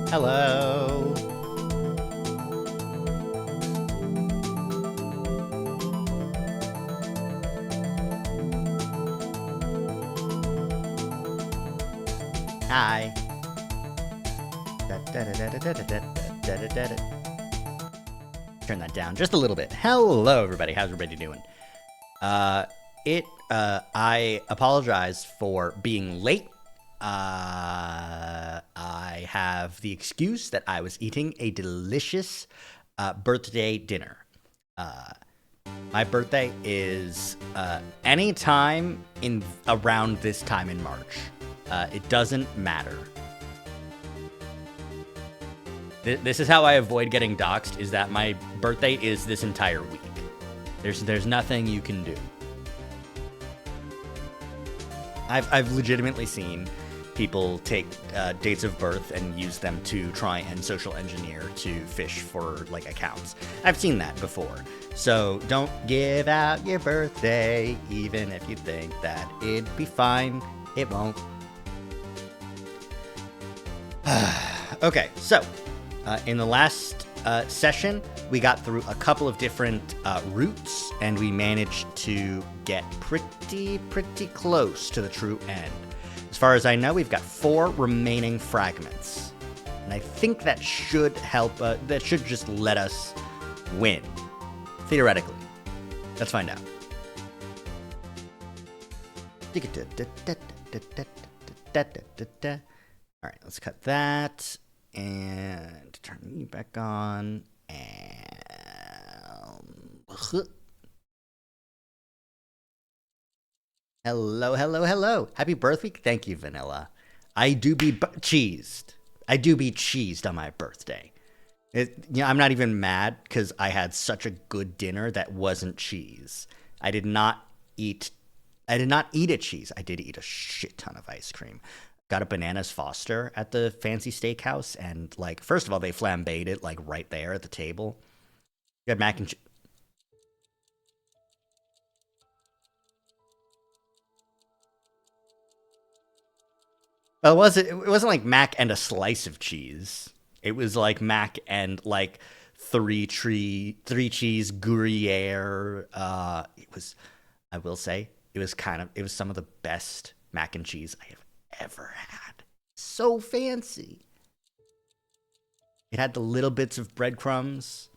Hello. Hi. Turn that down just a little bit. Hello, everybody. How's everybody doing? I apologize for being late. I have the excuse that I was eating a delicious birthday dinner. My birthday is any time in around this time in March. It doesn't matter. This is how I avoid getting doxxed, is that my birthday is this entire week. There's nothing you can do. I've legitimately seen people take dates of birth and use them to try and social engineer to fish for like accounts. I've seen that before. So don't give out your birthday, even if you think that it'd be fine. It won't. Okay, so in the last session, we got through a couple of different routes, and we managed to get pretty close to the true end. As far as I know, we've got 4 remaining fragments, and I think that should help. That should just let us win, theoretically. Let's find out. All right, let's cut that. And turn me back on. And hello. Happy birth week. Thank you, Vanilla. I do be cheesed. I do be cheesed on my birthday. I'm not even mad because I had such a good dinner that wasn't cheese. I did not eat a cheese. I did eat a shit ton of ice cream. Got a Bananas Foster at the fancy steakhouse, and like, first of all, they flambéed it like right there at the table. You had mac and cheese. Well, it wasn't like mac and a slice of cheese. It was like mac and like three cheese Gruyere. It was, I will say, it was some of the best mac and cheese I have ever had. So fancy. It had the little bits of breadcrumbs.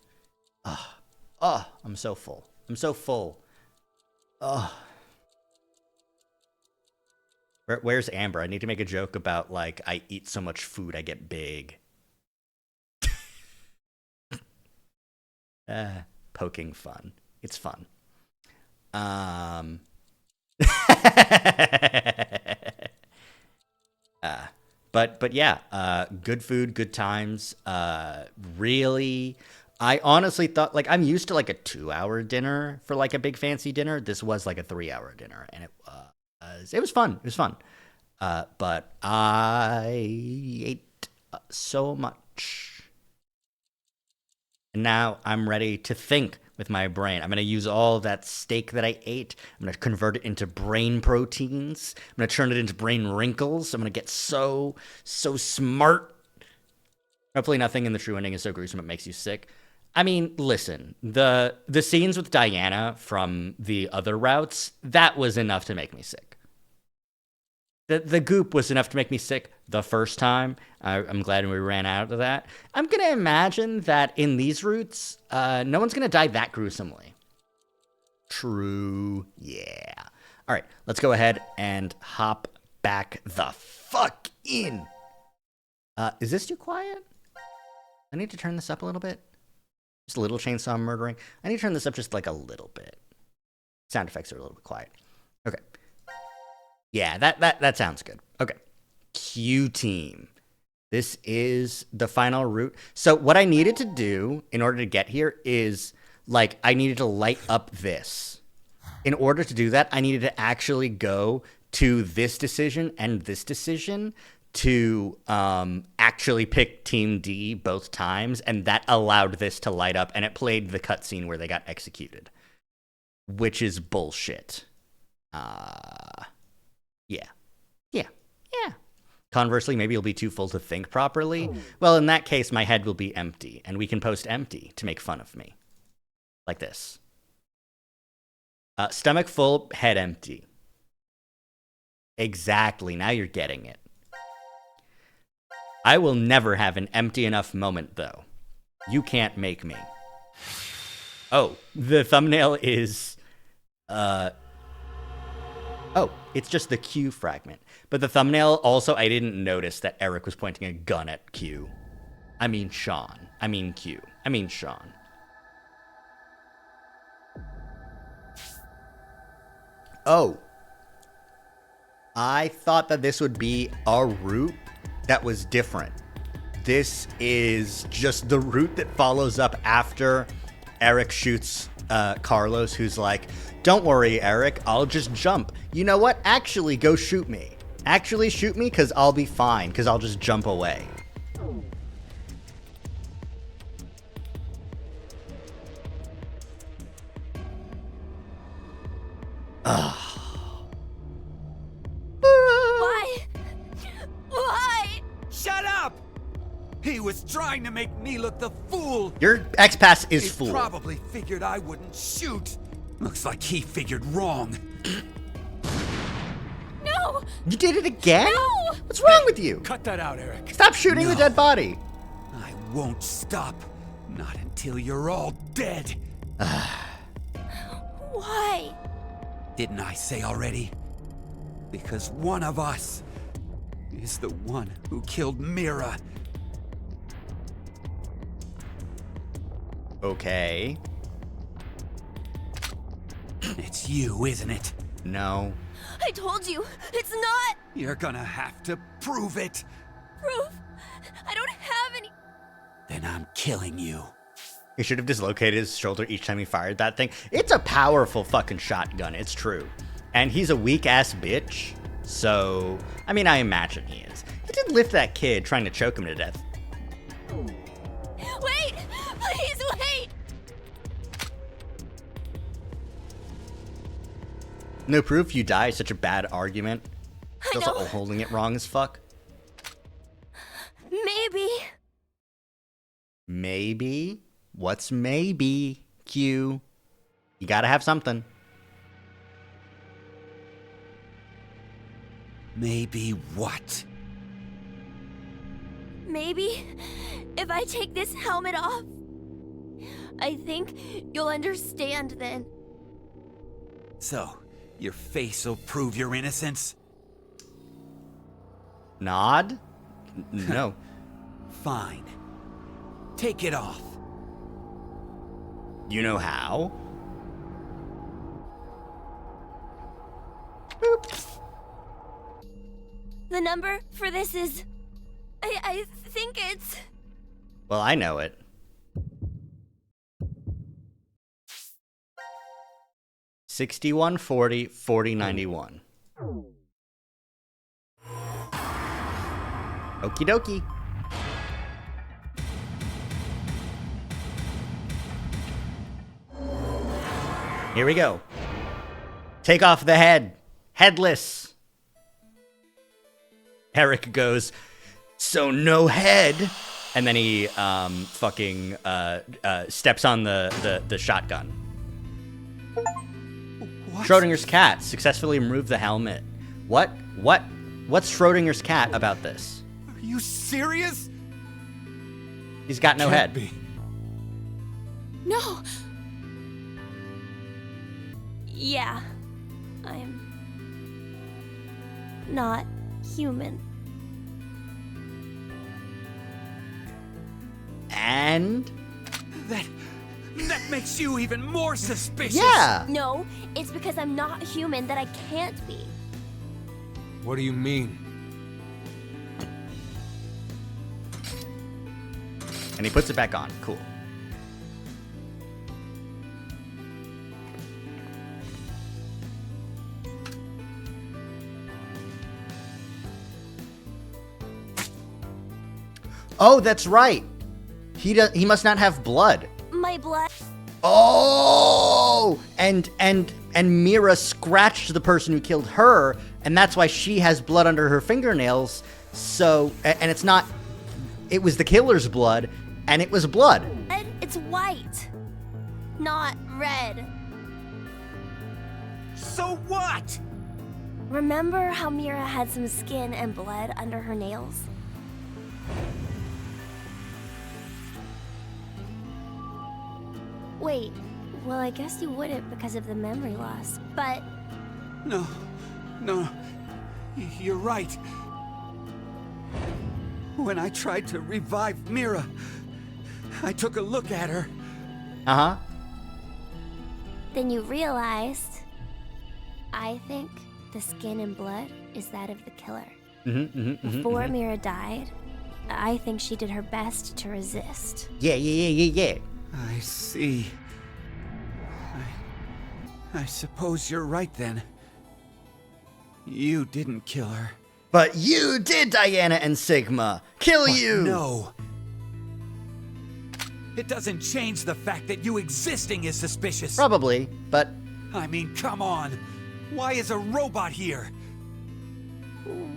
I'm so full. Where's Amber? I need to make a joke about like I eat so much food I get big. Poking fun. It's fun. But yeah, good food, good times. Really, I honestly thought like I'm used to like a 2 hour dinner for like a big fancy dinner. This was like a 3 hour dinner, and it was fun. It was fun. But I ate so much. And now I'm ready to think with my brain. I'm going to use all of that steak that I ate. I'm going to convert it into brain proteins. I'm going to turn it into brain wrinkles. I'm going to get so smart. Hopefully nothing in the true ending is so gruesome it makes you sick. I mean, listen, the scenes with Diana from the other routes, that was enough to make me sick. The goop was enough to make me sick the first time. I'm glad we ran out of that. I'm going to imagine that in these routes, no one's going to die that gruesomely. True. Yeah. All right, let's go ahead and hop back the fuck in. Is this too quiet? I need to turn this up a little bit. Just a little chainsaw murdering. I need to turn this up just like a little bit. Sound effects are a little bit quiet. Okay. Yeah, that sounds good. Okay. Q team. This is the final route. So what I needed to do in order to get here is, like, I needed to light up this. In order to do that, I needed to actually go to this decision and this decision to actually pick Team D both times, and that allowed this to light up, and it played the cutscene where they got executed, which is bullshit. Yeah. Conversely, maybe you'll be too full to think properly. Well, in that case, my head will be empty, and we can post empty to make fun of me. Like this. Stomach full, head empty. Exactly, now you're getting it. I will never have an empty enough moment, though. You can't make me. Oh, the thumbnail is... Oh, it's just the Q fragment. But the thumbnail also, I didn't notice that Eric was pointing a gun at Q. I mean Sean. I mean Q. I mean Sean. Oh. I thought that this would be a route that was different. This is just the route that follows up after Eric shoots Carlos, who's like, don't worry, Eric, I'll just jump. You know what? Actually, go shoot me. Actually shoot me, because I'll be fine, because I'll just jump away. Why? Shut up! He was trying to make me look the fool. Your X-Pass is full. He probably figured I wouldn't shoot. Looks like he figured wrong. No! You did it again? No! What's wrong with you? Cut that out, Eric. Stop shooting the dead body. I won't stop. Not until you're all dead. Why? Didn't I say already? Because one of us is the one who killed Mira. Okay. It's you, isn't it? No. I told you, it's not You're gonna have to prove it. proof. I don't have any. Then I'm killing you. He should have dislocated his shoulder each time he fired that thing. It's a powerful fucking shotgun, it's true. And he's a weak-ass bitch, so... I mean, I imagine he is. He did lift that kid trying to choke him to death. Wait! Please wait! No proof you die is such a bad argument. I Also know. holding it wrong as fuck. Maybe. Maybe? What's maybe, Q? You gotta have something. Maybe what? Maybe if I take this helmet off, I think you'll understand then. So, your face will prove your innocence? Nod? No. Fine. Take it off. You know how? The number for this is I think it's... Well, I know it. $61, $40, $40, $91. Okie dokie. Here we go. Take off the head. Headless. Eric goes, so no head. And then he fucking steps on the shotgun. What? Schrodinger's cat successfully removed the helmet. What's Schrodinger's cat about this? Are you serious? He's got no Can't head. be. No. Yeah. I'm... not human. And That makes you even more suspicious. yeah. No, it's because I'm not human that I can't be. What do you mean? And he puts it back on. Cool. Oh, that's right. He must not have blood. My blood... Oh, and Mira scratched the person who killed her, and that's why she has blood under her fingernails. So, and it's not, it was the killer's blood, and it was blood. It's white. Not red. So what? Remember how Mira had some skin and blood under her nails? Wait, well, I guess you wouldn't because of the memory loss, but No. You're right. When I tried to revive Mira, I took a look at her. Uh-huh. then you realized, I think the skin and blood is that of the killer. Before Mira died, I think she did her best to resist. Yeah. I see. I suppose you're right then. You didn't kill her. But you did, Diana and Sigma. Kill you. No. It doesn't change the fact that you existing is suspicious. Probably, but I mean, come on. Why is a robot here?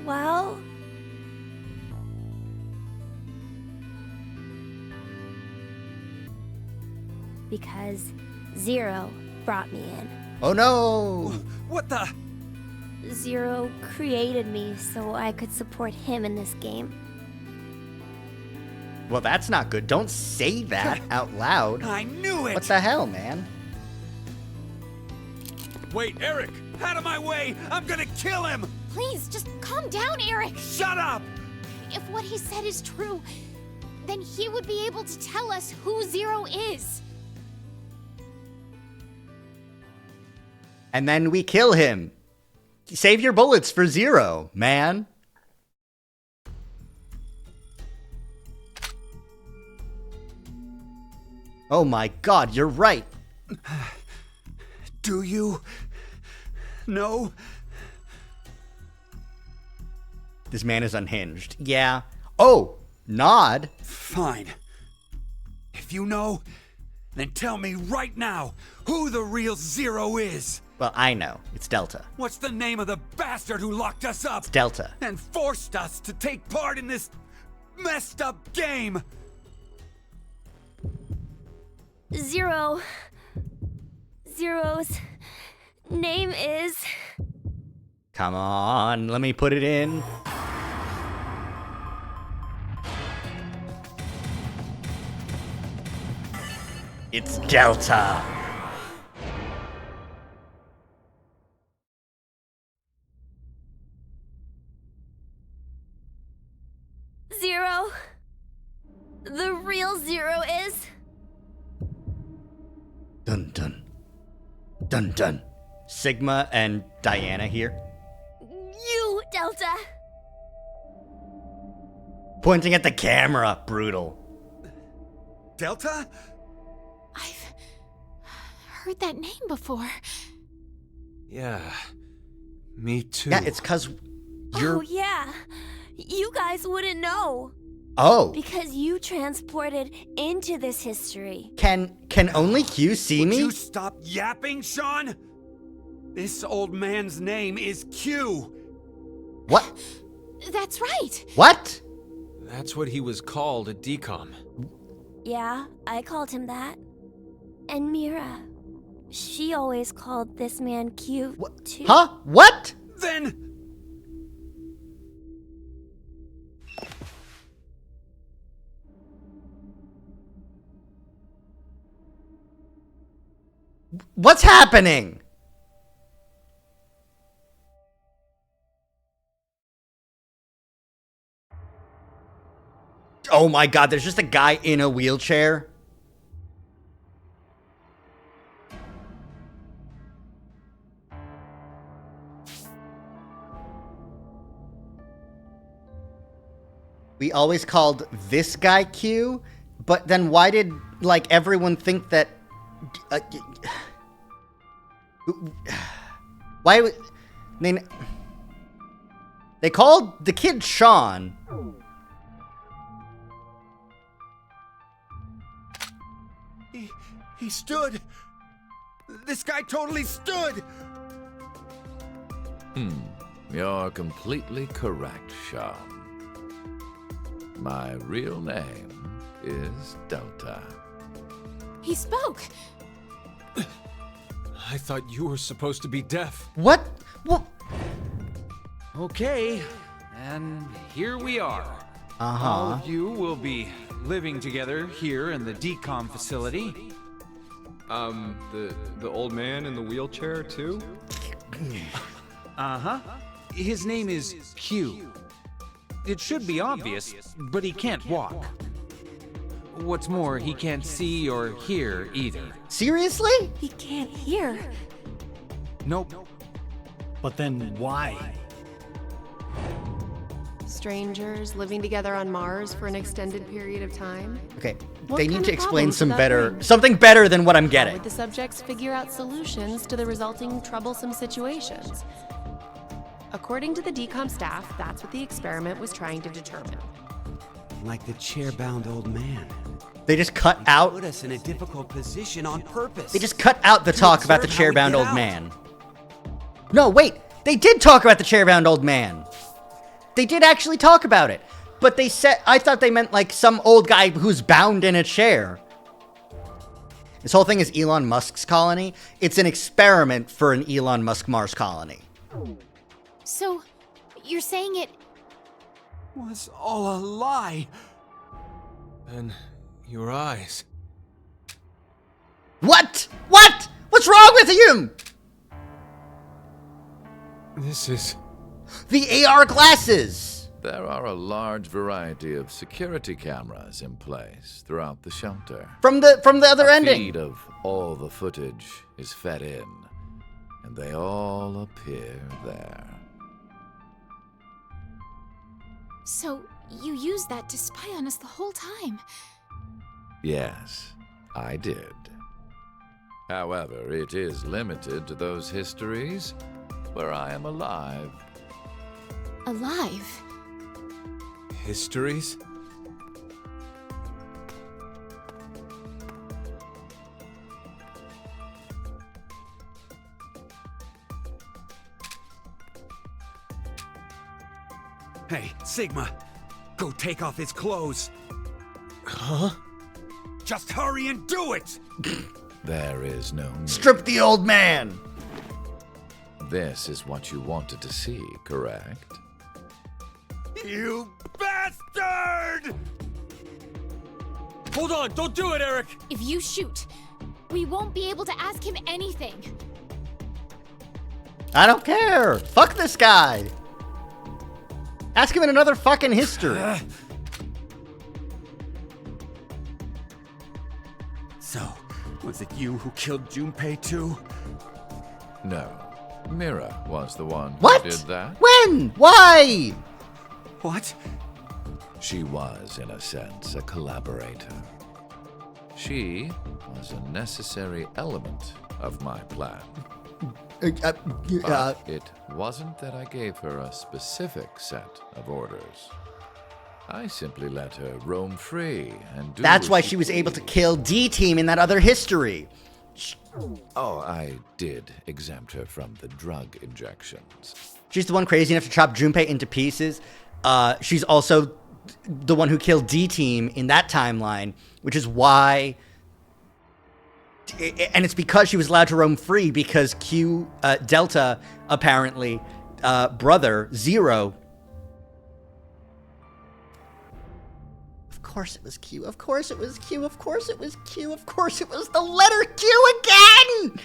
Well, because Zero brought me in. oh no. What the? Zero created me so I could support him in this game. Well, that's not good. Don't say that out loud. I knew it! What the hell, man? Wait, Eric! Out of my way! I'm gonna kill him! Please, just calm down, Eric. Shut up! If what he said is true, then he would be able to tell us who Zero is. And then we kill him. Save your bullets for Zero, man. Oh my god, you're right. Do you? No? This man is unhinged. Yeah. Oh, nod. Fine. If you know, then tell me right now who the real Zero is. Well, I know. It's Delta. What's the name of the bastard who locked us up It's Delta. and forced us to take part in this messed up game? Zero's name is... Come on, let me put it in. It's Delta. Zero. The real Zero is... Dun dun. Dun dun. Sigma and Diana here. You, Delta. Pointing at the camera. Brutal. Delta? I've heard that name before. Yeah, me too. Yeah, it's because you're... Oh, yeah. You guys wouldn't know. Oh. Because you transported into this history. Can only Q see Would me? you stop yapping, Sean? This old man's name is Q. What? That's right. What? That's what he was called at DCOM. Yeah, I called him that. And Mira, she always called this man Q, too. Huh? What? Then... What's happening? Oh my god, there's just a guy in a wheelchair. We always called this guy Q, but then why did, like, everyone think that... why would... They called the kid Sean. He stood. This guy totally stood. You're completely correct, Sean. My real name is Delta. He spoke. I thought you were supposed to be deaf. What? What? Okay, and here we are. All of you will be living together here in the DCOM facility. The old man in the wheelchair too? Uh-huh. His name is Q. It should be obvious, but he can't walk. What's more, he can't see or hear either. Seriously? He can't hear. Nope. But then why? Strangers living together on Mars for an extended period of time? Okay, What they kind need of to explain problems some would that better, bring? something better than what I'm How getting. would the subjects figure out solutions to the resulting troublesome situations? According to the DCOM staff, that's what the experiment was trying to determine. Like the chair-bound old man. They just cut out. Put us in a difficult position on purpose. They just cut out the talk about the observe how we chair-bound get old out. man. No, wait. They did talk about the chair-bound old man. They did actually talk about it. But they said, I thought they meant like some old guy who's bound in a chair. This whole thing is Elon Musk's colony. It's an experiment for an Elon Musk Mars colony. So, you're saying it was all a lie. And your eyes. What? What? What's wrong with you? This is... The AR glasses. There are a large variety of security cameras in place throughout the shelter. From the other A ending. feed of all the footage is fed in, and they all appear there. So, you used that to spy on us the whole time. Yes, I did. However, it is limited to those histories where I am alive. Alive? histories? Hey, Sigma, go take off his clothes. Huh? Just hurry and do it! There is no need. Strip the old man. This is what you wanted to see, correct? You bastard! Hold on, don't do it, Eric! If you shoot, we won't be able to ask him anything. I don't care. Fuck this guy. Ask him in another fucking history. So, was it you who killed Junpei too? No. Mira was the one What? who did that. When? Why? What? She was, in a sense, a collaborator. She was a necessary element of my plan. But it wasn't that I gave her a specific set of orders. I simply let her roam free and do That's what why she was able to kill D-Team in that other history. Oh, I did exempt her from the drug injections. She's the one crazy enough to chop Junpei into pieces. She's also the one who killed D-Team in that timeline, which is why... And it's because she was allowed to roam free because Delta, apparently, brother, Zero... Of course it was Q. Of course it was Q. Of course it was Q. Of course it was the letter Q again!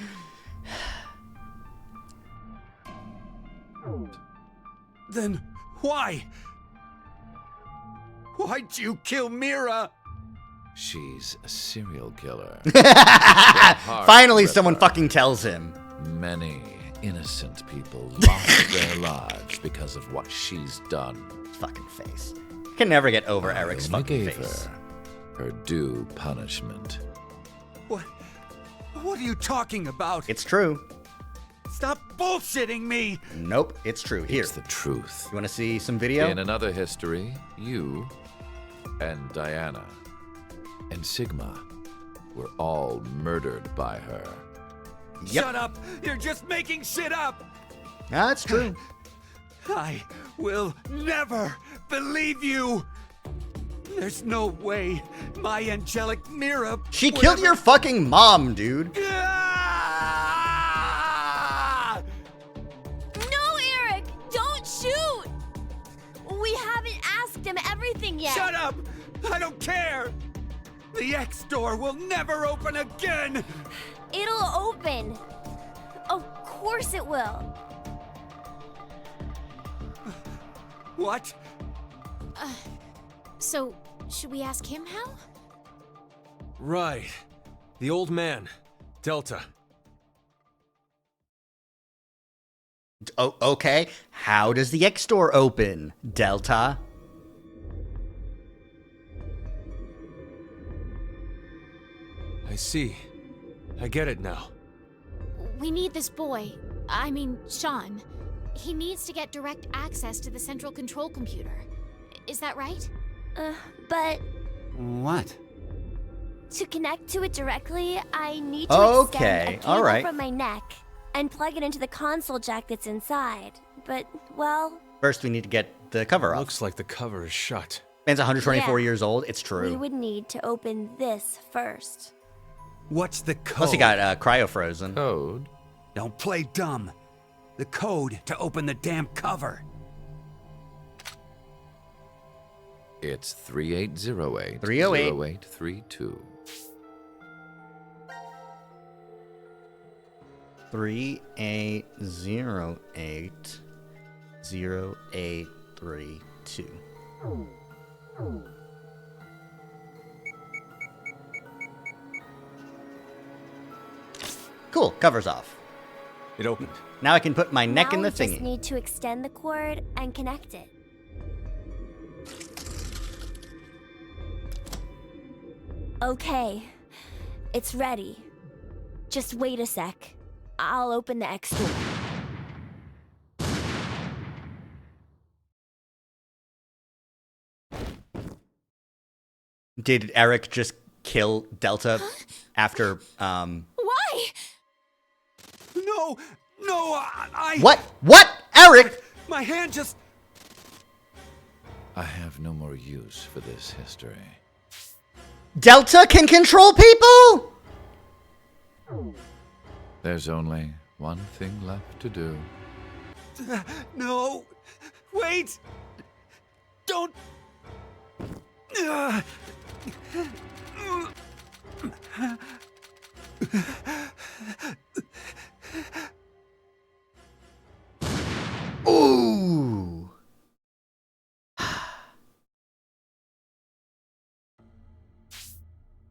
Then why? Why'd you kill Mira? She's a serial killer. Finally, someone fucking tells him. Many innocent people lost their lives because of what she's done. Fucking face. Can never get over Eric's I fucking gave face. her due punishment. What are you talking about? It's true. Stop bullshitting me! Nope, it's true. Here. It's the truth. You want to see some video? In another history, you and Diana and Sigma were all murdered by her. Yep. Shut up! You're just making shit up! That's true. I will never believe you! There's no way my angelic Mira... She killed your fucking mom, dude. Ah! No, Eric! Don't shoot! We haven't asked him everything yet. Shut up! I don't care! The X door will never open again! It'll open. Of course it will. What? So, should we ask him how? Right. The old man. Delta. Oh, okay. How does the X door open, Delta? I see. I get it now. We need this boy. I mean, Sean. He needs to get direct access to the central control computer. Is that right? But What? to connect to it directly, I need to Okay, extend a all cable right. from my neck and plug it into the console jack that's inside. But, well, First, we need to get the cover off. Looks like the cover is shut. Man's 124 Yeah. years old. It's we true. would need to open this first. What's the code? Plus, he got cryo frozen. Code? Don't play dumb. The code to open the damn cover. It's 3808 308. 0832. 38080832. Cool, cover's off. It opened. Now I can put my neck now in the we just thingy. need to extend the cord and connect it. Okay, it's ready. Just wait a sec. I'll open the X door. Did Eric just kill Delta after, Why? No! No! I... What? What? Eric! My hand just... I have no more use for this history. Delta can control people? There's only one thing left to do. No! Wait! Don't... Ugh. Ooh.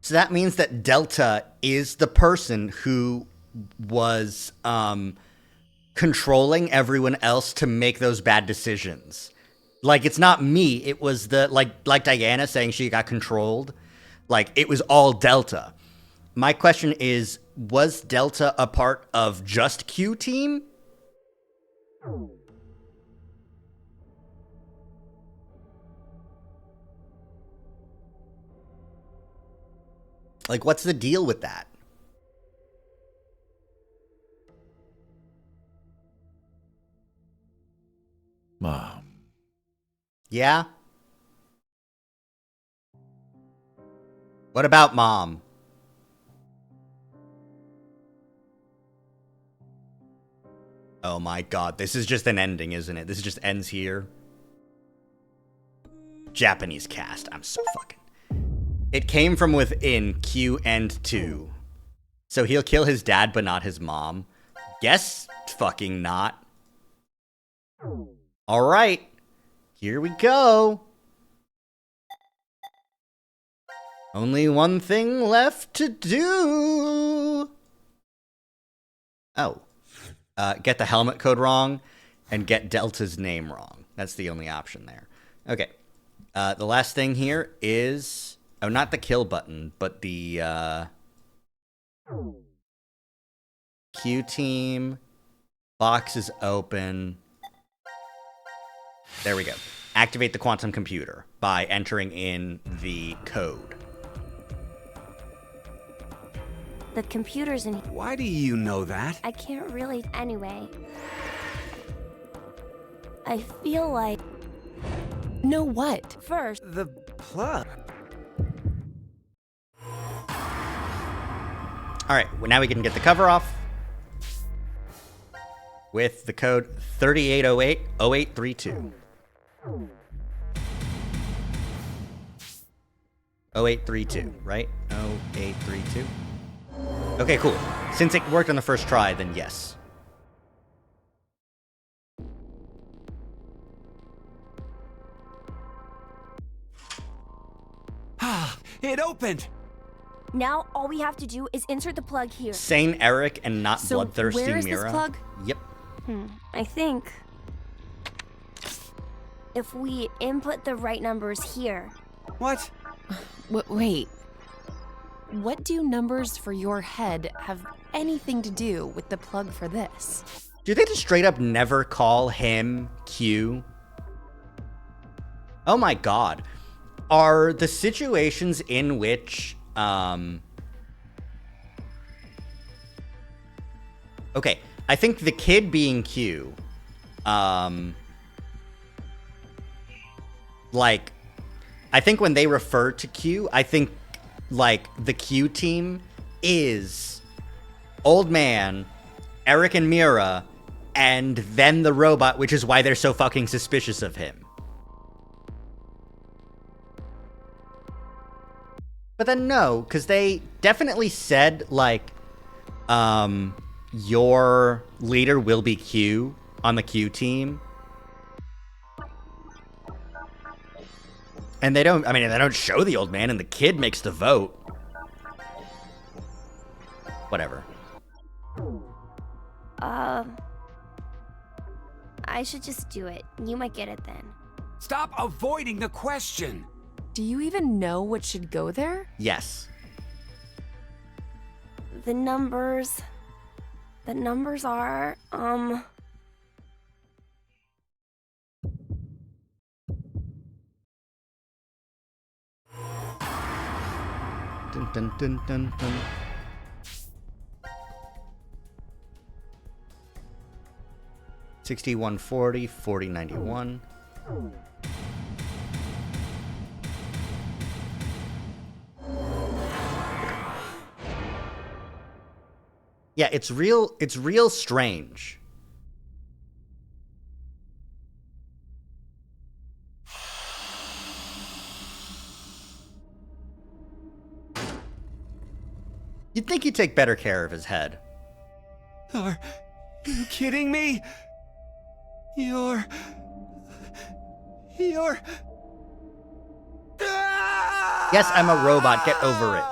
So that means that Delta is the person who was controlling everyone else to make those bad decisions. Like, it's not me. It was the, like Diana saying she got controlled. Like, it was all Delta. My question is, was Delta a part of just Q team? Like, what's the deal with that? Mom. Yeah? What about Mom? Oh my god, this is just an ending, isn't it? This just ends here. Japanese cast. I'm so fucking... It came from within Q and 2. So he'll kill his dad, but not his mom. Guess fucking not. Alright. Here we go. Only one thing left to do. Oh. Get the helmet code wrong and get Delta's name wrong. That's the only option there. Okay. The last thing here is... Oh, not the kill button, but the Q team. Box is open. There we go. Activate the quantum computer by entering in the code. The computer's in... Why do you know that? I can't really... Anyway. I feel like... No what? First... The plug. Alright, well, now we can get the cover off. With the code 3808-0832. 0832, right? 0832. Okay, cool. Since it worked on the first try, then yes. Ah, it opened! Now, all we have to do is insert the plug here. Sane Eric and not So bloodthirsty where is Mira. this plug? Yep. I think... if we input the right numbers here... What? Wait. What do numbers for your head have anything to do with the plug for this? Do they just straight up never call him Q? Oh my god. Are the situations in which, okay, I think the kid being Q, like, I think when they refer to Q, I think, like, the Q team is Old Man, Eric and Mira, and then the robot, which is why they're so fucking suspicious of him. But then no, because they definitely said, like, your leader will be Q on the Q team. And they don't, I mean, they don't show the old man, and the kid makes the vote. Whatever. I should just do it. You might get it then. Stop avoiding the question! Do you even know what should go there? Yes. The numbers... The numbers are, Dun, dun, dun, dun, dun. $61.40, $40.91. Yeah, it's real strange. You'd think he'd take better care of his head. Are you kidding me? You're... Yes, I'm a robot. Get over it.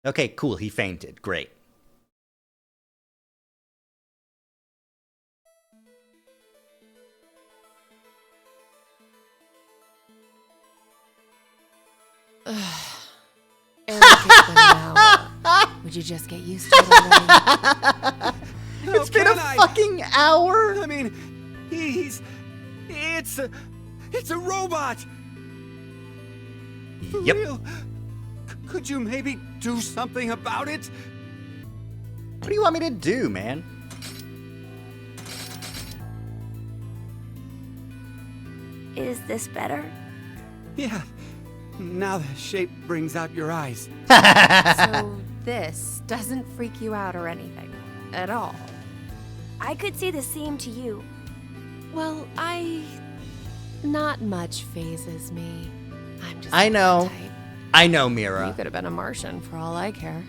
Okay, cool. He fainted. Great. It's been an hour. Would you just get used to it already? It's been a fucking hour. I mean, it's a robot. For Yep. real? Could you maybe do something about it? What do you want me to do, man? Is this better? Yeah. Now the shape brings out your eyes. So this doesn't freak you out or anything at all? I could say the same to you. Well, not much phases me. I'm just I know. the type. I know, You Mira. could have been a Martian for all I care.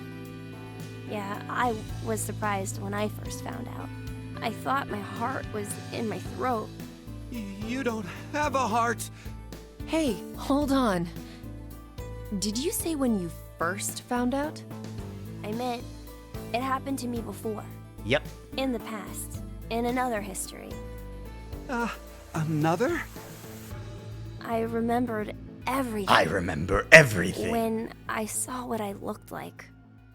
Yeah, I was surprised when I first found out. I thought my heart was in my throat. You don't have a heart. Hey, hold on. Did you say when you first found out? I meant, it happened to me before. Yep. In the past. In another history. Another? I remembered everything. I remember everything. When I saw what I looked like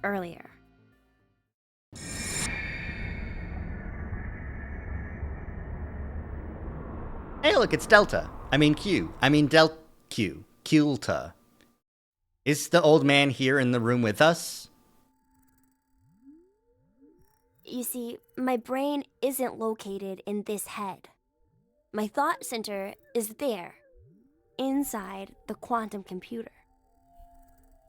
earlier. Hey, look, it's Delta. I mean Q. I mean Q. Qlta. Is the old man here in the room with us? You see, my brain isn't located in this head. My thought center is there, inside the quantum computer.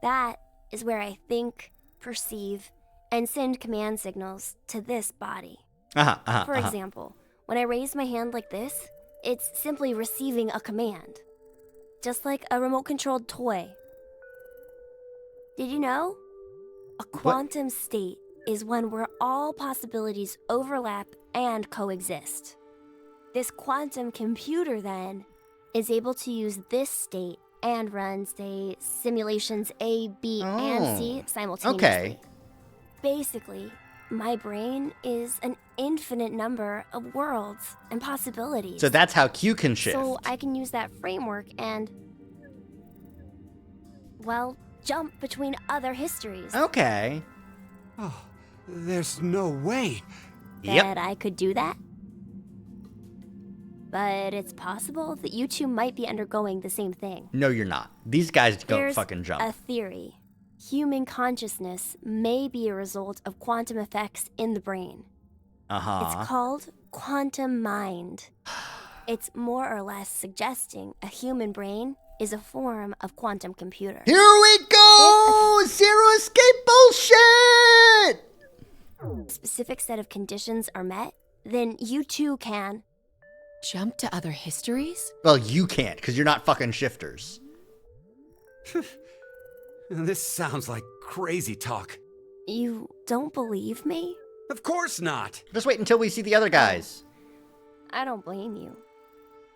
That is where I think, perceive, and send command signals to this body. For example, when I raise my hand like this, it's simply receiving a command. Just like a remote-controlled toy. Did you know? A quantum state is one where all possibilities overlap and coexist. This quantum computer, then, is able to use this state and run, say, simulations A, B, and C simultaneously. Okay. Basically, my brain is an infinite number of worlds and possibilities. So that's how Q can shift. So I can use that framework and, well, jump between other histories. Okay. Oh, there's no way. That I could do that? But it's possible that you two might be undergoing the same thing. No, you're not. These guys don't There's fucking jump. a theory. Human consciousness may be a result of quantum effects in the brain. It's called quantum mind. It's more or less suggesting a human brain is a form of quantum computer. Here we go! Zero escape bullshit! A specific set of conditions are met, then you too can. Jump to other histories? Well, you can't, because you're not fucking shifters. This sounds like crazy talk. You don't believe me? Of course not. Just wait until we see the other guys. I don't blame you.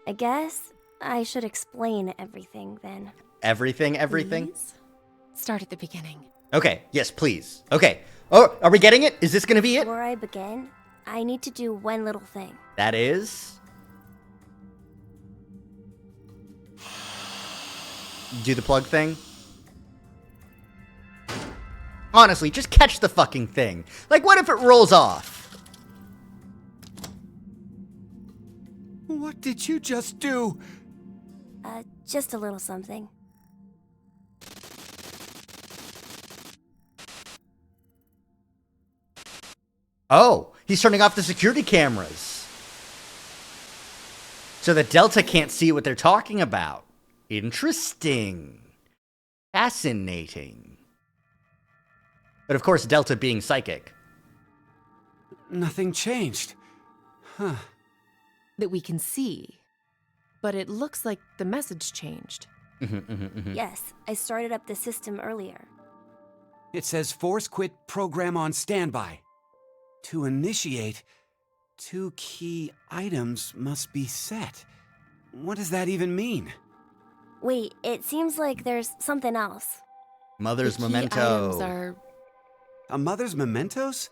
I guess I should explain everything then. Everything? Please? Start at the beginning. Okay, yes, please. Okay. Oh, are we getting it? Is this gonna be it? Before I begin, I need to do one little thing. That is... do the plug thing? Honestly, just catch the fucking thing. Like, what if it rolls off? What did you just do? Just a little something. Oh, he's turning off the security cameras. So that Delta can't see what they're talking about. Interesting. Fascinating. But of course, Delta being psychic. Nothing changed. Huh. That we can see. But it looks like the message changed. Yes, I started up the system earlier. It says force quit program on standby. To initiate, 2 key items must be set. What does that even mean? Wait, it seems like there's something else. Mother's The key memento. items are... A mother's mementos?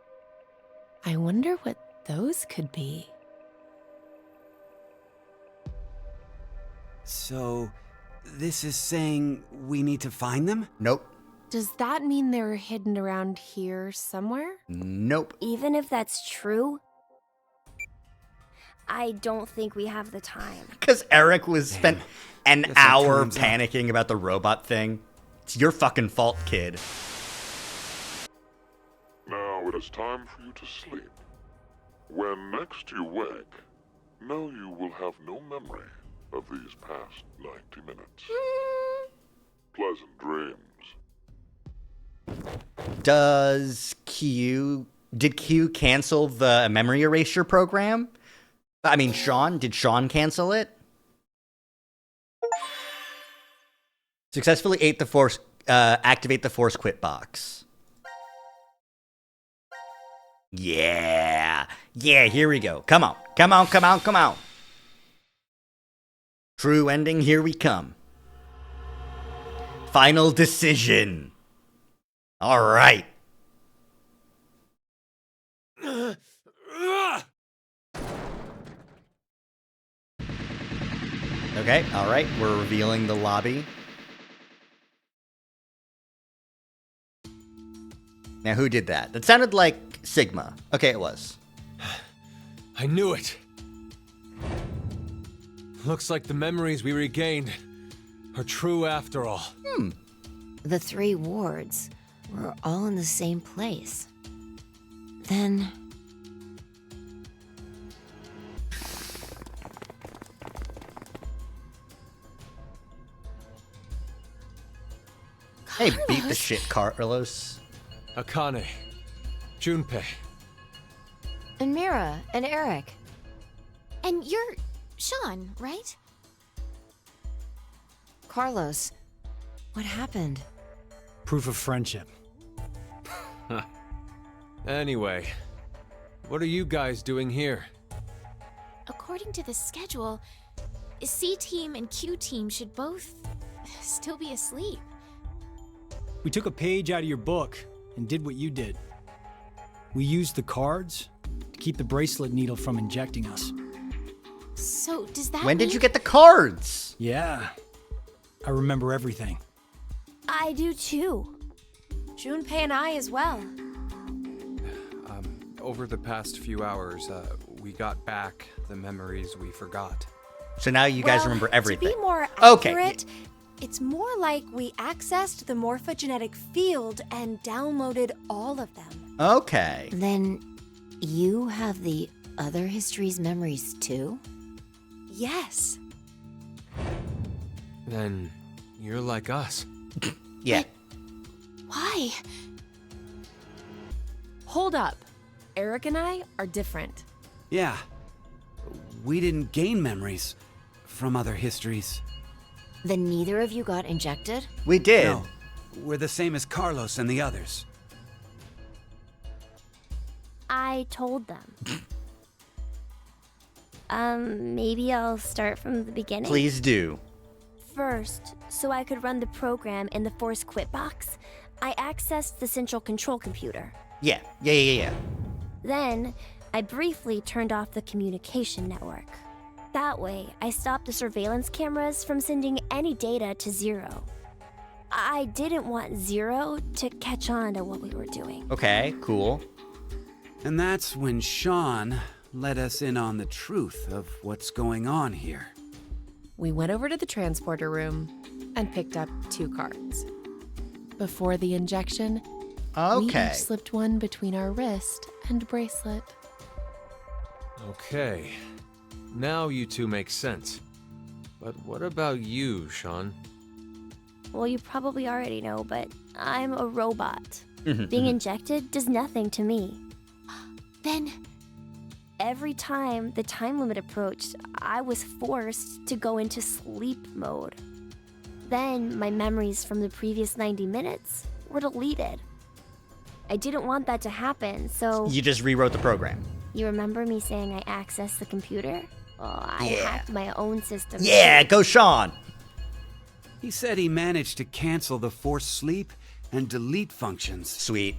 I wonder what those could be. So, this is saying we need to find them? Nope. Does that mean they're hidden around here somewhere? Nope. Even if that's true, I don't think we have the time. Because Eric was spent an Guess our hour time's up. panicking about the robot thing. It's your fucking fault, kid. Now it is time for you to sleep. When next you wake, know you will have no memory of these past 90 minutes. Pleasant dreams. Did Q cancel the memory erasure program? I mean, Sean, did Sean cancel it? Successfully activate the force quit box. Yeah, here we go. Come on. True ending, here we come. Final decision. All right. Okay, all right. We're revealing the lobby. Now, who did that? That sounded like Sigma. Okay, it was. I knew it. Looks like the memories we regained are true after all. The 3 wards were all in the same place. Then... Hey, beat the shit, Carlos. Akane. Junpei. And Mira and Eric. And you're Sean, right? Carlos. What happened? Proof of friendship. Anyway, what are you guys doing here? According to the schedule, C team and Q team should both still be asleep. We took a page out of your book and did what you did. We used the cards to keep the bracelet needle from injecting us. So does that When did mean- you get the cards? Yeah. I remember everything. I do too. Junpei and I as well. Over the past few hours, we got back the memories we forgot. So now you guys Well, remember everything. To be more Okay. accurate, it's more like we accessed the morphogenetic field and downloaded all of them. Okay. Then you have the other history's memories too? Yes. Then you're like us. Yeah. Why? Hold up. Eric and I are different. Yeah. We didn't gain memories from other histories. Then neither of you got injected? We did. No, we're the same as Carlos and the others. I told them. Maybe I'll start from the beginning. Please do. First, so I could run the program in the force quit box, I accessed the central control computer. Yeah. Then, I briefly turned off the communication network. That way, I stopped the surveillance cameras from sending any data to Zero. I didn't want Zero to catch on to what we were doing. Okay, cool. And that's when Sean let us in on the truth of what's going on here. We went over to the transporter room and picked up 2 cards. Before the injection, we Okay. each slipped one between our wrist and bracelet. Okay. Now you two make sense. But what about you, Sean? Well, you probably already know, but I'm a robot. Mhm, Being mhm. injected does nothing to me. Then Every time the time limit approached, I was forced to go into sleep mode. Then my memories from the previous 90 minutes were deleted. I didn't want that to happen, so... You just rewrote the program. You remember me saying I accessed the computer? Oh, I Yeah. hacked my own system. Yeah, go Sean. He said he managed to cancel the force sleep and delete functions. Sweet.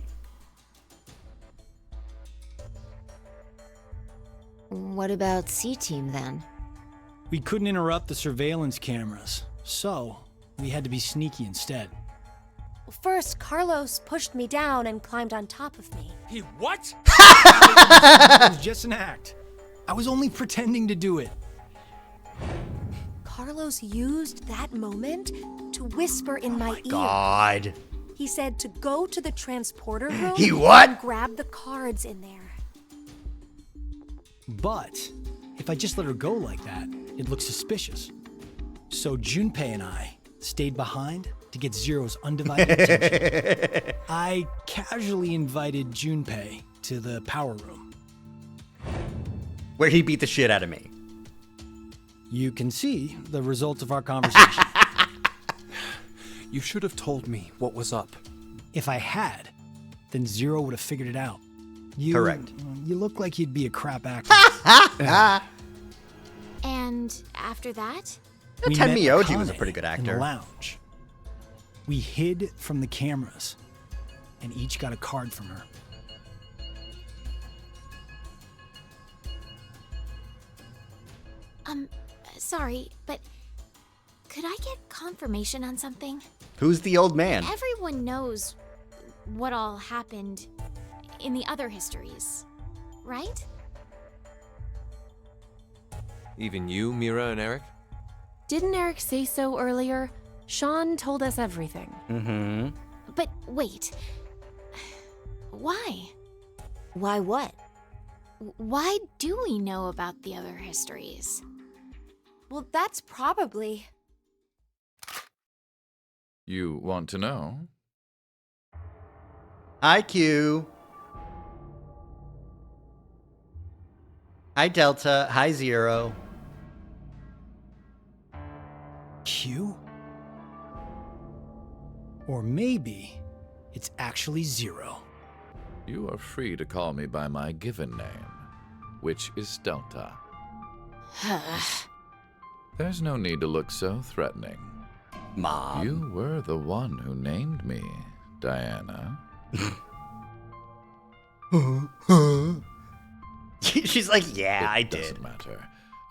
What about C-Team then? We couldn't interrupt the surveillance cameras, so we had to be sneaky instead. First, Carlos pushed me down and climbed on top of me. He what? It was just an act. I was only pretending to do it. Carlos used that moment to whisper in my ear. God. He said to go to the transporter room He what? and grab the cards in there. But if I just let her go like that, it looks suspicious. So Junpei and I stayed behind to get Zero's undivided attention. I casually invited Junpei to the power room. Where he beat the shit out of me. You can see the result of our conversation. You should have told me what was up. If I had, then Zero would have figured it out. Correct. You look like you'd be a crap actor. And after that? We met Tenmyoji was a Akane pretty good in the actor. lounge. We hid from the cameras and each got a card from her. Sorry, but could I get confirmation on something? Who's the old man? Everyone knows what all happened in the other histories, right? Even you, Mira and Eric? Didn't Eric say so earlier? Sean told us everything. Mm-hmm. But wait. Why? Why what? Why do we know about the other histories? Well, that's probably... You want to know? Hi, Q. Hi, Delta. Hi, Zero. Q? Or maybe it's actually Zero. You are free to call me by my given name, which is Delta. There's no need to look so threatening. Mom. You were the one who named me, Diana. She's like, yeah, I It did. doesn't matter.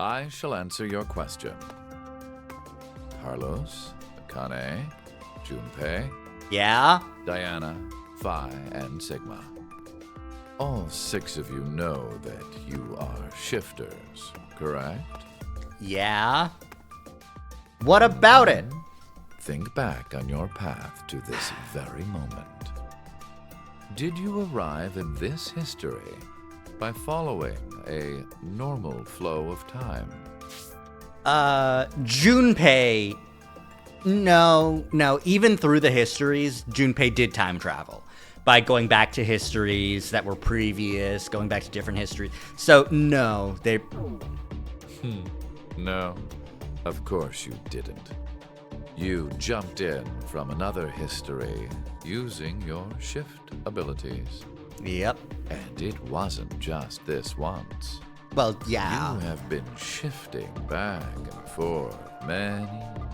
I shall answer your question. Carlos, Akane, Junpei, Yeah? Diana, Phi, and Sigma. All 6 of you know that you are shifters, correct? Yeah? What about it? Think back on your path to this very moment. Did you arrive in this history by following a normal flow of time? Junpei. No. Even through the histories, Junpei did time travel by going back to histories that were previous, going back to different histories. So, no, they... No, of course you didn't. You jumped in from another history using your shift abilities. Yep. And it wasn't just this once. Well, yeah. You have been shifting back and forth many,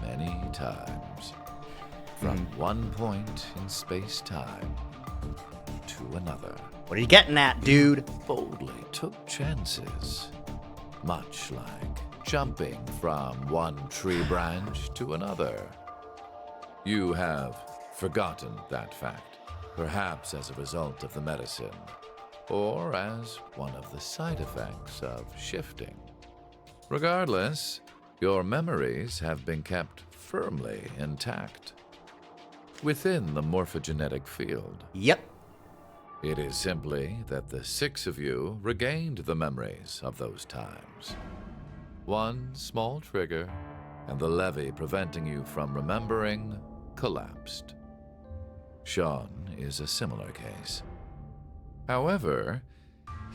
many times. From one point in space-time to another. What are you getting at, dude? You boldly took chances. Much like jumping from one tree branch to another. You have forgotten that fact, perhaps as a result of the medicine, or as one of the side effects of shifting. Regardless, your memories have been kept firmly intact within the morphogenetic field. Yep. It is simply that the 6 of you regained the memories of those times. One small trigger, and the levee preventing you from remembering collapsed. Sean is a similar case. However,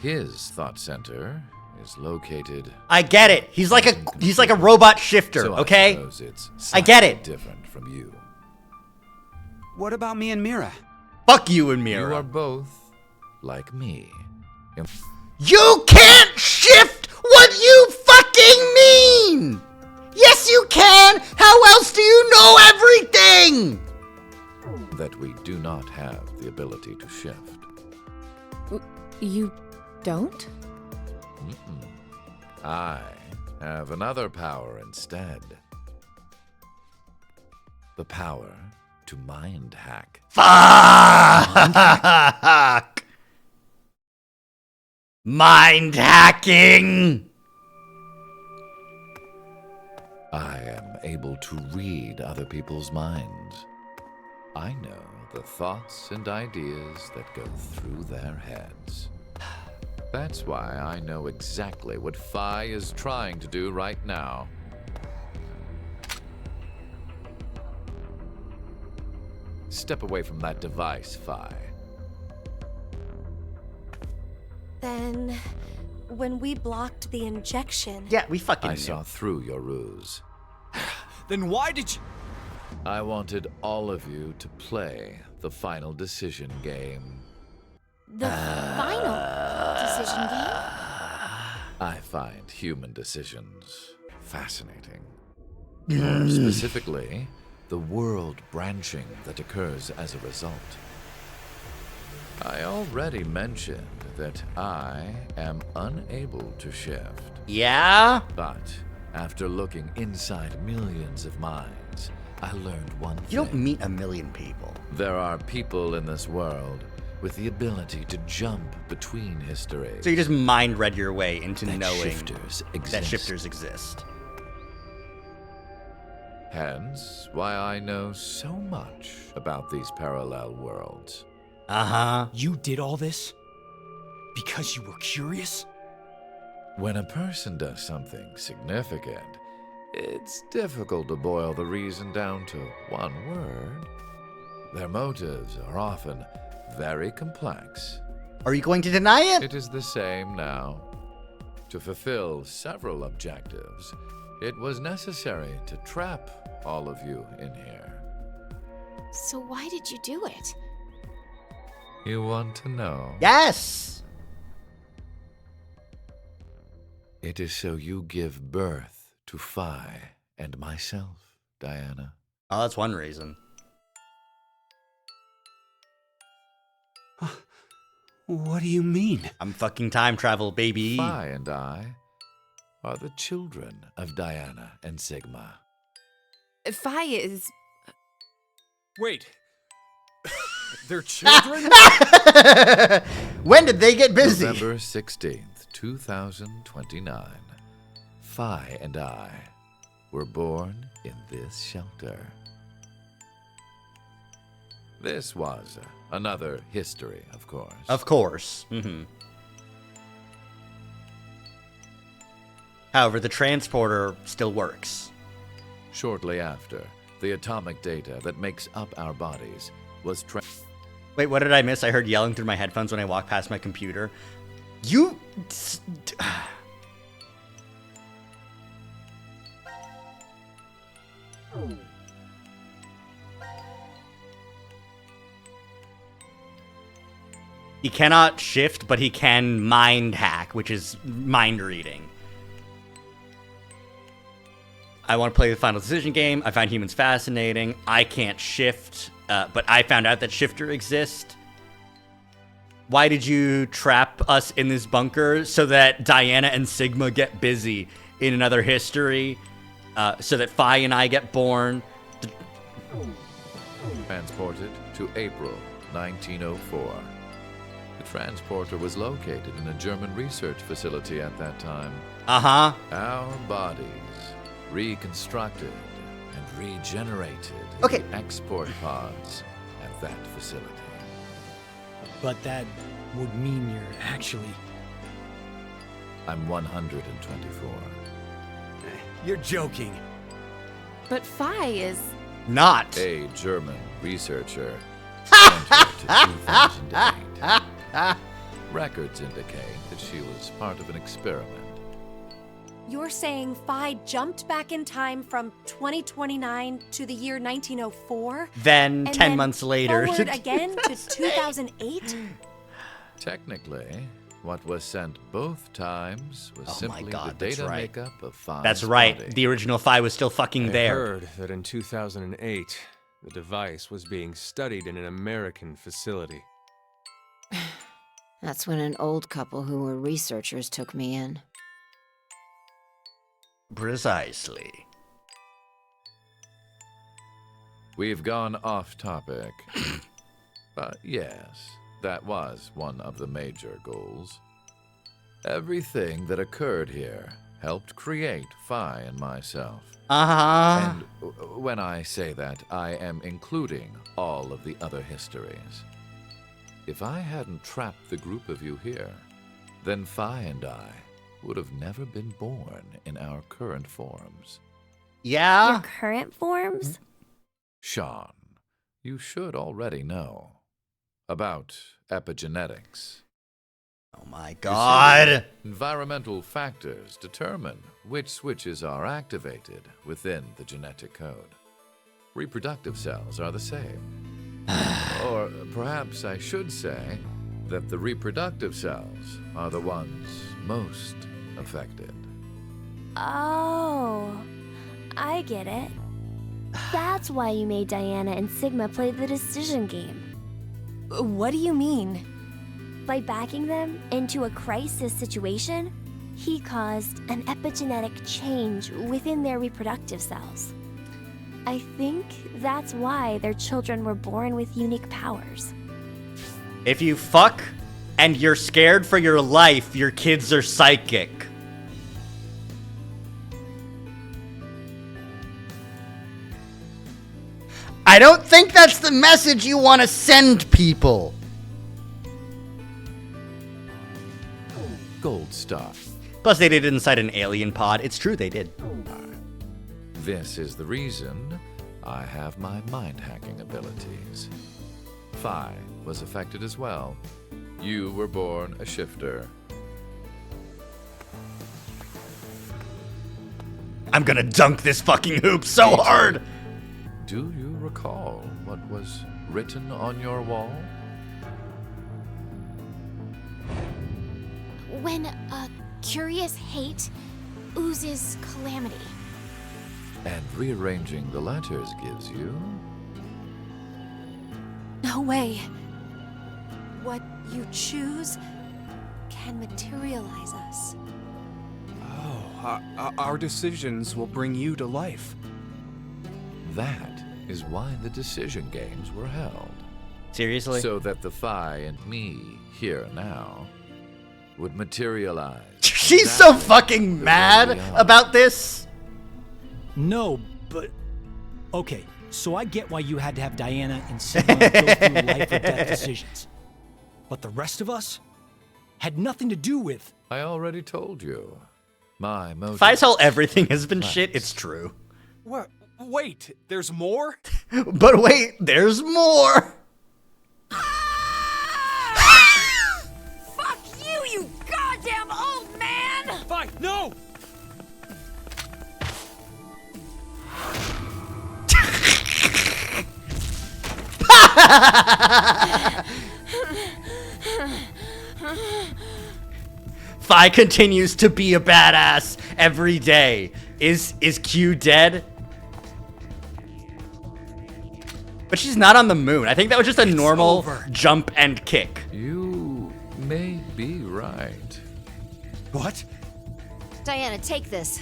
his thought center is located... I get it. He's like a robot shifter, so okay? I suppose it's I get it. different from you. What about me and Mira? Fuck you and Mira. You are both like me. You can't shift what you fucking mean! Yes, you can! How else do you know everything? That we do not have the ability to shift. You don't? I have another power instead. The power to mind hack. Fuck! Mind hacking! I am able to read other people's minds. I know the thoughts and ideas that go through their heads. That's why I know exactly what Phi is trying to do right now. Step away from that device, Phi. Then, when we blocked the injection... Yeah, we fucking I knew. saw through your ruse. Then why did you... I wanted all of you to play the final decision game. The final decision game? I find human decisions fascinating. More specifically, the world branching that occurs as a result. I already mentioned that I am unable to shift. Yeah? But after looking inside millions of minds, I learned one thing. You don't meet a million people. There are people in this world with the ability to jump between histories. So you just mind read your way into that knowing shifters exist. that shifters exist. Hence, why I know so much about these parallel worlds. Uh-huh. You did all this because you were curious? When a person does something significant, it's difficult to boil the reason down to one word. Their motives are often very complex. Are you going to deny it? It is the same now. To fulfill several objectives, it was necessary to trap all of you in here. So why did you do it? You want to know? Yes! It is so you give birth to Phi and myself, Diana. Oh, that's one reason. What do you mean? I'm fucking time travel, baby. Phi and I are the children of Diana and Sigma. Phi is... Wait. They're children? When did they get busy? November 16th, 2029. Phi and I were born in this shelter. This was another history, of course. Of course. Mm-hmm. However, the transporter still works. Shortly after, the atomic data that makes up our bodies was Wait, what did I miss? I heard yelling through my headphones when I walked past my computer. You... He cannot shift, but he can mind hack, which is mind reading. I want to play the final decision game. I find humans fascinating. I can't shift, but I found out that shifter exists. Why did you trap us in this bunker? So that Diana and Sigma get busy in another history, so that Phi and I get born. Transported to April 1904. The transporter was located in a German research facility at that time. Uh-huh. Our bodies reconstructed and regenerated Okay. in the export pods at that facility. But that would mean you're actually... I'm 124. You're joking. But Phi is... Not. A German researcher sent her to 2008. Records indicate that she was part of an experiment. You're saying Phi jumped back in time from 2029 to the year 1904? Then and 10 then months later. forward again to 2008? Technically, what was sent both times was simply the that's data right. makeup of Phi's That's right. body. The original Phi was still fucking I there. heard that in 2008, the device was being studied in an American facility. That's when an old couple who were researchers took me in. Precisely. We've gone off topic. But yes, that was one of the major goals. Everything that occurred here helped create Phi and myself. And when I say that, I am including all of the other histories. If I hadn't trapped the group of you here, then Phi and I would have never been born in our current forms. Yeah? Your current forms? Sean, you should already know about epigenetics. Oh my god. Environmental factors determine which switches are activated within the genetic code. Reproductive cells are the same. Or perhaps I should say that the reproductive cells are the ones most affected. Oh, I get it. That's why you made Diana and Sigma play the decision game. What do you mean? By backing them into a crisis situation, he caused an epigenetic change within their reproductive cells. I think that's why their children were born with unique powers. If you fuck and you're scared for your life, your kids are psychic. I don't think that's the message you want to send people. Gold star. Plus, they did it inside an alien pod. It's true, they did. This is the reason I have my mind-hacking abilities. Phi was affected as well. You were born a shifter. I'm gonna dunk this fucking hoop so hard! Do you recall what was written on your wall? When a curious hate oozes calamity. And rearranging the letters gives you... No way. What you choose can materialize us. Oh, our decisions will bring you to life. That is why the decision games were held. Seriously? So that the Phi and me, here now, would materialize. She's so fucking mad about this. No, but... Okay, so I get why you had to have Diana and Sigma go through life or death decisions. But the rest of us had nothing to do with... I already told you. My motive... If I tell everything has been shit, it's true. What? Wait, there's more? But wait, there's more! Fuck you, you goddamn old man! Fine, no! Phi continues to be a badass every day. Is Q dead? But she's not on the moon. I think that was just a normal jump and kick. You may be right. What? Diana, take this.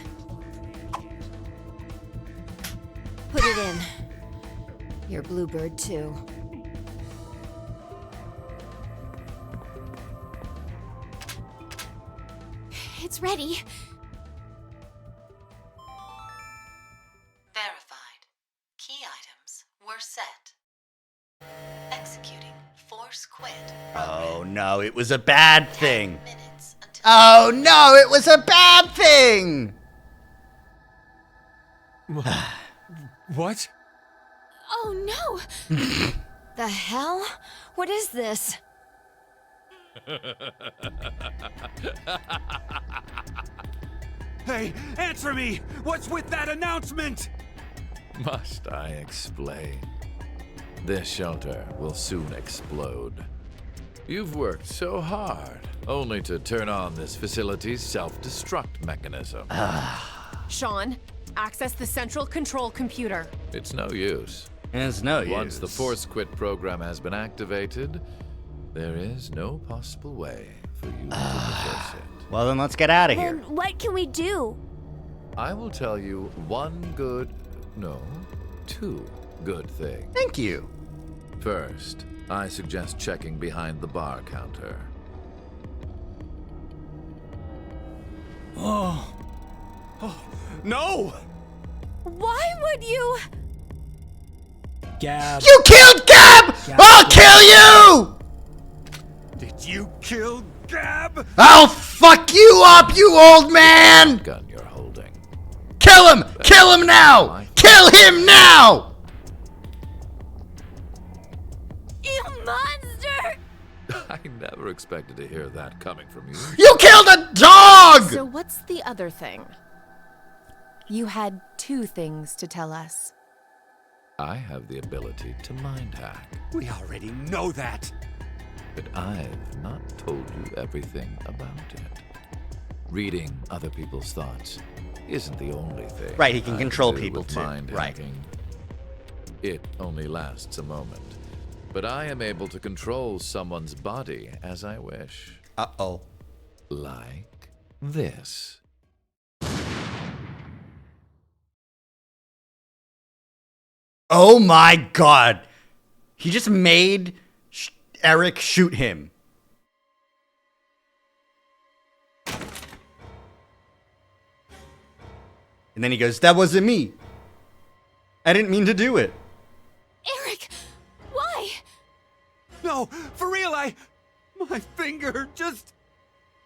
Put it in. Your bluebird, too. It's ready. Verified. Key items were set. Executing force quit. Oh no, it was a bad thing. Oh no, it was a bad thing! What? Oh no! The hell? What is this? Hey, answer me! What's with that announcement? Must I explain? This shelter will soon explode. You've worked so hard, only to turn on this facility's self-destruct mechanism. Sean, access the central control computer. It's no use. It's no use. Once the force quit program has been activated, there is no possible way for you to reverse it. Well, then let's get out of here. Then what can we do? I will tell you two Good thing. Thank you. First, I suggest checking behind the bar counter. Oh. No! Why would you? Gab. You killed Gab! I'll kill you! Did you kill Gab? I'll fuck you up, you old man! Gun you're holding. Kill him! Kill him now! Kill him now! You monster! I never expected to hear that coming from you. You killed a dog! So what's the other thing? You had 2 things to tell us. I have the ability to mind hack. We already know that. But I've not told you everything about it. Reading other people's thoughts isn't the only thing. Right, he can I control do people with too. mind Right. hacking. It only lasts a moment. But I am able to control someone's body as I wish. Uh-oh. Like this. Oh my god. He just made Eric shoot him. And then he goes, that wasn't me. I didn't mean to do it. Eric, why? No, for real, my finger just...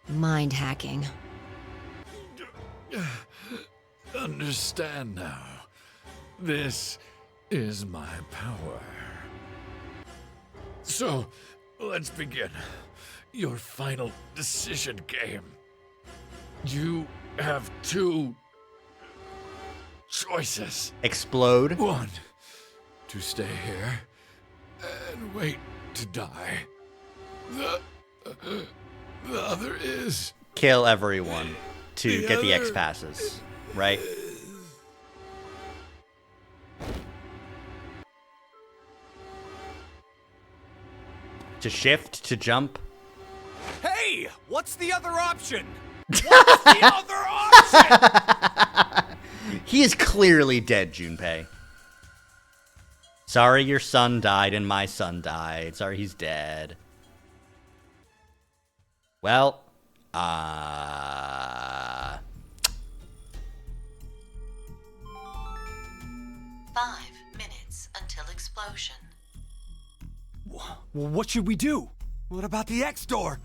Mind hacking. Understand now. This is my power. So, let's begin. Your final decision game. You have 2 choices. Explode. 1, to stay here and wait to die. The other is... Kill everyone to get the X passes, right? To shift, to jump. Hey, what's the other option? What's the other option? He is clearly dead, Junpei. Sorry your son died and my son died. Sorry he's dead. Well, 5 minutes until explosion. What should we do? What about the X door?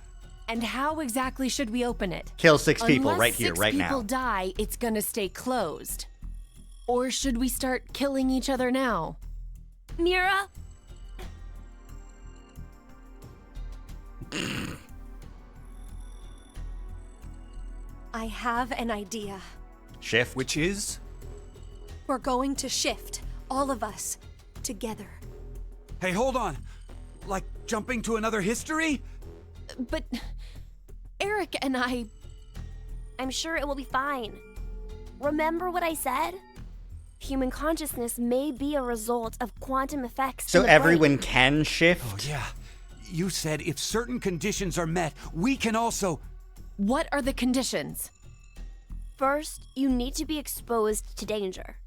And how exactly should we open it? Kill 6 people Unless right here, 6 right people now. die, it's gonna stay closed. Or should we start killing each other now? Mira? I have an idea. Shift. Which is? We're going to shift, all of us, together. Hey, hold on. Like jumping to another history? But Eric and I'm sure it will be fine. Remember what I said? Human consciousness may be a result of quantum effects. So in the everyone brain. can shift? Oh, yeah. You said if certain conditions are met, we can also... What are the conditions? First, you need to be exposed to danger.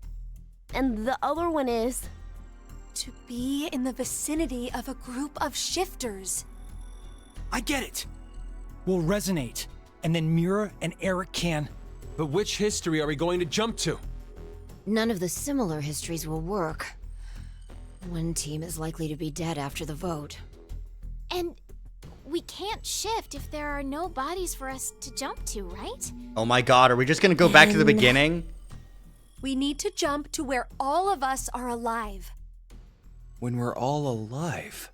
And the other one is... To be in the vicinity of a group of shifters. I get it. We'll resonate, and then Mira and Eric can... But which history are we going to jump to? None of the similar histories will work. One team is likely to be dead after the vote. And we can't shift if there are no bodies for us to jump to, right? Oh my god, are we just gonna go back to the beginning? We need to jump to where all of us are alive. When we're all alive.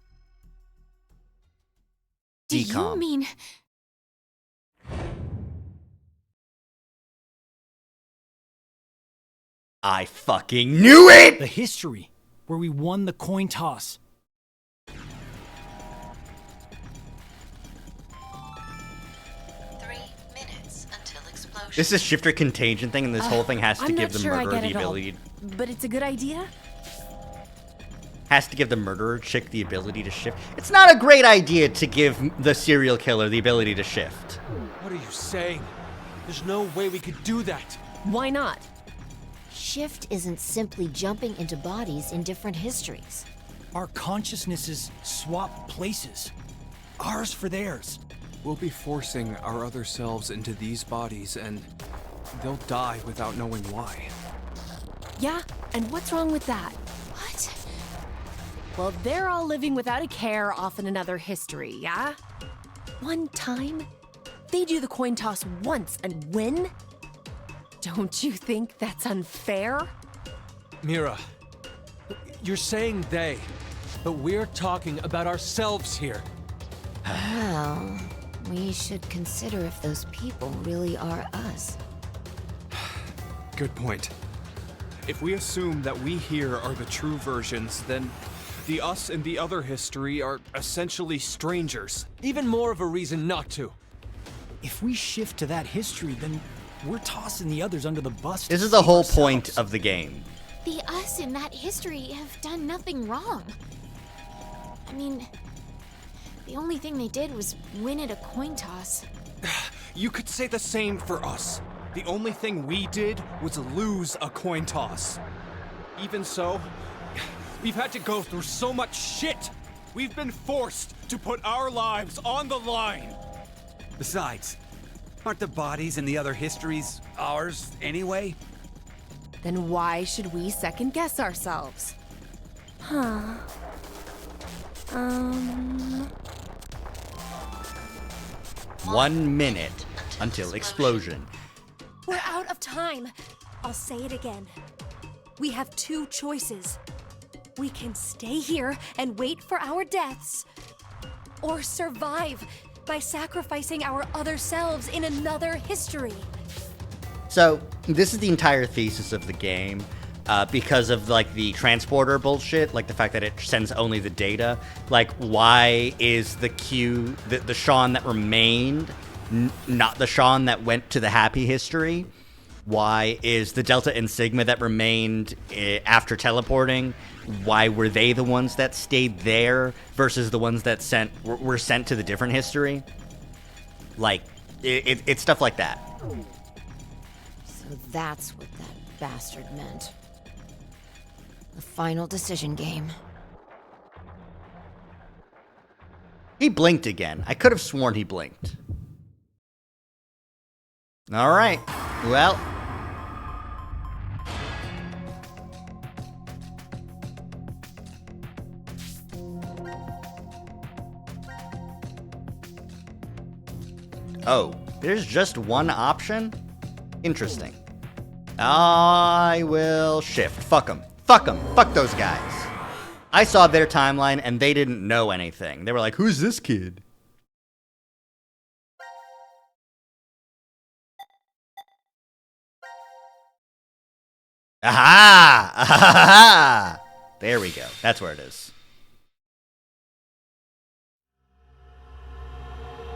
Do you mean... I fucking knew it! The history, where we won the coin toss. 3 minutes until explosion. This is shifter contagion thing, and this whole thing has to I'm give not the sure I murderer get the it all, ability. but it's a good idea. Has to give the murderer chick the ability to shift. It's not a great idea to give the serial killer the ability to shift. What are you saying? There's no way we could do that. Why not? Shift isn't simply jumping into bodies in different histories. Our consciousnesses swap places. Ours for theirs. We'll be forcing our other selves into these bodies, and they'll die without knowing why. Yeah, and what's wrong with that? What? Well, they're all living without a care off in another history, yeah? One time, they do the coin toss once and win? Don't you think that's unfair? Mira, you're saying they, but we're talking about ourselves here. Well, we should consider if those people really are us. Good point. If we assume that we here are the true versions, then the us in the other history are essentially strangers. Even more of a reason not to. If we shift to that history, then we're tossing the others under the bus. This is the whole point of the game. The us in that history have done nothing wrong. I mean, the only thing they did was win at a coin toss. You could say the same for us. The only thing we did was lose a coin toss. Even so, we've had to go through so much shit. We've been forced to put our lives on the line. Besides, aren't the bodies in the other histories ours anyway? Then why should we second guess ourselves? Huh. 1 minute until explosion. We're out of time. I'll say it again. We have two choices. We can stay here and wait for our deaths, or survive by sacrificing our other selves in another history. So this is the entire thesis of the game, because of like the transporter bullshit, like the fact that it sends only the data. Like, why is the Q, the Sean that remained, not the Sean that went to the happy history? Why is the Delta and Sigma that remained after teleporting, why were they the ones that stayed there versus the ones that were sent to the different history? Like, it's stuff like that. So that's what that bastard meant. The final decision game. He blinked again. I could have sworn he blinked. All right. Well. Oh, there's just one option? Interesting. I will shift. Fuck them. Fuck them. Fuck those guys. I saw their timeline and they didn't know anything. They were like, who's this kid? Aha! Aha! There we go. That's where it is.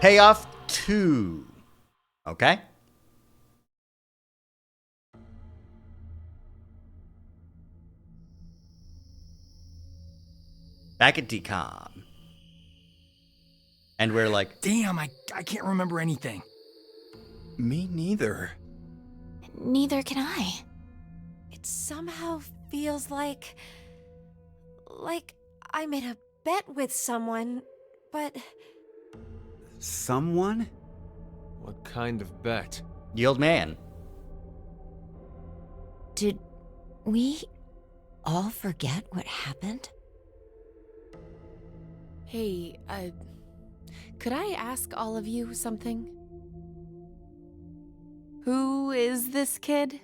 Payoff 2. Okay. Back at DCOM. And we're like, damn, I can't remember anything. Me neither. Neither can I. It somehow feels like I made a bet with someone, but... Someone? What kind of bet? The old man. Did we all forget what happened? Hey, could I ask all of you something? Who is this kid?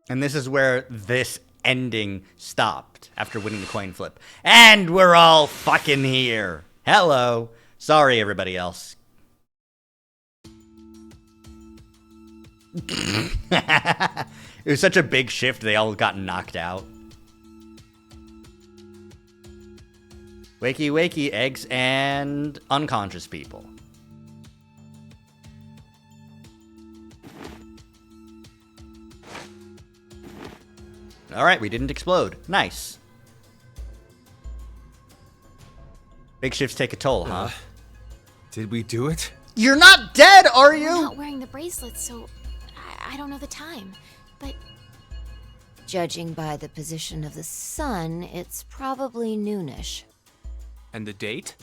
And this is where this ending stopped after winning the coin flip. And we're all fucking here. Hello. Sorry, everybody else. It was such a big shift, they all got knocked out. Wakey, wakey, eggs and unconscious people. All right, we didn't explode. Nice. Big shifts take a toll, huh? Did we do it? You're not dead, are you? I'm not wearing the bracelet, so I don't know the time, but Judging by the position of the sun, it's probably noonish. And the date?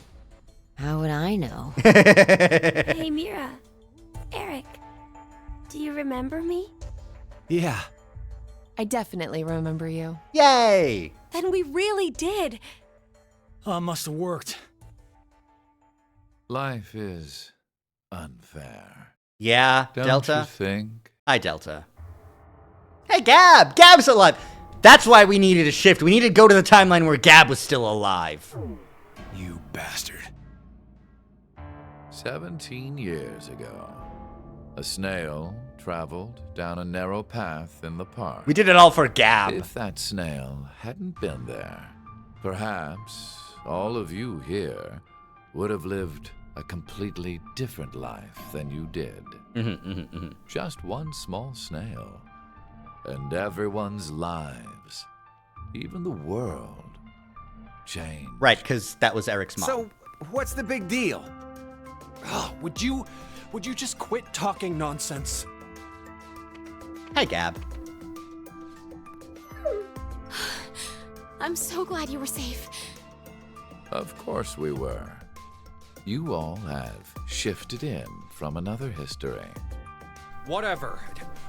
How would I know? Hey, Mira. Eric. Do you remember me? Yeah. I definitely remember you. Yay! Then we really did. Oh, must have worked. Life is unfair. Yeah, Don't Delta? you think? Hi, Delta. Hey, Gab! Gab's alive! That's why we needed a shift. We needed to go to the timeline where Gab was still alive. You bastard. 17 years ago, a snail traveled down a narrow path in the park. We did it all for Gab. If that snail hadn't been there, perhaps all of you here would have lived a completely different life than you did. Just one small snail, and everyone's lives, even the world, changed. Right, because that was Eric's mom. So, what's the big deal? Oh, would you just quit talking nonsense? Hi, Gab. I'm so glad you were safe. Of course we were. You all have shifted in from another history. Whatever.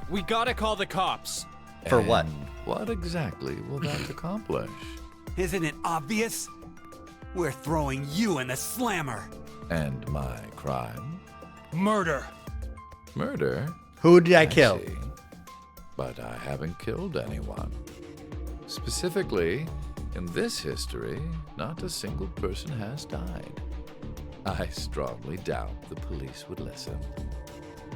We gotta call the cops. For what? And what exactly will that accomplish? Isn't it obvious? We're throwing you in the slammer. And my crime? Murder. Murder? Who did I kill? See. But I haven't killed anyone. Specifically, in this history, not a single person has died. I strongly doubt the police would listen.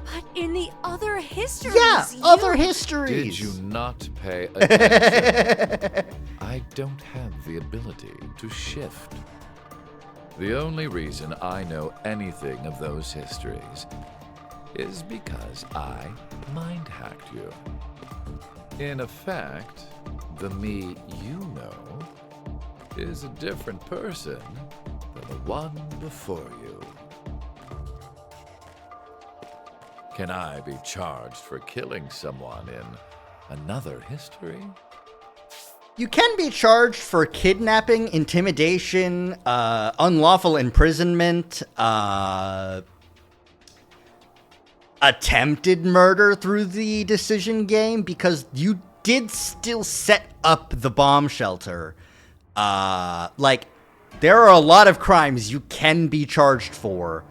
But in the other histories, Yeah, other histories. Did you not pay attention? I don't have the ability to shift. The only reason I know anything of those histories is because I mind-hacked you. In effect, the me you know is a different person than the one before you. Can I be charged for killing someone in another history? You can be charged for kidnapping, intimidation, unlawful imprisonment, attempted murder through the decision game, because you did still set up the bomb shelter. There are a lot of crimes you can be charged for,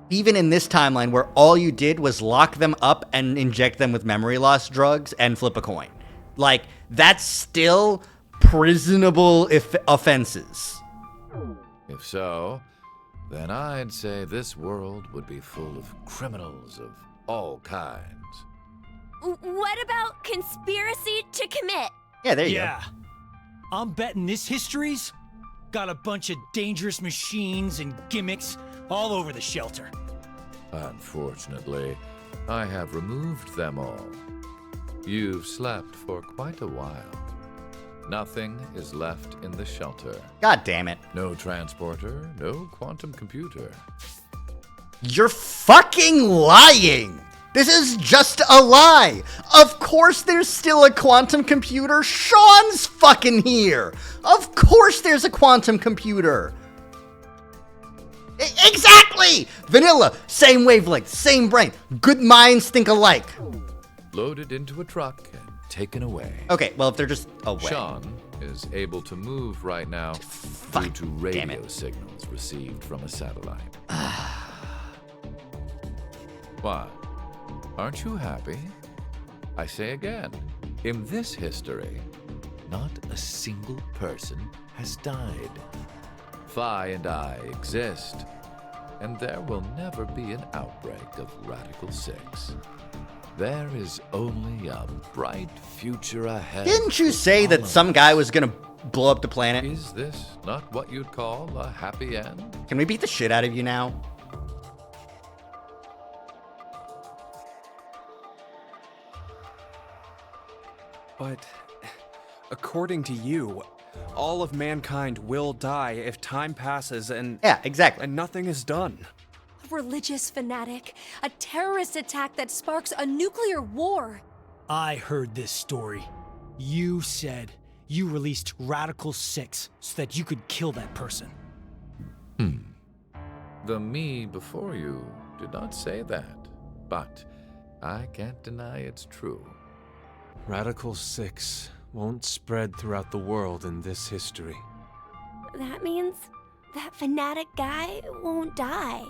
even in this timeline where all you did was lock them up and inject them with memory loss drugs and flip a coin. That's still prisonable offenses. If so, then I'd say this world would be full of criminals of all kinds. What about conspiracy to commit? Yeah, there you go. I'm betting this history's got a bunch of dangerous machines and gimmicks all over the shelter. Unfortunately, I have removed them all. You've slept for quite a while. Nothing is left in the shelter. God damn it. No transporter, no quantum computer. You're fucking lying! This is just a lie! Of course there's still a quantum computer! Sean's fucking here! Of course there's a quantum computer! Exactly! Vanilla, same wavelength, same brain. Good minds think alike. Loaded into a truck and taken away. Okay, well, if they're just away. Sean is able to move right now due to radio signals received from a satellite. What? Aren't you happy? I say again, in this history, not a single person has died. Phi and I exist, and there will never be an outbreak of Radical 6. There is only a bright future ahead. Didn't you say that some guy was gonna blow up the planet? Is this not what you'd call a happy end? Can we beat the shit out of you now? But according to you, all of mankind will die if time passes and... Yeah, exactly. And nothing is done. religious fanatic, a terrorist attack that sparks a nuclear war. I heard this story. You said you released Radical 6 so that you could kill that person. The me before you did not say that, but I can't deny it's true. Radical 6 won't spread throughout the world in this history. That means that fanatic guy won't die.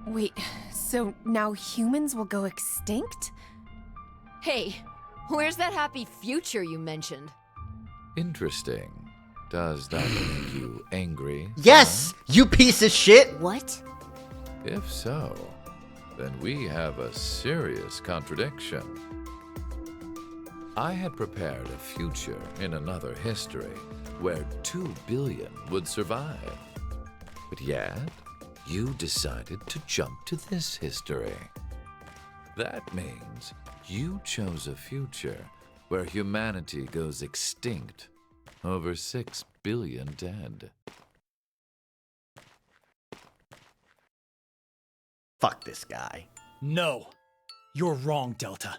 Wait, so now humans will go extinct? Hey, where's that happy future you mentioned? Interesting. Does that make you angry? Yes, you piece of shit. What? If so, then we have a serious contradiction. I had prepared a future in another history where 2 billion would survive. But yet, you decided to jump to this history. That means you chose a future where humanity goes extinct, over 6 billion dead. Fuck this guy. No, you're wrong, Delta.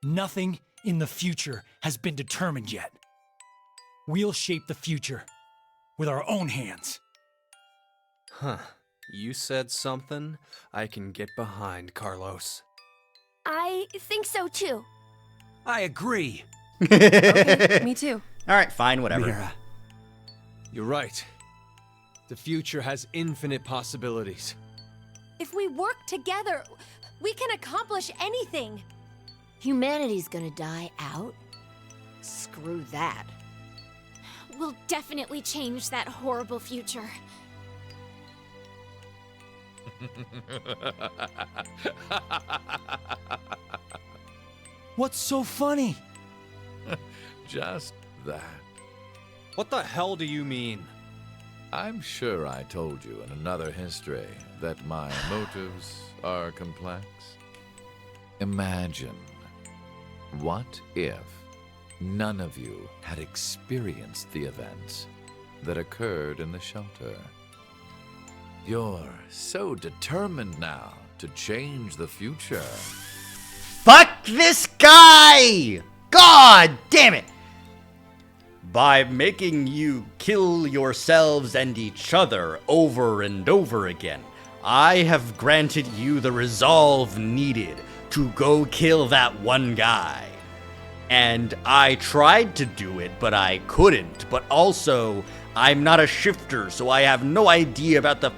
Nothing in the future has been determined yet. We'll shape the future with our own hands. Huh. You said something I can get behind, Carlos. I think so too. I agree. Okay, me too. All right, fine, whatever. Mira, You're right. The future has infinite possibilities. If we work together, we can accomplish anything. Humanity's gonna die out? Screw that. We'll definitely change that horrible future. What's so funny? Just that. What the hell do you mean? I'm sure I told you in another history that my motives are complex. Imagine, what if none of you had experienced the events that occurred in the shelter? You're so determined now to change the future. Fuck this guy! God damn it! By making you kill yourselves and each other over and over again, I have granted you the resolve needed to go kill that one guy. And I tried to do it, but I couldn't. But also, I'm not a shifter, so I have no idea about the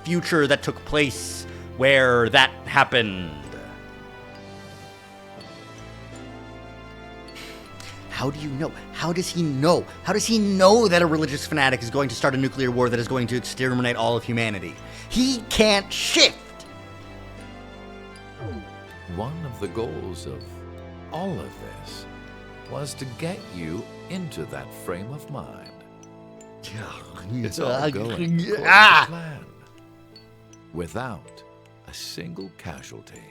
future that took place where that happened. How do you know? How does he know? How does he know that a religious fanatic is going to start a nuclear war that is going to exterminate all of humanity? He can't shift! One of the goals of all of this was to get you into that frame of mind. It's all going according to plan, without a single casualty.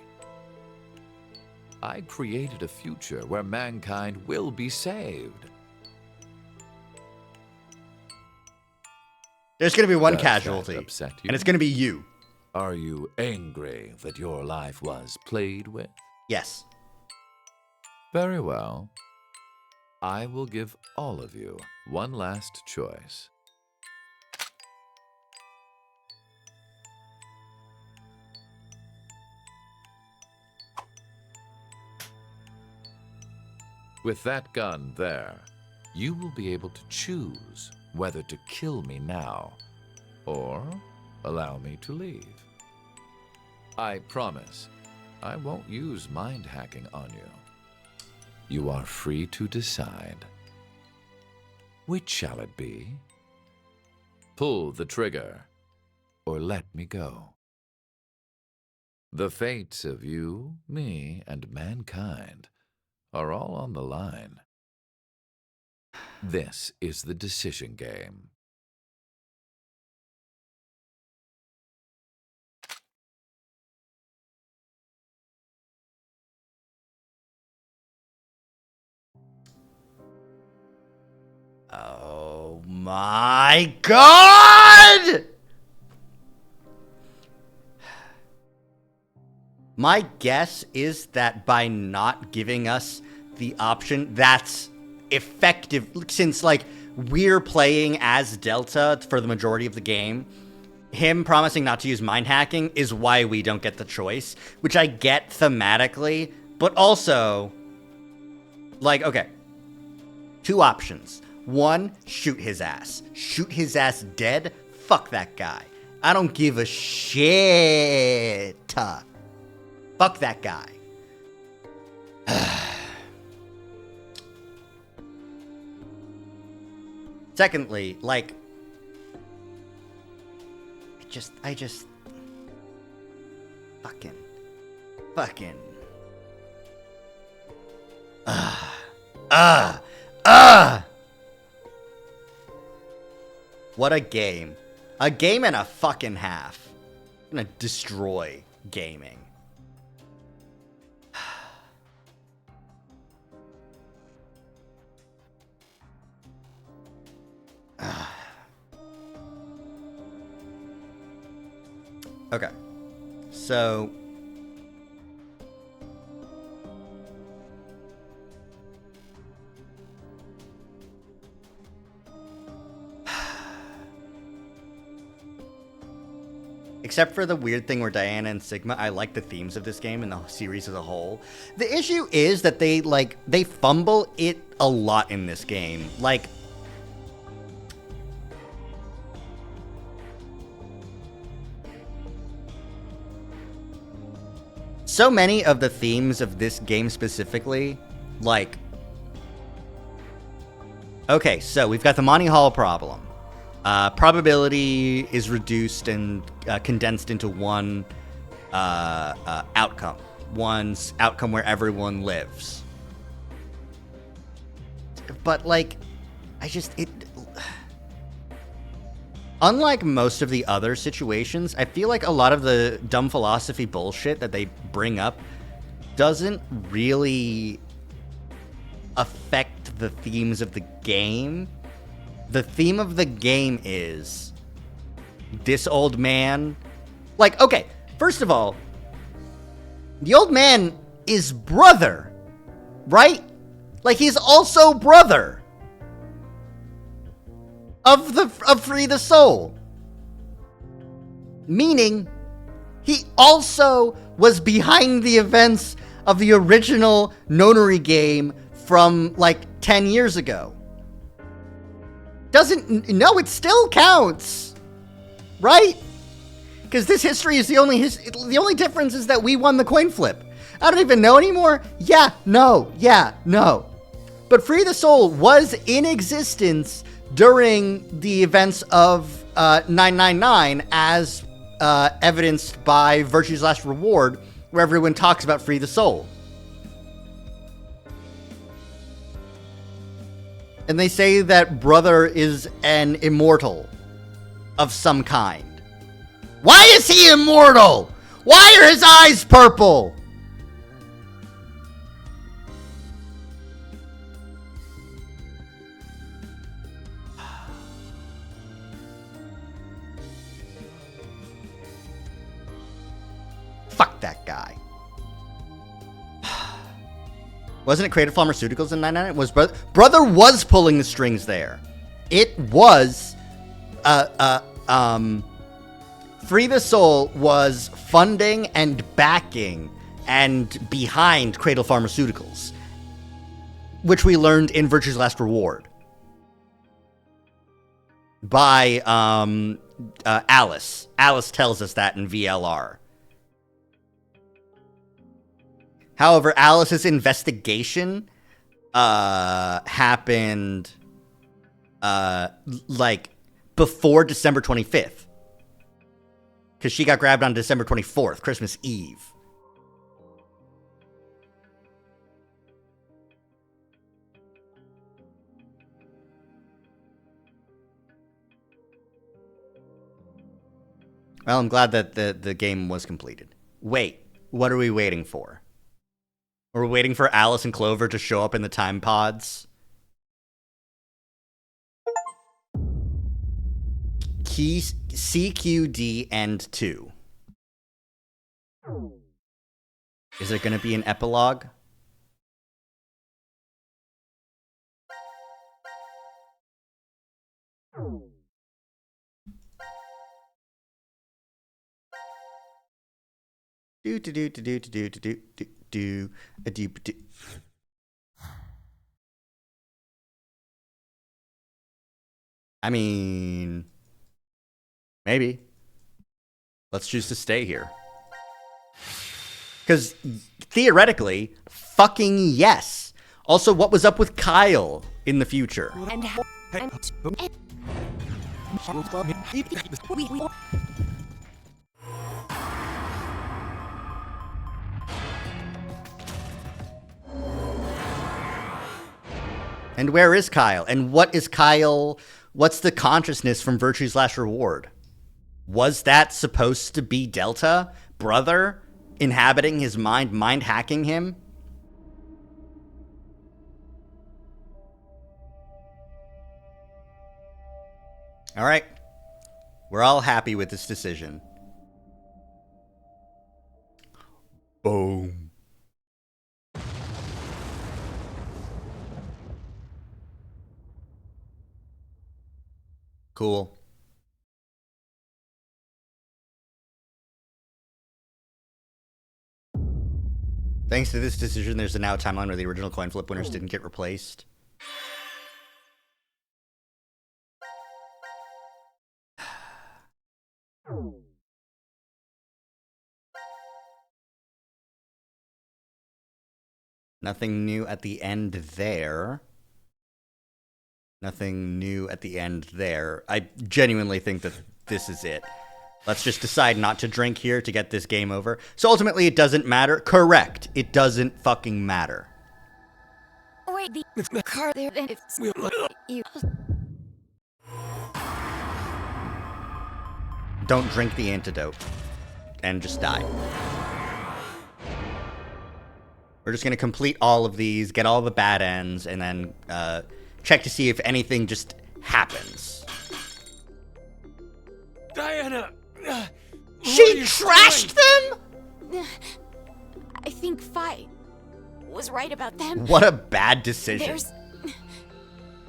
I created a future where mankind will be saved. There's going to be one Does that casualty, upset you? and it's going to be you. Are you angry that your life was played with? Yes. Very well. I will give all of you one last choice. With that gun there, you will be able to choose whether to kill me now or allow me to leave. I promise I won't use mind hacking on you. You are free to decide. Which shall it be? Pull the trigger or let me go. The fates of you, me, and mankind are all on the line. This is the decision game. Oh my God! My guess is that by not giving us the option, that's effective, since, like, we're playing as Delta for the majority of the game. Him promising not to use mind hacking is why we don't get the choice, which I get thematically, but also, like, okay, 2 options. 1, shoot his ass. Shoot his ass dead? Fuck that guy. I don't give a shit. Fuck that guy. Secondly, like, I just fucking what a game. A game and a fucking half. I'm gonna destroy gaming. Okay. So except for the weird thing where Diana and Sigma, I like the themes of this game and the series as a whole. The issue is that they fumble it a lot in this game. Like, so many of the themes of this game specifically, like, okay, so we've got the Monty Hall problem. Probability is reduced and condensed into one outcome. One's outcome where everyone lives. But, like, unlike most of the other situations, I feel like a lot of the dumb philosophy bullshit that they bring up doesn't really affect the themes of the game. The theme of the game is this old man. Like, okay, first of all, the old man is brother, right? Like, he's also brother of Free the Soul. Meaning, he also was behind the events of the original Nonary game from, like, 10 years ago. No, it still counts, right? Because this history is the only difference is that we won the coin flip. I don't even know anymore. Yeah, no. But Free the Soul was in existence during the events of 999, as evidenced by Virtue's Last Reward, where everyone talks about Free the Soul. And they say that brother is an immortal of some kind. Why is he immortal? Why are his eyes purple? Fuck that guy. Wasn't it Creative Pharmaceuticals in 99? Was Brother was pulling the strings there. It was Free the Soul was funding and backing and behind Cradle Pharmaceuticals, which we learned in Virtue's Last Reward by Alice. Alice tells us that in VLR. However, Alice's investigation happened like before December 25th. Because she got grabbed on December 24th, Christmas Eve. Well, I'm glad that the game was completed. Wait, what are we waiting for? Are we waiting for Alice and Clover to show up in the time pods? Keys CQD End 2. Is there going to be an epilogue? I mean, maybe. Let's choose to stay here. Because theoretically, fucking yes. Also, what was up with Kyle in the future? And how And where is Kyle? And what is Kyle? What's the consciousness from Virtue's Last Reward? Was that supposed to be Delta? Brother? Inhabiting his mind hacking him? All right. We're all happy with this decision. Boom. Cool. Thanks to this decision, there's a now timeline where the original coin flip winners didn't get replaced. Nothing new at the end there. Nothing new at the end there. I genuinely think that this is it. Let's just decide not to drink here to get this game over. So ultimately, it doesn't matter. Correct. It doesn't fucking matter. Wait, the car there. You. Don't drink the antidote and just die. We're just going to complete all of these, get all the bad ends, and then check to see if anything just happens. Diana! She trashed them?! I think Fi was right about them. What a bad decision. There's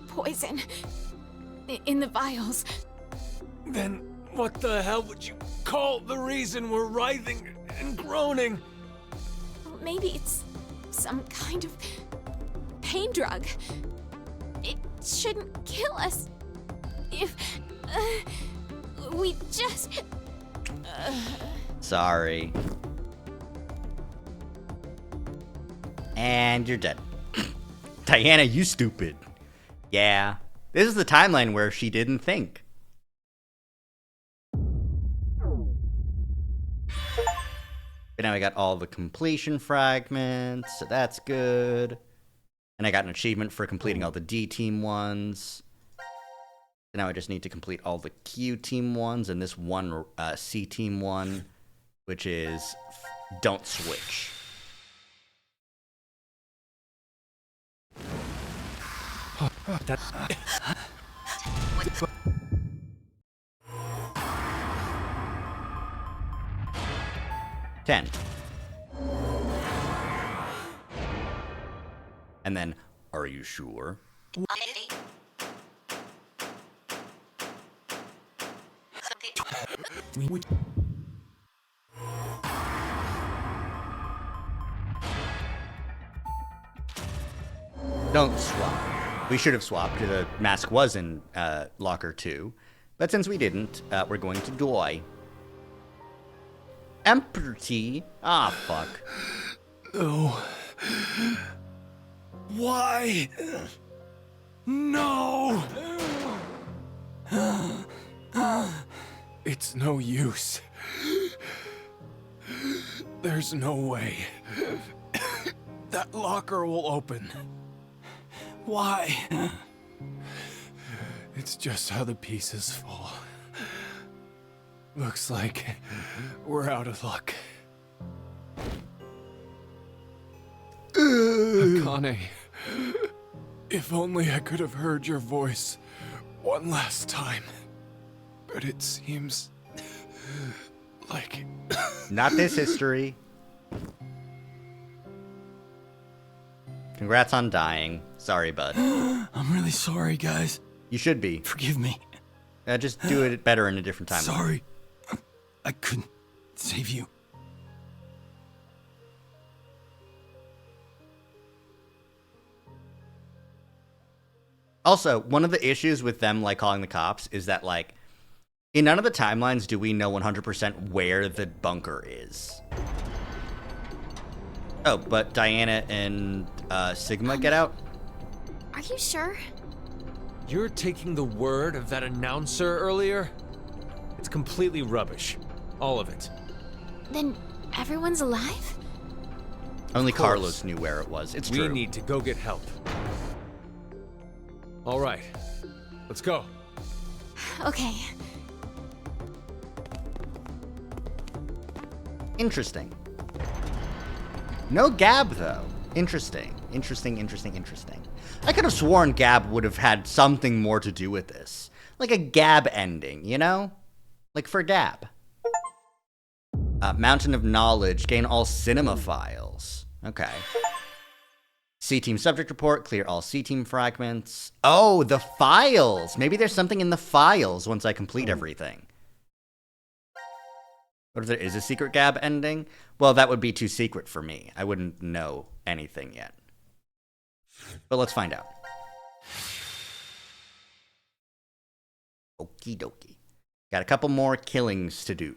poison in the vials. Then what the hell would you call the reason we're writhing and groaning? Maybe it's some kind of pain drug. It shouldn't kill us if we just... Sorry. And you're dead. Diana, you stupid. Yeah. This is the timeline where she didn't think. But now I got all the completion fragments, so that's good. And I got an achievement for completing all the D team ones. So now I just need to complete all the Q team ones and this one C team one, which is don't switch. Ten. And then, are you sure? Don't swap. We should have swapped. The mask was in locker 2. But since we didn't, we're going to die. Empty? Ah, fuck. No. Why? No! It's no use. There's no way that locker will open. Why? It's just how the pieces fall. Looks like we're out of luck. Akane, if only I could have heard your voice one last time. But it seems like... Not this history. Congrats on dying. Sorry, bud. I'm really sorry, guys. You should be. Forgive me. Just do it better in a different time. Sorry. I couldn't save you. Also, one of the issues with them, like, calling the cops is that, like, in none of the timelines do we know 100% where the bunker is. Oh, but Diana and Sigma get out? Are you sure? You're taking the word of that announcer earlier? It's completely rubbish. All of it. Then everyone's alive? Only Carlos knew where it was. It's true. We need to go get help. All right. Let's go. Okay. Interesting. No Gab, though. Interesting. I could have sworn Gab would have had something more to do with this. Like a Gab ending, you know? Like for Gab. Mountain of Knowledge. Gain all cinema files. Okay. C-Team subject report. Clear all C-Team fragments. Oh, the files! Maybe there's something in the files once I complete everything. What if there is a secret Gab ending? Well, that would be too secret for me. I wouldn't know anything yet. But let's find out. Okie dokie. Got a couple more killings to do.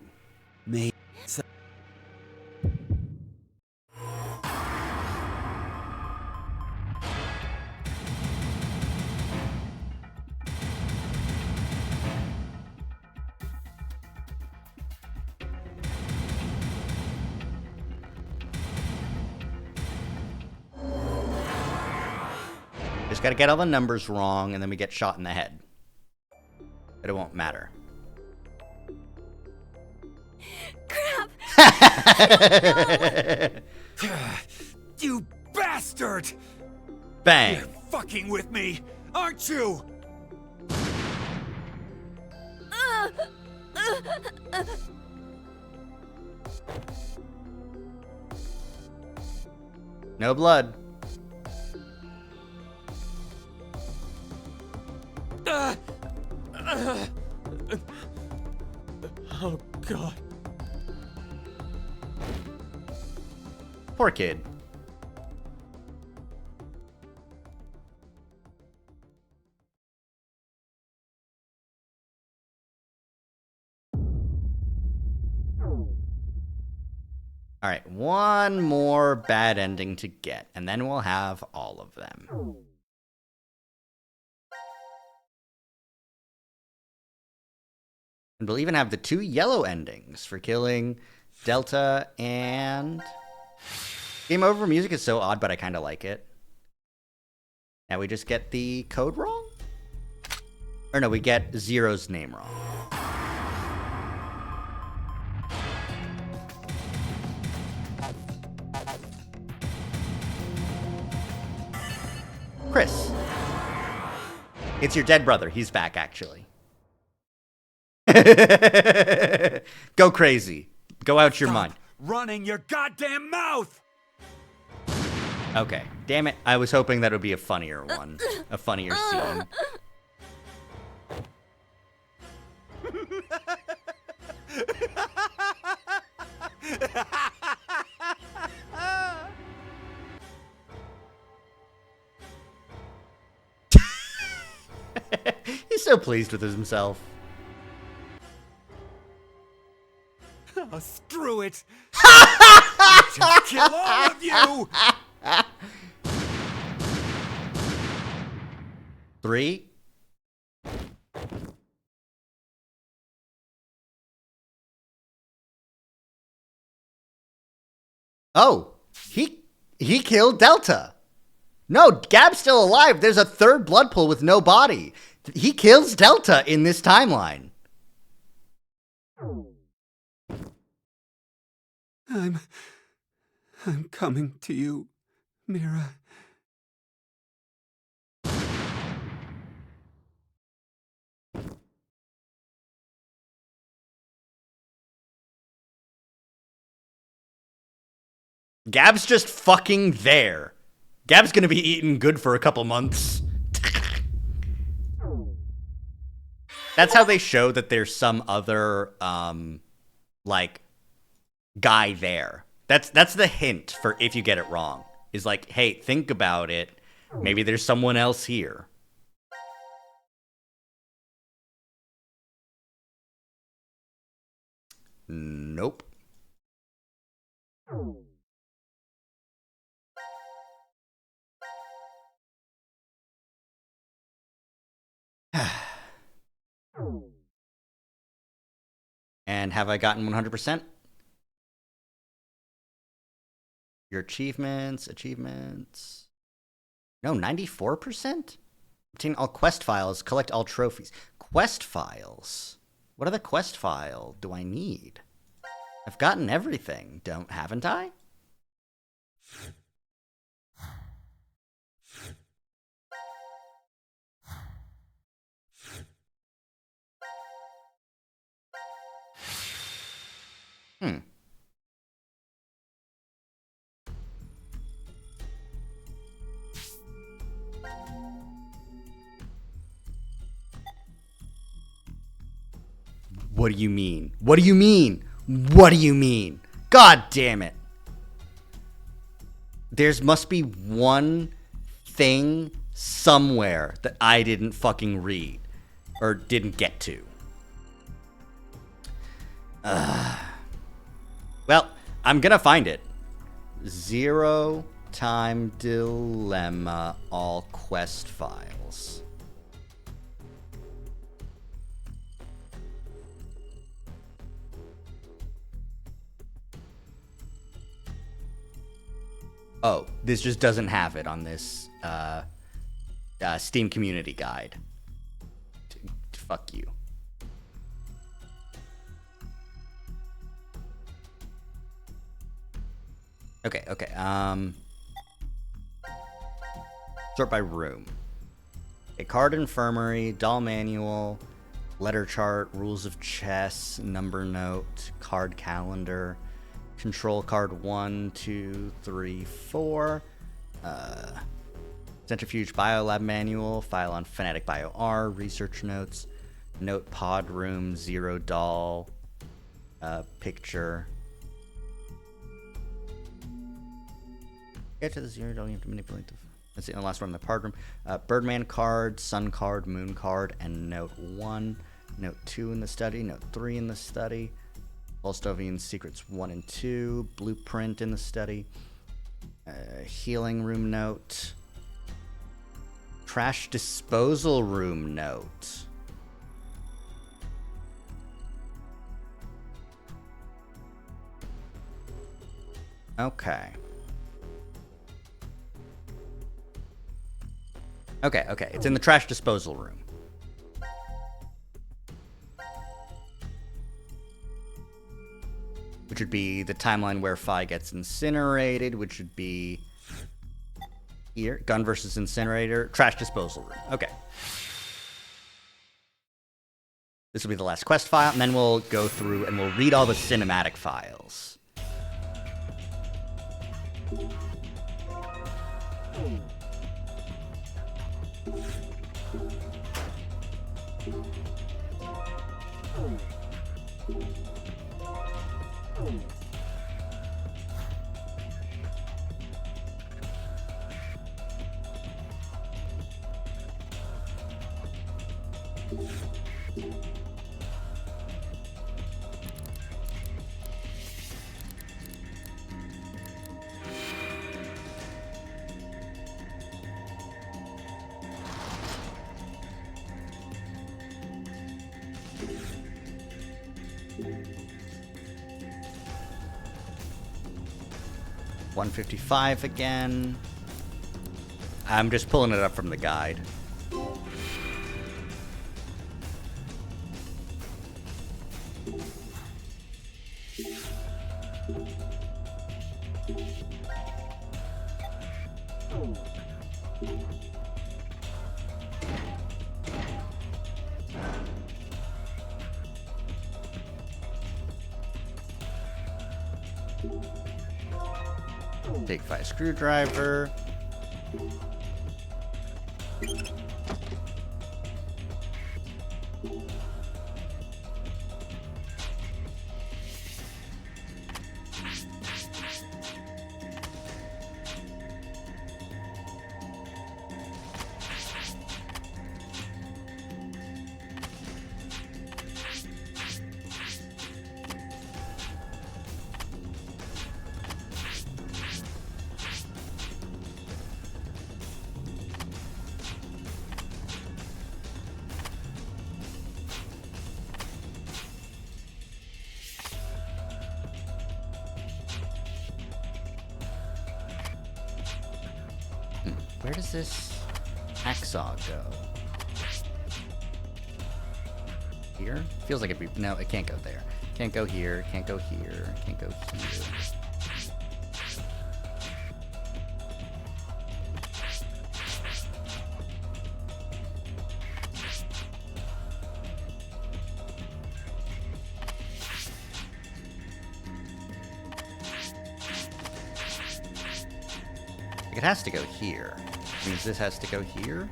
Just gotta get all the numbers wrong, and then we get shot in the head. But it won't matter. Crap! You bastard! Bang! You're fucking with me, aren't you? No blood. Oh, God. Poor kid. All right, one more bad ending to get, and then we'll have all of them. And we'll even have the 2 yellow endings for killing Delta and... Game over music is so odd, but I kind of like it. Now we just get the code wrong? Or no, we get Zero's name wrong. Chris. It's your dead brother. He's back, actually. Go crazy. Go out your mind. Running your goddamn mouth! Okay. Damn it. I was hoping that would be a funnier one. A funnier scene. He's so pleased with himself. Oh, screw it! Just kill all of you! 3. Oh, he killed Delta. No, Gab's still alive. There's a 3rd blood pool with no body. He kills Delta in this timeline. I'm coming to you, Mira. Gab's just fucking there. Gab's gonna be eating good for a couple months. That's how they show that there's some other, like, guy there. That's the hint for if you get it wrong. Is like, hey, think about it. Maybe there's someone else here. Nope. And have I gotten 100%? Your achievements. No, 94%? Obtain all quest files, collect all trophies. Quest files? What other quest file do I need? I've gotten everything, haven't I? What do you mean? What do you mean? What do you mean? God damn it. There's must be one thing somewhere that I didn't fucking read or didn't get to. Well, I'm gonna find it. 0 time dilemma, all quest files. Oh, this just doesn't have it on this Steam community guide. Fuck you. Okay. Sort by room. A card infirmary, doll manual, letter chart, rules of chess, number note, card calendar. Control card 1, 2, 3, 4. Centrifuge Biolab manual. File on Fnatic Bio R. Research notes. Note pod room. 0 doll. Picture. Get to the 0 doll. You have to manipulate the. That's the last one in the pod room. Birdman card, Sun card, Moon card, and Note 1. Note 2 in the study. Note 3 in the study. Volstovian Secrets 1 and 2, Blueprint in the study, Healing Room note, Trash Disposal Room note. Okay. It's in the Trash Disposal Room. Which would be the timeline where Phi gets incinerated, which would be here. Gun versus incinerator. Trash disposal room. Okay. This will be the last quest file, and then we'll go through and we'll read all the cinematic files. $155 again. I'm just pulling it up from the guide. Take 5 screwdriver. Where does this hacksaw go? Here? Feels like it'd be... No, it can't go there. Can't go here, can't go here, can't go here. It has to go here. Means this has to go here?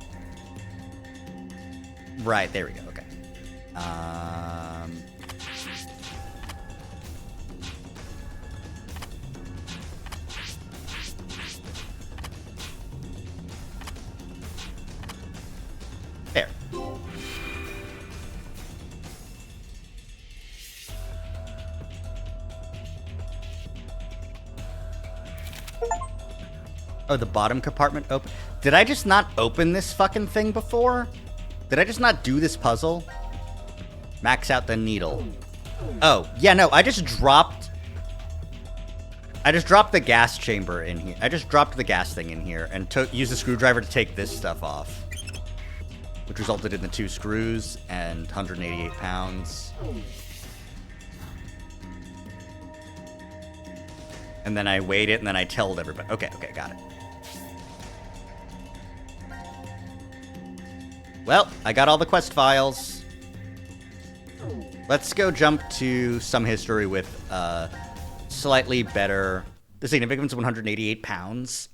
Right, there we go, okay. There. Oh, the bottom compartment open. Did I just not open this fucking thing before? Did I just not do this puzzle? Max out the needle. Oh, yeah, no, I just dropped the gas chamber in here. I just dropped the gas thing in here and used a screwdriver to take this stuff off. Which resulted in the 2 screws and 188 pounds. And then I weighed it and then I told everybody. Okay, got it. Well, I got all the quest files. Let's go jump to some history with slightly better... The significance of 188 pounds.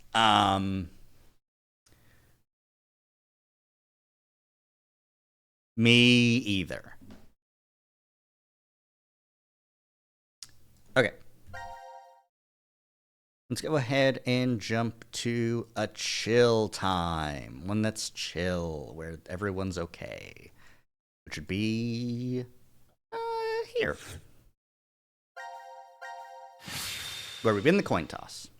Me either. Okay. Let's go ahead and jump to a chill time. One that's chill, where everyone's okay. Which would be... here. Where we win the coin toss.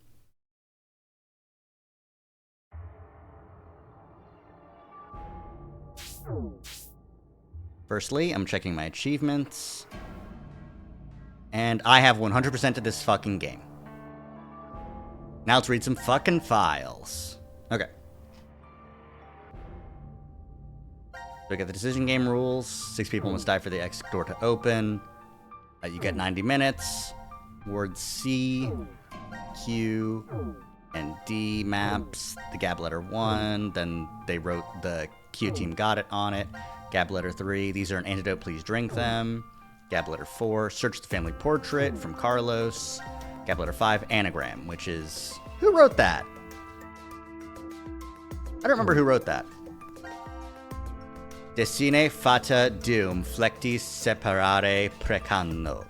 Firstly, I'm checking my achievements. And I have 100% of this fucking game. Now let's read some fucking files. Okay. We got the decision game rules. 6 people must die for the exit door to open. You get 90 minutes. Words C, Q, and D maps. The gab letter 1. Then they wrote the Q team got it on it. Gab letter 3. These are an antidote. Please drink them. Gab letter 4. Search the family portrait from Carlos. Gab letter 5, anagram, which is... Who wrote that? I don't remember who wrote that. Decine fata deum flectis separare precano.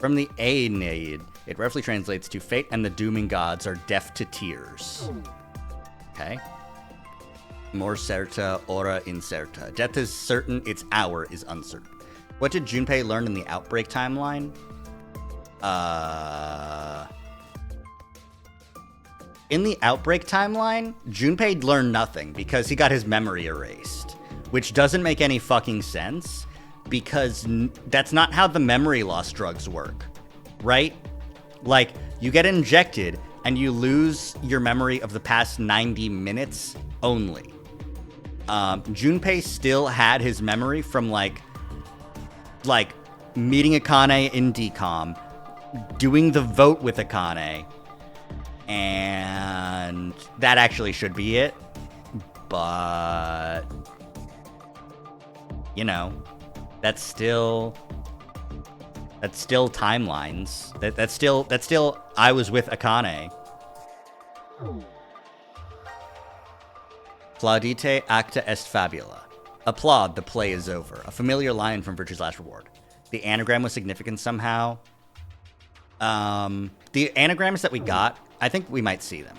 From the Aeneid, it roughly translates to fate and the dooming gods are deaf to tears. Okay. Mor certa, ora incerta. Death is certain, its hour is uncertain. What did Junpei learn in the Outbreak timeline? In the Outbreak timeline, Junpei learned nothing because he got his memory erased. Which doesn't make any fucking sense because that's not how the memory loss drugs work, right? Like, you get injected and you lose your memory of the past 90 minutes only. Junpei still had his memory from like meeting Akane in DCOM, doing the vote with Akane, and that actually should be it. But, you know, that's still timelines. That's still I was with Akane. Plaudite acta est fabula. Applaud, the play is over. A familiar line from Virtue's Last Reward. The anagram was significant somehow. The anagrams that we got, I think we might see them.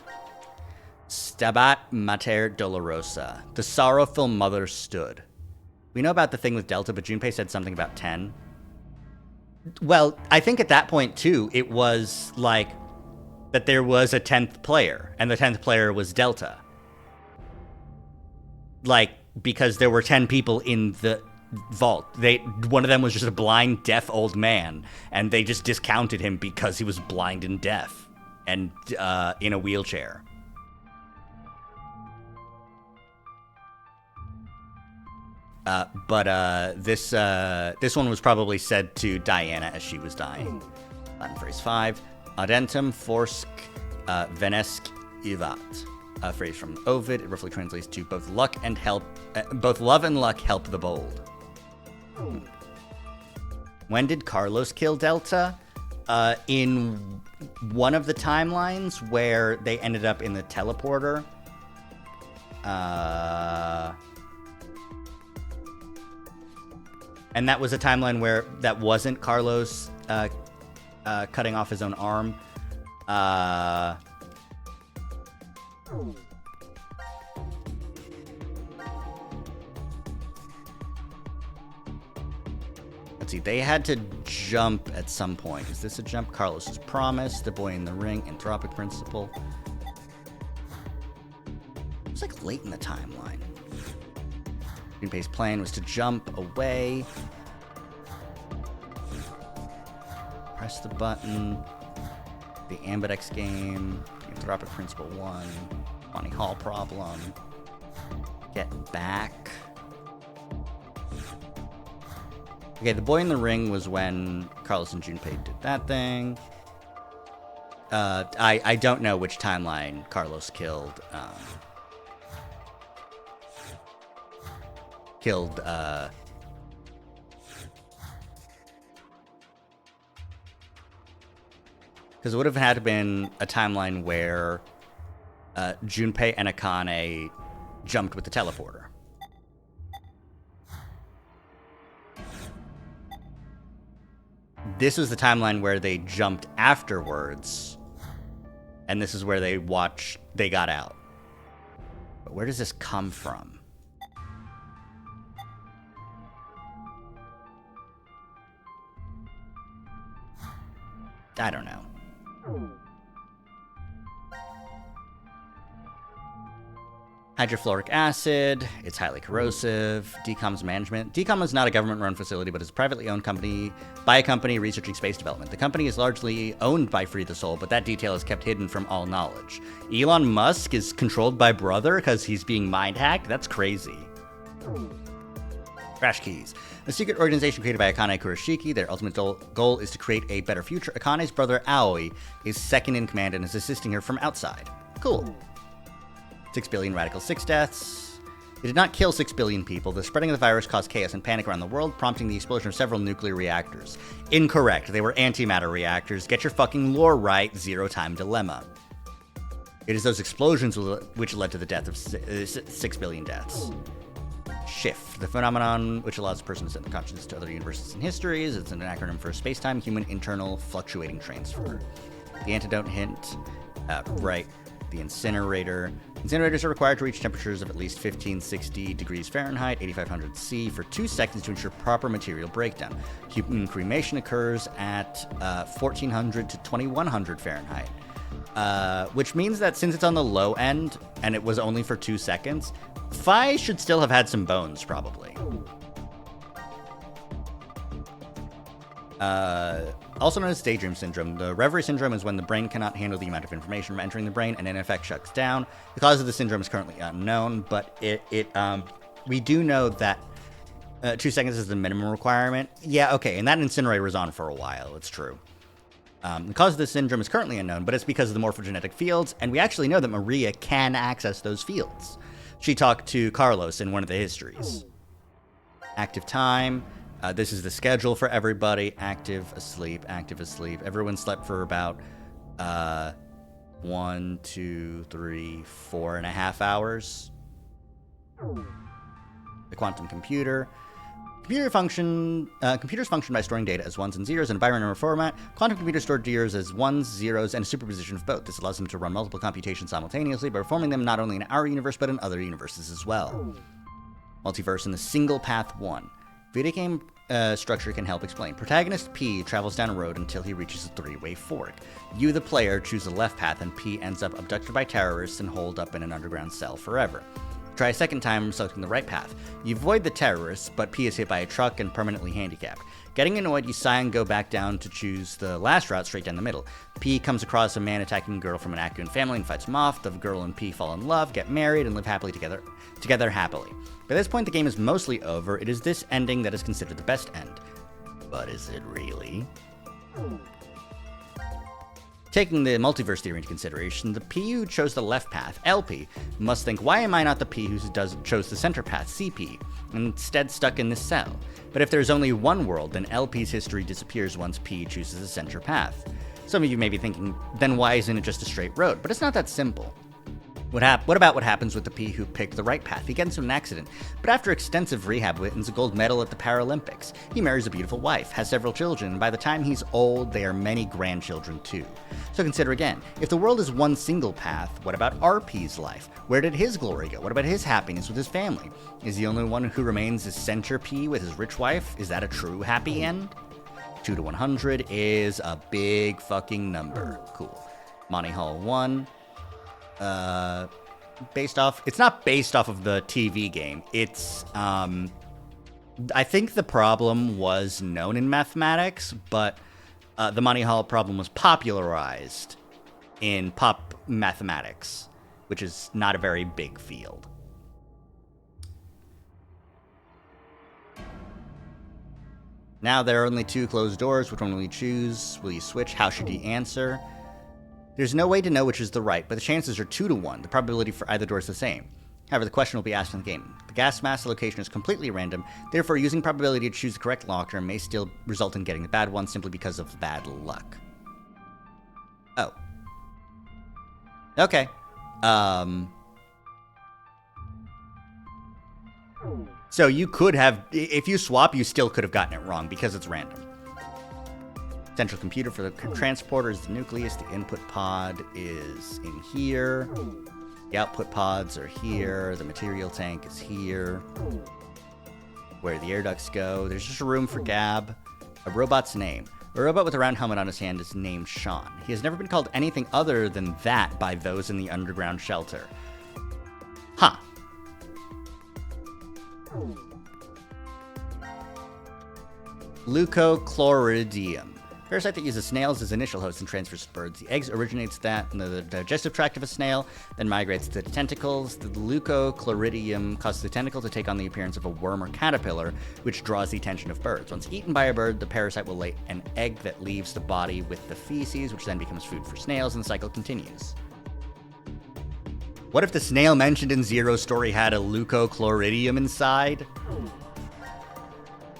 Stabat mater dolorosa. The sorrowful mother stood. We know about the thing with Delta, but Junpei said something about 10. Well, I think at that point, too, it was like that there was a 10th player, and the 10th player was Delta. Like, because there were 10 people in the vault. One of them was just a blind, deaf old man, and they just discounted him because he was blind and deaf and in a wheelchair. But this one was probably said to Diana as she was dying. Latin phrase 5. Audentum forsc venesc ivat. A phrase from Ovid. It roughly translates to both love and luck help the bold. When did Carlos kill Delta? In one of the timelines where they ended up in the teleporter. And that was a timeline where that wasn't Carlos cutting off his own arm. Let's see, they had to jump at some point. Is this a jump? Carlos's promise, the boy in the ring, anthropic principle. It was like late in the timeline. Junpei's plan was to jump away. Press the button. The Ambidex game. The anthropic principle 1. Bonnie Hall problem. Get back. Okay, the boy in the ring was when Carlos and Junpei did that thing. I don't know which timeline Carlos killed. Because it would have had to been a timeline where Junpei and Akane jumped with the teleporter. This was the timeline where they jumped afterwards, and this is where they got out. But where does this come from? I don't know. Hydrofluoric acid, it's highly corrosive. DCOM's management. DCOM is not a government-run facility, but is a privately owned company by a company researching space development. The company is largely owned by Free the Soul, but that detail is kept hidden from all knowledge. Elon Musk is controlled by Brother because he's being mind-hacked? That's crazy. Crash Keys. A secret organization created by Akane Kurashiki. Their ultimate goal is to create a better future. Akane's brother, Aoi, is second in command and is assisting her from outside. Cool. 6 billion Radical 6 deaths. It did not kill 6 billion people. The spreading of the virus caused chaos and panic around the world, prompting the explosion of several nuclear reactors. Incorrect. They were antimatter reactors. Get your fucking lore right. Zero-time dilemma. It is those explosions which led to the death of 6 billion deaths. Shift. The phenomenon which allows a person to send their consciousness to other universes and histories. It's an acronym for space-time human internal fluctuating transfer. The antidote hint. Right. The incinerator. Incinerators are required to reach temperatures of at least 1560 degrees Fahrenheit, 8500 C, for 2 seconds to ensure proper material breakdown. Human cremation occurs at 1400 to 2100 Fahrenheit, which means that since it's on the low end and it was only for 2 seconds, Phi should still have had some bones, probably. Also known as daydream syndrome, the reverie syndrome is when the brain cannot handle the amount of information entering the brain and in effect shuts down. The cause of the syndrome is currently unknown, but we do know that 2 seconds is the minimum requirement. Yeah, okay, and that incinerator was on for a while, it's true. The cause of the syndrome is currently unknown, but it's because of the morphogenetic fields, and we actually know that Maria can access those fields. She talked to Carlos in one of the histories. Active time. This is the schedule for everybody. Active, asleep, active, asleep. Everyone slept for about 1, 2, 3, 4.5 hours. The quantum computer. Computers function by storing data as ones and zeros in a binary format. Quantum computers store data as ones, zeros, and a superposition of both. This allows them to run multiple computations simultaneously by performing them not only in our universe but in other universes as well. Multiverse in the single path 1. Video game structure can help explain. Protagonist P travels down a road until he reaches a three-way fork. You, the player, choose the left path, and P ends up abducted by terrorists and holed up in an underground cell forever. Try a second time selecting the right path. You avoid the terrorists, but P is hit by a truck and permanently handicapped. Getting annoyed, you sigh and go back down to choose the last route straight down the middle. P comes across a man attacking a girl from an Akun family and fights him off. The girl and P fall in love, get married, and live happily together happily. By this point, the game is mostly over. It is this ending that is considered the best end. But is it really? Taking the multiverse theory into consideration, the P who chose the left path, LP, must think, why am I not the P who chose the center path, CP, and instead stuck in this cell? But if there's only one world, then LP's history disappears once P chooses the center path. Some of you may be thinking, then why isn't it just a straight road? But it's not that simple. What about what happens with the P who picked the right path? He gets into an accident, but after extensive rehab wins a gold medal at the Paralympics. He marries a beautiful wife, has several children, and by the time he's old, they are many grandchildren too. So consider again, if the world is one single path, what about RP's life? Where did his glory go? What about his happiness with his family? Is the only one who remains his center P with his rich wife? Is that a true happy end? 2 to 100 is a big fucking number. Cool. Monty Hall 1. It's not based off of the TV game. It's, I think the problem was known in mathematics, but the Monty Hall problem was popularized in pop mathematics, which is not a very big field. Now there are only 2 closed doors. Which one will you choose? Will you switch? How should you answer? There's no way to know which is the right, but the chances are 2 to 1. The probability for either door is the same. However, the question will be asked in the game. The gas mask location is completely random, therefore using probability to choose the correct locker may still result in getting the bad one simply because of bad luck. Oh. Okay. So you could have, if you swap, you still could have gotten it wrong because it's random. Central computer for the transporter is the nucleus. The input pod is in here. The output pods are here. The material tank is here. Where the air ducts go. There's just a room for Gab. A robot's name. A robot with a round helmet on his hand is named Sean. He has never been called anything other than that by those in the underground shelter. Huh. Leucochloridium. Parasite that uses snails as initial host and transfers to birds. The eggs originates in the digestive tract of a snail, then migrates to the tentacles. The leucochloridium causes the tentacle to take on the appearance of a worm or caterpillar, which draws the attention of birds. Once eaten by a bird, the parasite will lay an egg that leaves the body with the feces, which then becomes food for snails, and the cycle continues. What if the snail mentioned in Zero's story had a leucochloridium inside?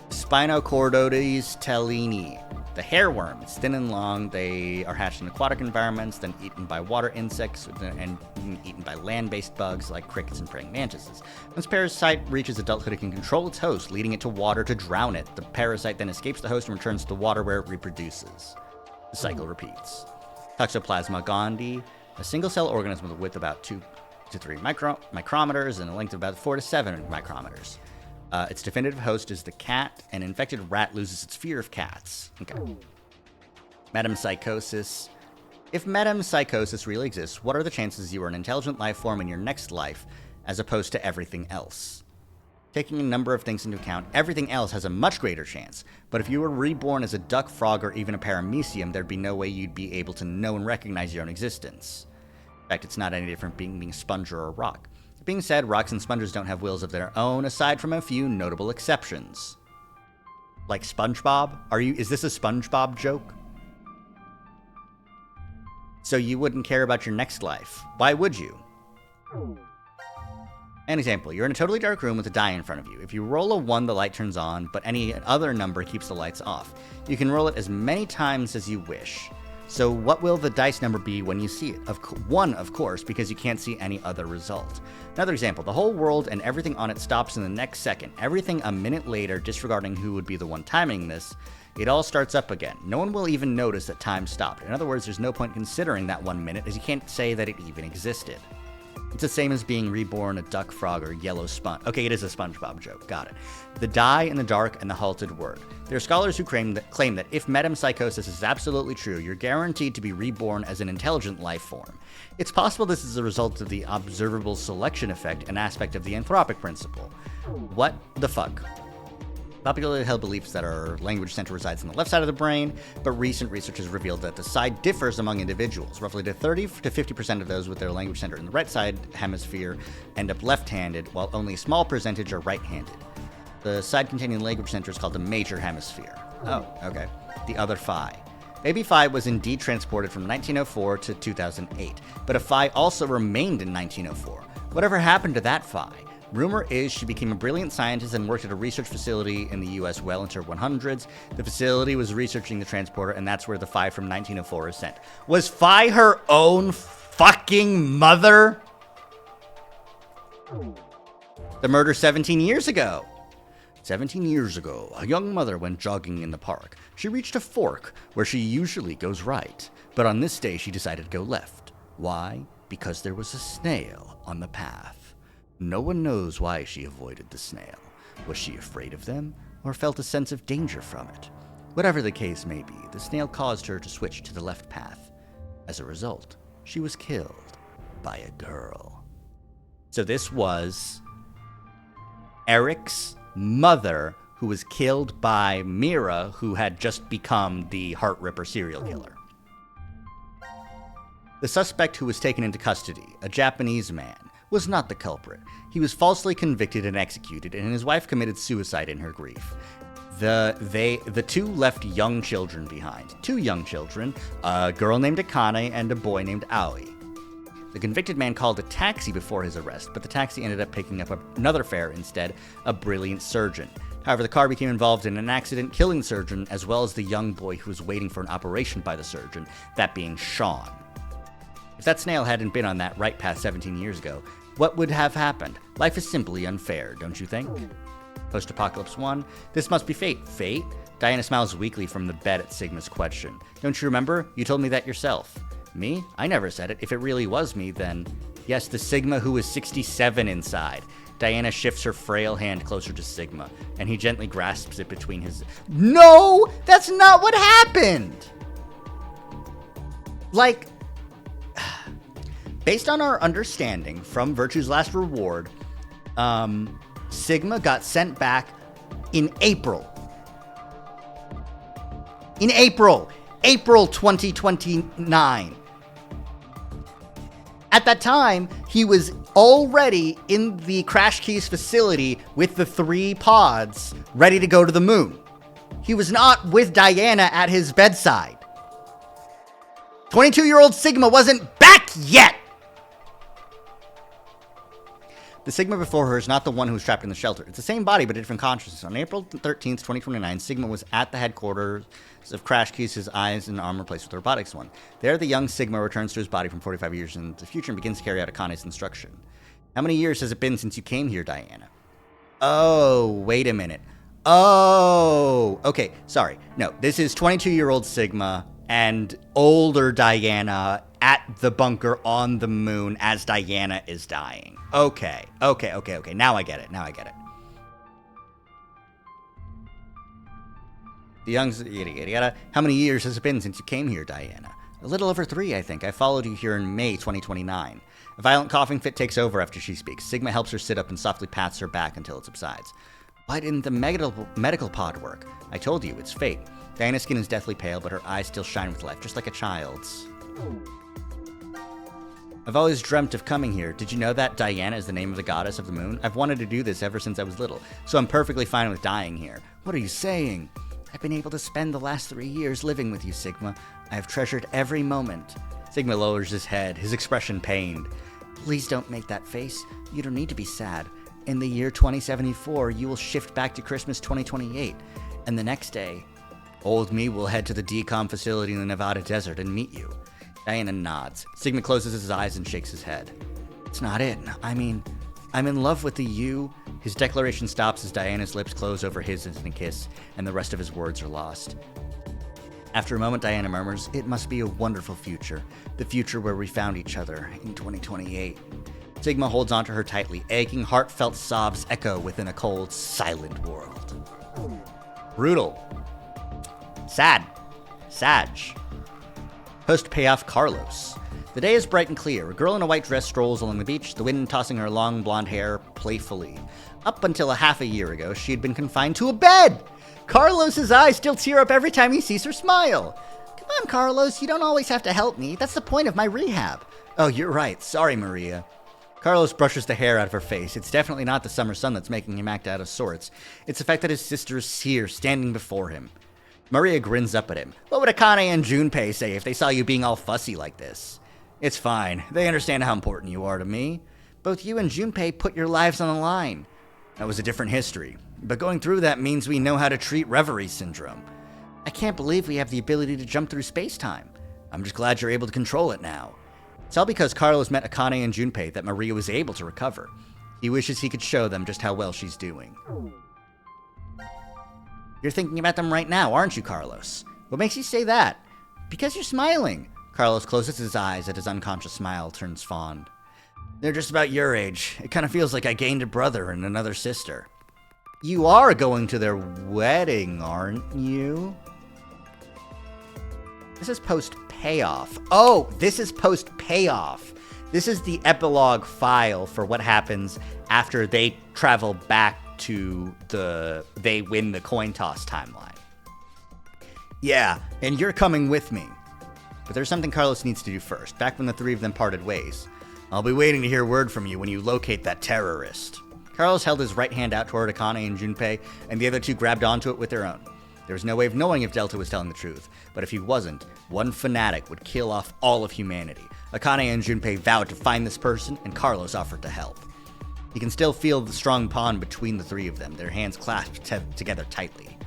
Spinochordotes tellini. The hairworm is thin and long. They are hatched in aquatic environments, then eaten by water insects, and eaten by land-based bugs like crickets and praying mantises. Once parasite reaches adulthood, it can control its host, leading it to water to drown it. The parasite then escapes the host and returns to the water where it reproduces. The cycle repeats. Toxoplasma gondii, a single-cell organism with a width about 2 to 3 micrometers and a length of about 4 to 7 micrometers. Its definitive host is the cat. An infected rat loses its fear of cats. Okay. Metempsychosis. If metempsychosis really exists, what are the chances you are an intelligent life form in your next life, as opposed to everything else? Taking a number of things into account, everything else has a much greater chance. But if you were reborn as a duck, frog, or even a paramecium, there'd be no way you'd be able to know and recognize your own existence. In fact, it's not any different being a sponge or a rock. Being said, rocks and sponges don't have wills of their own, aside from a few notable exceptions. Like SpongeBob? Is this a SpongeBob joke? So you wouldn't care about your next life. Why would you? An example, you're in a totally dark room with a die in front of you. If you roll a 1, the light turns on, but any other number keeps the lights off. You can roll it as many times as you wish. So what will the dice number be when you see it? One, of course, because you can't see any other result. Another example, the whole world and everything on it stops in the next second. Everything a minute later, disregarding who would be the one timing this, it all starts up again. No one will even notice that time stopped. In other words, there's no point considering that 1 minute, as you can't say that it even existed. It's the same as being reborn a duck, frog, or yellow sponge. Okay, it is a SpongeBob joke. Got it. The die in the dark and the halted word. There are scholars who claim that if metempsychosis is absolutely true, you're guaranteed to be reborn as an intelligent life form. It's possible this is a result of the observable selection effect, an aspect of the anthropic principle. What the fuck? Popularly held beliefs that our language center resides on the left side of the brain, but recent research has revealed that the side differs among individuals. Roughly to 30 to 50% of those with their language center in the right side hemisphere end up left-handed, while only a small percentage are right-handed. The side containing the language center is called the major hemisphere. Oh, okay. The other phi. Baby phi was indeed transported from 1904 to 2008, but a phi also remained in 1904. Whatever happened to that phi? Rumor is she became a brilliant scientist and worked at a research facility in the US well into her 100s. The facility was researching the transporter, and that's where the phi from 1904 is sent. Was phi her own fucking mother? The murder 17 years ago. 17 years ago, a young mother went jogging in the park. She reached a fork where she usually goes right, but on this day she decided to go left. Why? Because there was a snail on the path. No one knows why she avoided the snail. Was she afraid of them, or felt a sense of danger from it? Whatever the case may be, the snail caused her to switch to the left path. As a result, she was killed by a girl. So this was Eric's mother, who was killed by Mira, who had just become the Heart Ripper serial killer. The suspect who was taken into custody, a Japanese man, was not the culprit. He was falsely convicted and executed, and his wife committed suicide in her grief. The two left young children behind. 2 young children, a girl named Akane and a boy named Aoi. The convicted man called a taxi before his arrest, but the taxi ended up picking up another fare instead, a brilliant surgeon. However, the car became involved in an accident, killing the surgeon, as well as the young boy who was waiting for an operation by the surgeon, that being Sean. If that snail hadn't been on that right path 17 years ago, what would have happened? Life is simply unfair, don't you think? Post-Apocalypse 1. This must be fate. Fate? Diana smiles weakly from the bed at Sigma's question. Don't you remember? You told me that yourself. Me? I never said it. If it really was me, then... Yes, the Sigma who is 67 inside. Diana shifts her frail hand closer to Sigma, and he gently grasps it between his... No! That's not what happened! Like... Based on our understanding from Virtue's Last Reward, Sigma got sent back in April. In April 2029. At that time, he was already in the Crash Keys facility with the 3 pods ready to go to the moon. He was not with Diana at his bedside. 22-year-old Sigma wasn't back yet! The Sigma before her is not the one who was trapped in the shelter. It's the same body, but a different consciousness. On April 13th, 2029, Sigma was at the headquarters of Crash Keys, his eyes and arm replaced with the robotics one. There, the young Sigma returns to his body from 45 years into the future and begins to carry out Akane's instruction. How many years has it been since you came here, Diana? Oh, wait a minute. Oh, okay, sorry. No, this is 22-year-old Sigma and older Diana at the bunker on the moon as Diana is dying. Okay. Now I get it. The young... Yada. How many years has it been since you came here, Diana? A little over 3, I think. I followed you here in May 2029. A violent coughing fit takes over after she speaks. Sigma helps her sit up and softly pats her back until it subsides. Why didn't the medical pod work? I told you, it's fate. Diana's skin is deathly pale, but her eyes still shine with life, just like a child's. I've always dreamt of coming here. Did you know that Diana is the name of the goddess of the moon? I've wanted to do this ever since I was little, so I'm perfectly fine with dying here. What are you saying? I've been able to spend the last 3 years living with you, Sigma. I have treasured every moment. Sigma lowers his head, his expression pained. Please don't make that face. You don't need to be sad. In the year 2074, you will shift back to Christmas 2028, and the next day, Old me will head to the decom facility in the Nevada desert and meet you. Diana nods. Sigma closes his eyes and shakes his head. It's not it. I mean, I'm in love with the you. His declaration stops as Diana's lips close over his in a kiss, and the rest of his words are lost. After a moment, Diana murmurs, it must be a wonderful future. The future where we found each other in 2028. Sigma holds onto her tightly. Aching, heartfelt sobs echo within a cold, silent world. Brutal. Sad. Sag. Post-payoff Carlos. The day is bright and clear. A girl in a white dress strolls along the beach, the wind tossing her long blonde hair playfully. Up until a half a year ago, she had been confined to a bed! Carlos's eyes still tear up every time he sees her smile. Come on, Carlos, you don't always have to help me. That's the point of my rehab. Oh, you're right. Sorry, Maria. Carlos brushes the hair out of her face. It's definitely not the summer sun that's making him act out of sorts. It's the fact that his sister is here, standing before him. Maria grins up at him. What would Akane and Junpei say if they saw you being all fussy like this? It's fine. They understand how important you are to me. Both you and Junpei put your lives on the line. That was a different history. But going through that means we know how to treat reverie syndrome. I can't believe we have the ability to jump through space-time. I'm just glad you're able to control it now. It's all because Carlos met Akane and Junpei that Maria was able to recover. He wishes he could show them just how well she's doing. You're thinking about them right now, aren't you, Carlos? What makes you say that? Because you're smiling. Carlos closes his eyes as his unconscious smile turns fond. They're just about your age. It kind of feels like I gained a brother and another sister. You are going to their wedding, aren't you? This is post-payoff. Oh, this is post-payoff. This is the epilogue file for what happens after they travel back to they win the coin toss timeline. Yeah, and you're coming with me. But there's something Carlos needs to do first, back when the three of them parted ways. I'll be waiting to hear word from you when you locate that terrorist. Carlos held his right hand out toward Akane and Junpei, and the other two grabbed onto it with their own. There was no way of knowing if Delta was telling the truth, but if he wasn't, one fanatic would kill off all of humanity. Akane and Junpei vowed to find this person, and Carlos offered to help. He can still feel the strong bond between the three of them, their hands clasped together tightly.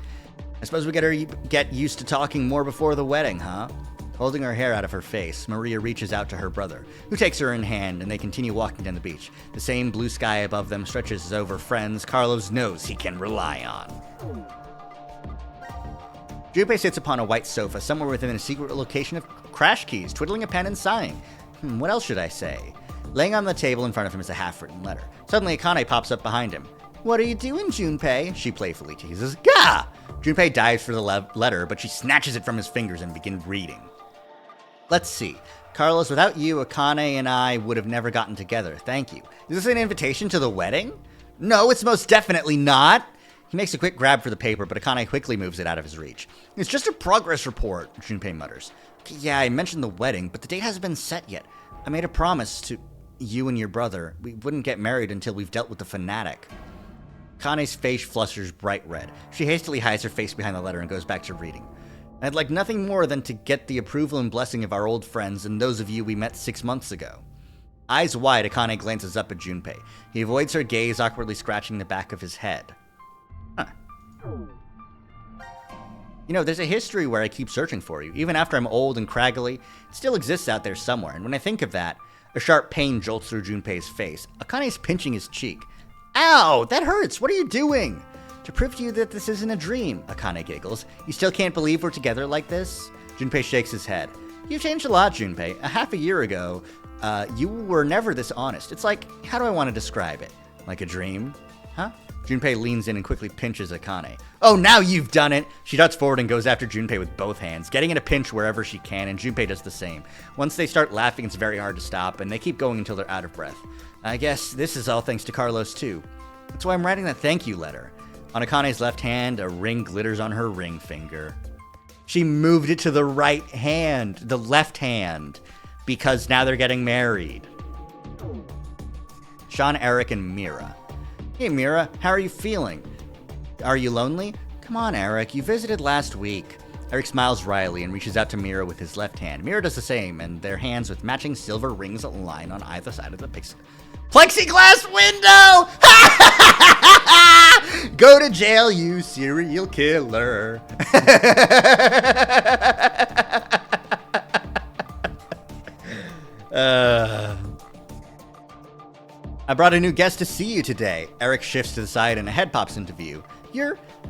I suppose we get used to talking more before the wedding, huh? Holding her hair out of her face, Maria reaches out to her brother, who takes her in hand, and they continue walking down the beach. The same blue sky above them stretches over friends Carlos knows he can rely on. Junpei sits upon a white sofa somewhere within a secret location of crash keys, twiddling a pen and sighing. What else should I say? Laying on the table in front of him is a half-written letter. Suddenly, Akane pops up behind him. What are you doing, Junpei? She playfully teases. Gah! Junpei dives for the letter, but she snatches it from his fingers and begins reading. Let's see. Carlos, without you, Akane and I would have never gotten together. Thank you. Is this an invitation to the wedding? No, it's most definitely not. He makes a quick grab for the paper, but Akane quickly moves it out of his reach. It's just a progress report, Junpei mutters. Yeah, I mentioned the wedding, but the date hasn't been set yet. I made a promise to you and your brother. We wouldn't get married until we've dealt with the fanatic. Akane's face flushers bright red. She hastily hides her face behind the letter and goes back to reading. I'd like nothing more than to get the approval and blessing of our old friends and those of you we met 6 months ago. Eyes wide, Akane glances up at Junpei. He avoids her gaze, awkwardly scratching the back of his head. Huh. You know, there's a history where I keep searching for you. Even after I'm old and craggly, it still exists out there somewhere. And when I think of that, a sharp pain jolts through Junpei's face. Akane's pinching his cheek. Ow! That hurts! What are you doing? To prove to you that this isn't a dream, Akane giggles. You still can't believe we're together like this? Junpei shakes his head. You've changed a lot, Junpei. A half a year ago, you were never this honest. It's like, how do I want to describe it? Like a dream? Huh? Junpei leans in and quickly pinches Akane. Oh, now you've done it! She darts forward and goes after Junpei with both hands, getting in a pinch wherever she can, and Junpei does the same. Once they start laughing, it's very hard to stop, and they keep going until they're out of breath. I guess this is all thanks to Carlos, too. That's why I'm writing that thank you letter. On Akane's left hand, a ring glitters on her ring finger. She moved it to the right hand, the left hand, because now they're getting married. Sean, Eric, and Mira. Hey, Mira, how are you feeling? Are you lonely? Come on, Eric, you visited last week. Eric smiles wryly and reaches out to Mira with his left hand. Mira does the same, and their hands with matching silver rings align on either side of the plexiglass window! Go to jail, you serial killer. I brought a new guest to see you today. Eric shifts to the side and a head pops into view.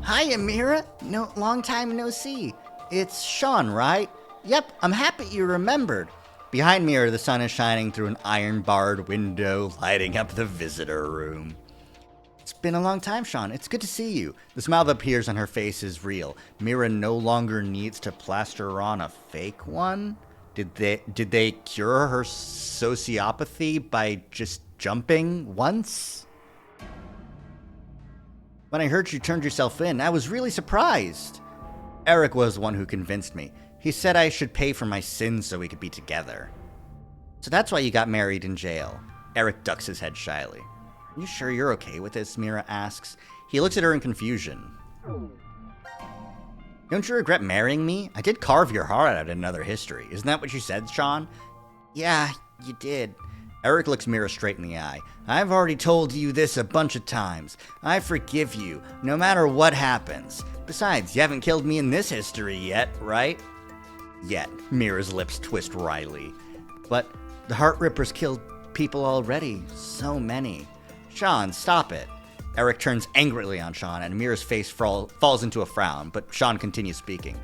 Hi, Amira. No, long time no see. It's Sean, right? Yep, I'm happy you remembered. Behind Mira, the sun is shining through an iron-barred window, lighting up the visitor room. It's been a long time, Sean. It's good to see you. The smile that appears on her face is real. Mira no longer needs to plaster on a fake one. Did they cure her sociopathy by just jumping once? When I heard you turned yourself in, I was really surprised. Eric was the one who convinced me. He said I should pay for my sins so we could be together. So that's why you got married in jail. Eric ducks his head shyly. Are you sure you're okay with this? Mira asks. He looks at her in confusion. Don't you regret marrying me? I did carve your heart out in another history. Isn't that what you said, Sean? Yeah, you did. Eric looks Mira straight in the eye. I've already told you this a bunch of times. I forgive you, no matter what happens. Besides, you haven't killed me in this history yet, right? Yet. Mira's lips twist wryly. But the Heart Rippers killed people already. So many. Sean, stop it. Eric turns angrily on Sean, and Mira's face falls into a frown, but Sean continues speaking.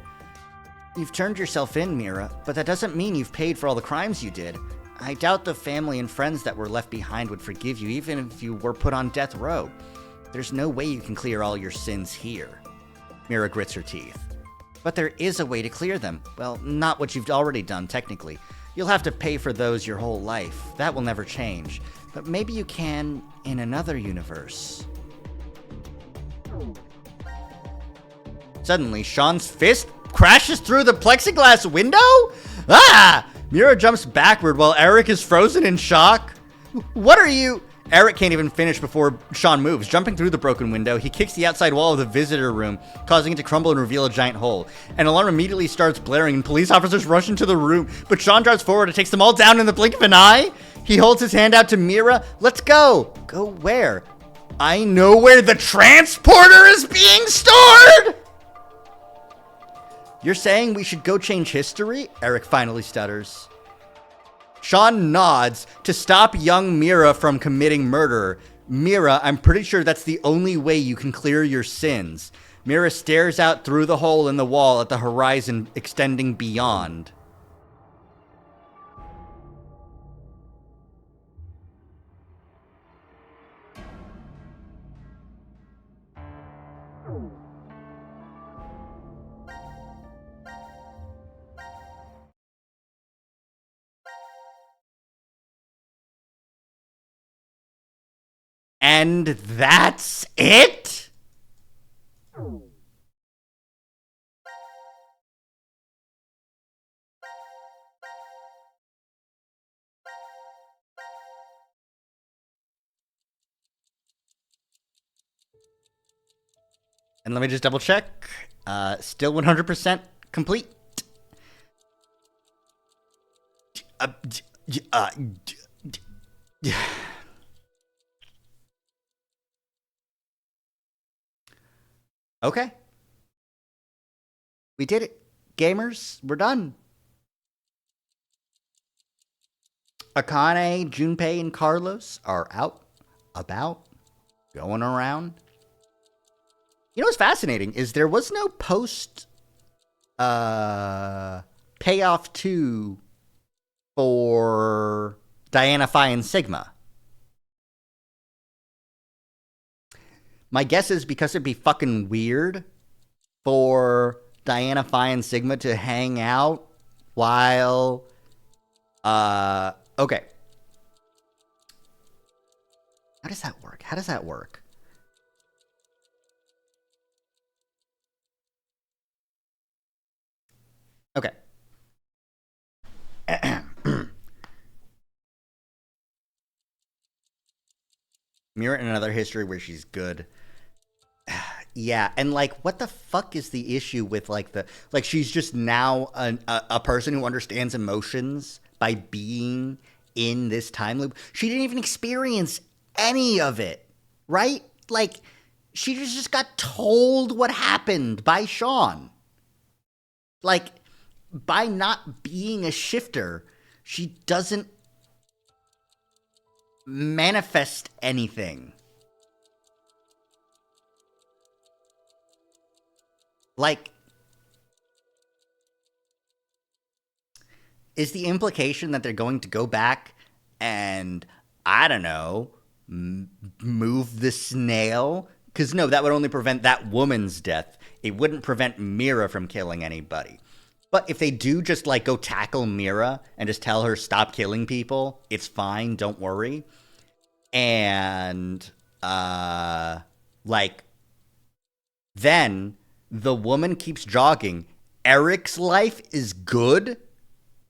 You've turned yourself in, Mira, but that doesn't mean you've paid for all the crimes you did. I doubt the family and friends that were left behind would forgive you, even if you were put on death row. There's no way you can clear all your sins here. Mira grits her teeth. But there is a way to clear them. Well, not what you've already done, technically. You'll have to pay for those your whole life. That will never change. But maybe you can in another universe. Suddenly, Sean's fist crashes through the plexiglass window? Ah! Mira jumps backward while Eric is frozen in shock. What are you? Eric can't even finish before Sean moves. Jumping through the broken window, he kicks the outside wall of the visitor room, causing it to crumble and reveal a giant hole. An alarm immediately starts blaring and police officers rush into the room, but Sean drives forward and takes them all down in the blink of an eye. He holds his hand out to Mira. Let's go. Go where? I know where the transporter is being stored! You're saying we should go change history? Eric finally stutters. Sean nods to stop young Mira from committing murder. Mira, I'm pretty sure that's the only way you can clear your sins. Mira stares out through the hole in the wall at the horizon extending beyond. And that's it? And let me just double check. Still 100% complete. Okay. We did it. Gamers, we're done. Akane, Junpei, and Carlos are out, about, going around. You know what's fascinating is there was no post payoff 2 for Diana Phi and Sigma. My guess is because it'd be fucking weird for Diana Phi and Sigma to hang out while okay. How does that work? How does that work? Okay. Mirror in another history where she's good. Yeah, and like, what the fuck is the issue with like she's just now a person who understands emotions by being in this time loop? She didn't even experience any of it, right? Like, She just got told what happened by Sean. Like, by not being a shifter, she doesn't manifest anything. Like, is the implication that they're going to go back and, I don't know, move the snail? Because no, that would only prevent that woman's death. It wouldn't prevent Mira from killing anybody. But if they do just, like, go tackle Mira and just tell her, stop killing people, it's fine, don't worry. And, like, then the woman keeps jogging. Eric's life is good.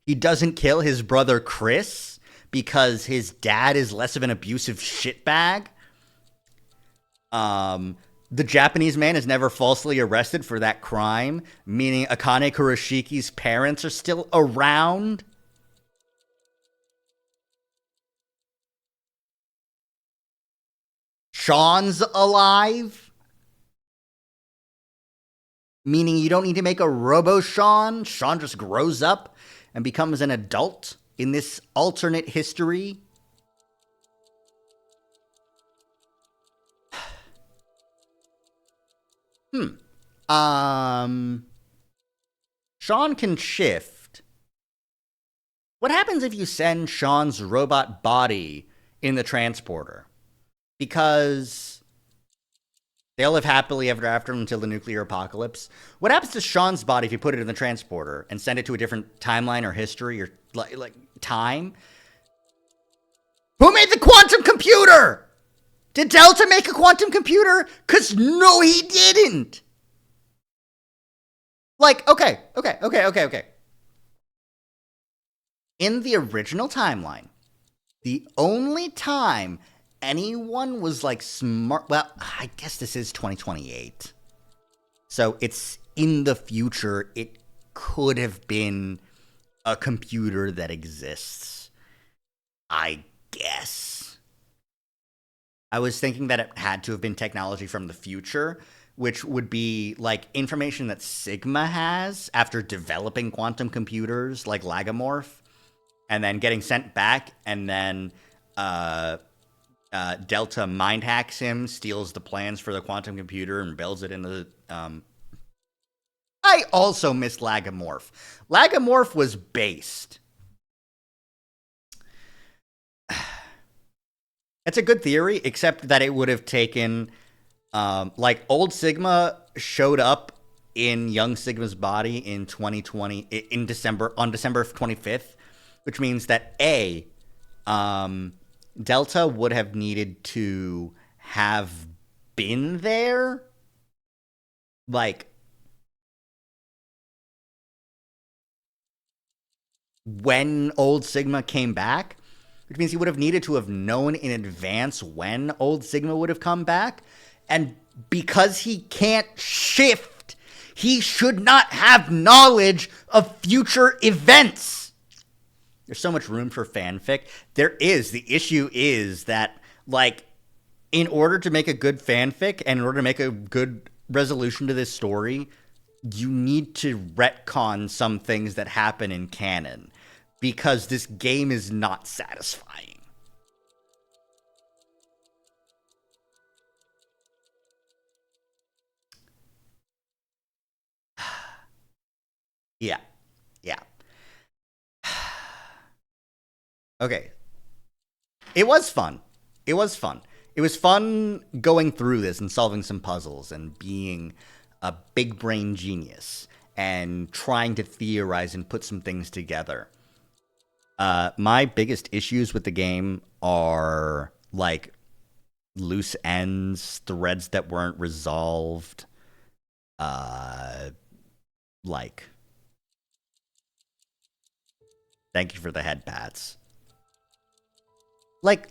He doesn't kill his brother Chris because his dad is less of an abusive shitbag. The Japanese man is never falsely arrested for that crime, meaning Akane Kuroshiki's parents are still around. Sean's alive, meaning you don't need to make a Robo-Sean. Sean just grows up and becomes an adult in this alternate history. Sean can shift. What happens if you send Sean's robot body in the transporter? Because they'll live happily ever after until the nuclear apocalypse. What happens to Sean's body if you put it in the transporter and send it to a different timeline or history or like time? Who made the quantum computer? Did Delta make a quantum computer? Because no, he didn't. Like, okay. In the original timeline, the only time anyone was like smart, well, I guess this is 2028. So it's in the future. It could have been a computer that exists. I guess. I was thinking that it had to have been technology from the future, which would be like information that Sigma has after developing quantum computers like Lagomorph, and then getting sent back, and then Delta mind hacks him, steals the plans for the quantum computer, and builds it in the... I also miss Lagomorph. Lagomorph was based. It's a good theory, except that it would have taken... like, old Sigma showed up in young Sigma's body in 2020, in December, on December 25th, which means that A, Delta would have needed to have been there, like, when old Sigma came back, which means he would have needed to have known in advance when old Sigma would have come back. And because he can't shift, he should not have knowledge of future events. There's so much room for fanfic. There is. The issue is that, like, in order to make a good fanfic and in order to make a good resolution to this story, you need to retcon some things that happen in canon, because this game is not satisfying. Yeah. Okay. It was fun. It was fun going through this and solving some puzzles and being a big brain genius and trying to theorize and put some things together. My biggest issues with the game are, like, loose ends, threads that weren't resolved, like, thank you for the head pats. Like,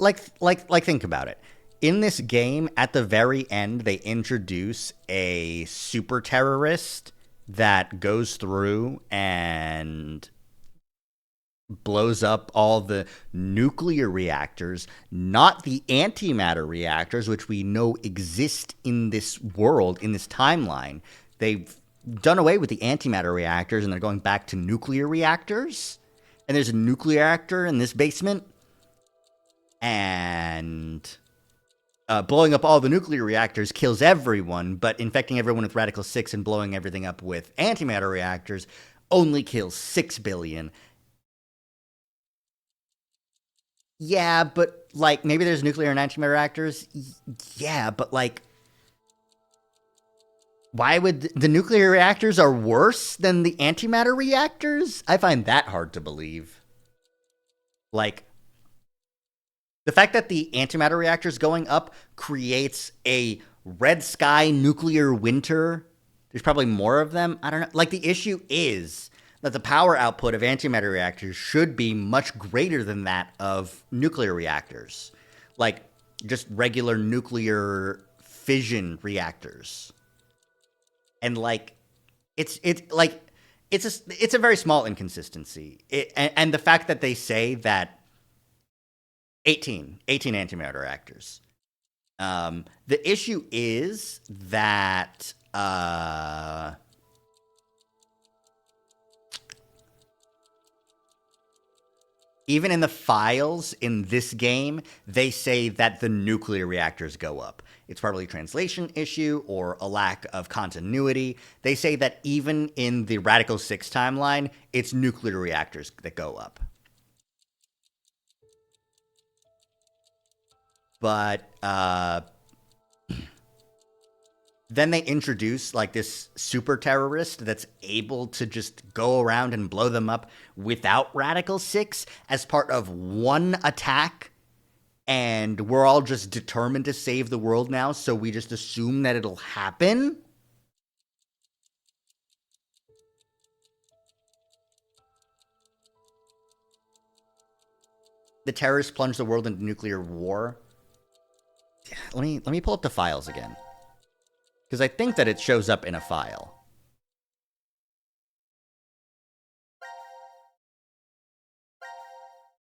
think about it. In this game, at the very end, they introduce a super terrorist that goes through and blows up all the nuclear reactors, not the antimatter reactors, which we know exist in this world, in this timeline. They've done away with the antimatter reactors, and they're going back to nuclear reactors. And there's a nuclear reactor in this basement. And blowing up all the nuclear reactors kills everyone, but infecting everyone with Radical 6 and blowing everything up with antimatter reactors only kills 6 billion. Yeah, but, like, maybe there's nuclear and antimatter reactors. Yeah, but, like, why would the nuclear reactors are worse than the antimatter reactors? I find that hard to believe. Like, the fact that the antimatter reactors going up creates a red sky nuclear winter. There's probably more of them. I don't know. Like, the issue is that the power output of antimatter reactors should be much greater than that of nuclear reactors. Like, just regular nuclear fission reactors. And, like, it's a very small inconsistency. And the fact that they say that 18 antimatter reactors. The issue is that even in the files in this game, they say that the nuclear reactors go up. It's probably a translation issue or a lack of continuity. They say that even in the Radical 6 timeline, it's nuclear reactors that go up. But then they introduce, like, this super terrorist that's able to just go around and blow them up without Radical 6 as part of one attack. And we're all just determined to save the world now, so we just assume that it'll happen. The terrorists plunge the world into nuclear war. Let me pull up the files again, because I think that it shows up in a file.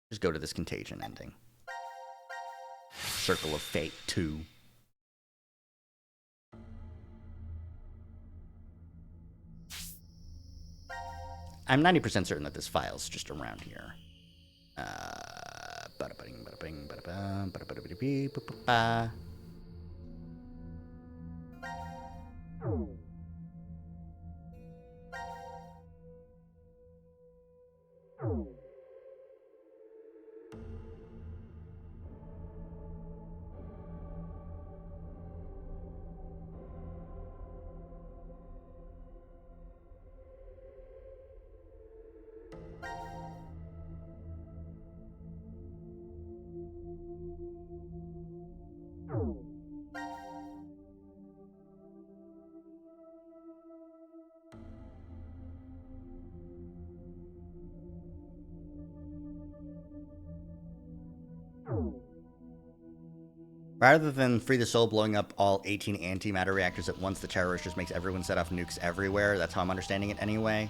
Just go to this Contagion ending. Circle of Fate 2. I'm 90% certain that this file's just around here. Bada-bing, bada-bing, bada-bum, bada-bada-bada-bee, ba-ba-ba. Rather than Free the Soul blowing up all 18 antimatter reactors at once, the terrorist just makes everyone set off nukes everywhere. That's how I'm understanding it anyway.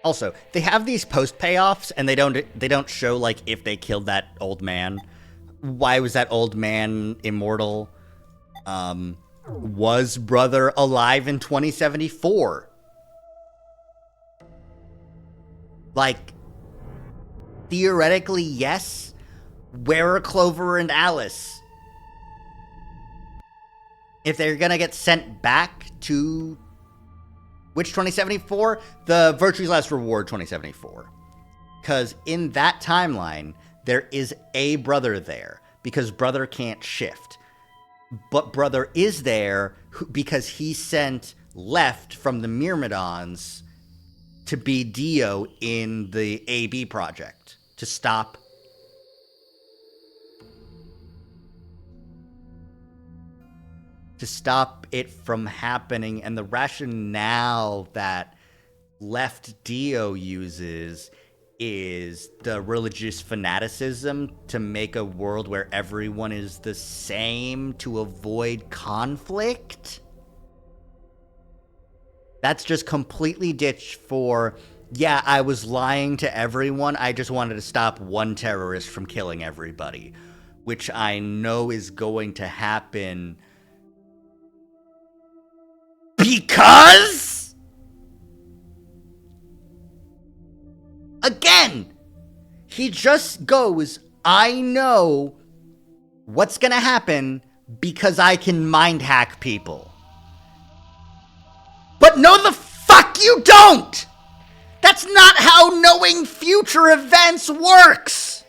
Also, they have these post payoffs, and they don't show, like, if they killed that old man. Why was that old man immortal? Was brother alive in 2074? Like, theoretically, yes. Where are Clover and Alice? If they're gonna get sent back to which 2074? The Virtue's Last Reward 2074. Because in that timeline, there is a brother there, because brother can't shift. But brother is there because he sent left from the Myrmidons to be Dio in the AB project to stop it from happening. And the rationale that left Dio uses is the religious fanaticism to make a world where everyone is the same to avoid conflict. That's just completely ditched for, yeah, I was lying to everyone. I just wanted to stop one terrorist from killing everybody, which I know is going to happen because, again, he just goes, I know what's going to happen because I can mind hack people. But no, the fuck you don't! That's not how knowing future events works!